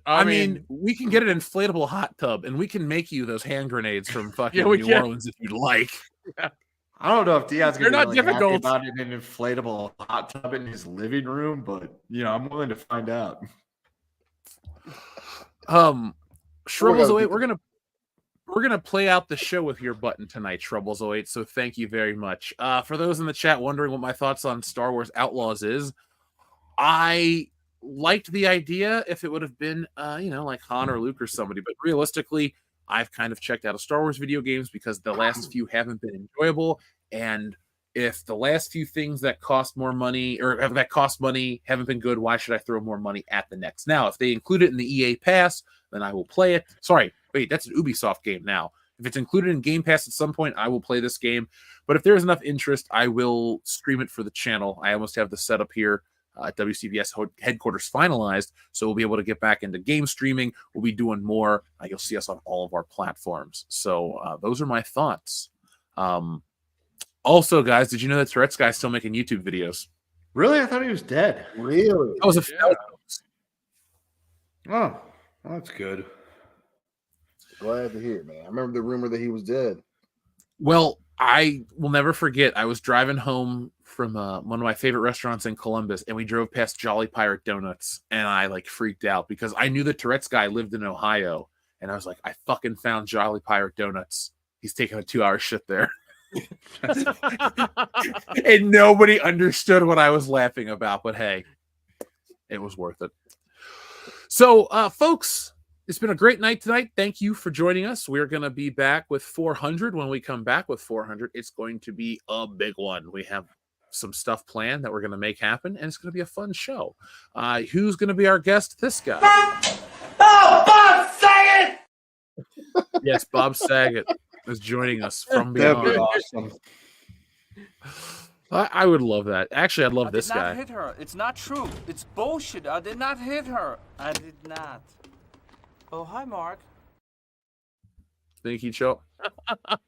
I mean, we can get an inflatable hot tub, and we can make you those hand grenades from fucking New Orleans if you'd like. I don't know if Dion's going to be not really happy difficult. about it in an inflatable hot tub in his living room, but I'm willing to find out. Shrubbles08, we're gonna play out the show with your button tonight, Shrubbles08. So thank you very much. For those in the chat wondering what my thoughts on Star Wars Outlaws is, I liked the idea if it would have been like Han or Luke or somebody, but realistically, I've kind of checked out of Star Wars video games because the last few haven't been enjoyable. And if the last few things that cost more money or that cost money haven't been good, why should I throw more money at the next? Now, if they include it in the EA Pass, then I will play it. Sorry, wait, that's an Ubisoft game now. If it's included in Game Pass at some point, I will play this game. But if there's enough interest, I will stream it for the channel. I almost have the setup here. WCBS headquarters finalized, so we'll be able to get back into game streaming. We'll be doing more. You'll see us on all of our platforms. So those are my thoughts. Also, guys, did you know that Tourette's guy's still making YouTube videos? Really? I thought he was dead. Really? That was a Oh, well, that's good. Glad to hear, man. I remember the rumor that he was dead. Well, I will never forget. I was driving home from one of my favorite restaurants in Columbus, and we drove past Jolly Pirate Donuts, and I freaked out because I knew the Tourette's guy lived in Ohio, and I was like, I fucking found Jolly Pirate Donuts. He's taking a 2-hour shit there. And nobody understood what I was laughing about, but hey, it was worth it. So, folks, it's been a great night tonight. Thank you for joining us. We're going to be back with 400. When we come back with 400, it's going to be a big one. We have some stuff planned that we're going to make happen, and it's going to be a fun show. Who's going to be our guest? This guy. Oh, Bob Saget! Yes, Bob Saget is joining us from That'd beyond. be awesome. I would love that. Actually, I'd love this guy. I did not hit her. It's not true. It's bullshit. I did not hit her. I did not. Oh, hi, Mark. Think he'd show up?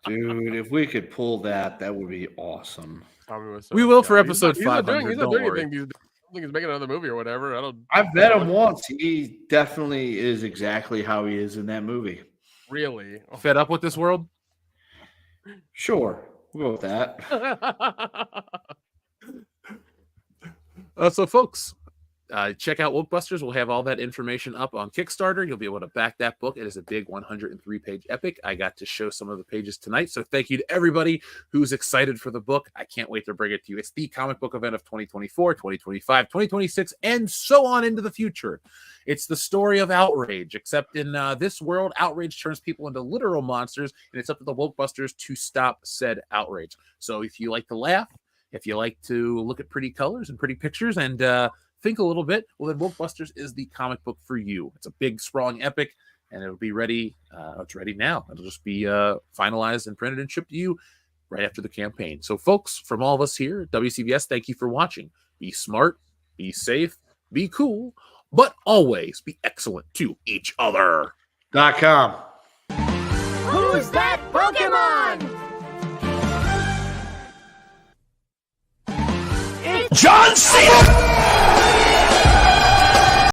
Dude, if we could pull that, that would be awesome. Tommy was so We will for upset. episode He's not 500. doing Don't worry. anything. I don't think he's making another movie or whatever. I've met him once. He definitely is exactly how he is in that movie. Really? Fed up with this world? Sure. We'll go with that. So, folks, check out Wokebusters. We'll have all that information up on Kickstarter. You'll be able to back that book. It is a big 103-page epic. I got to show some of the pages tonight. So thank you to everybody who's excited for the book. I can't wait to bring it to you. It's the comic book event of 2024, 2025, 2026, and so on into the future. It's the story of outrage, except in this world, outrage turns people into literal monsters, and it's up to the Wokebusters to stop said outrage. So if you like to laugh, if you like to look at pretty colors and pretty pictures and think a little bit, well, then Wokebusters is the comic book for you. It's a big, sprawling epic, and it'll be ready. It's ready now. It'll just be finalized and printed and shipped to you right after the campaign. So, folks, from all of us here at WCBS, thank you for watching. Be smart, be safe, be cool, but always be excellent to each other. .com. Who's that Pokemon? John Cena!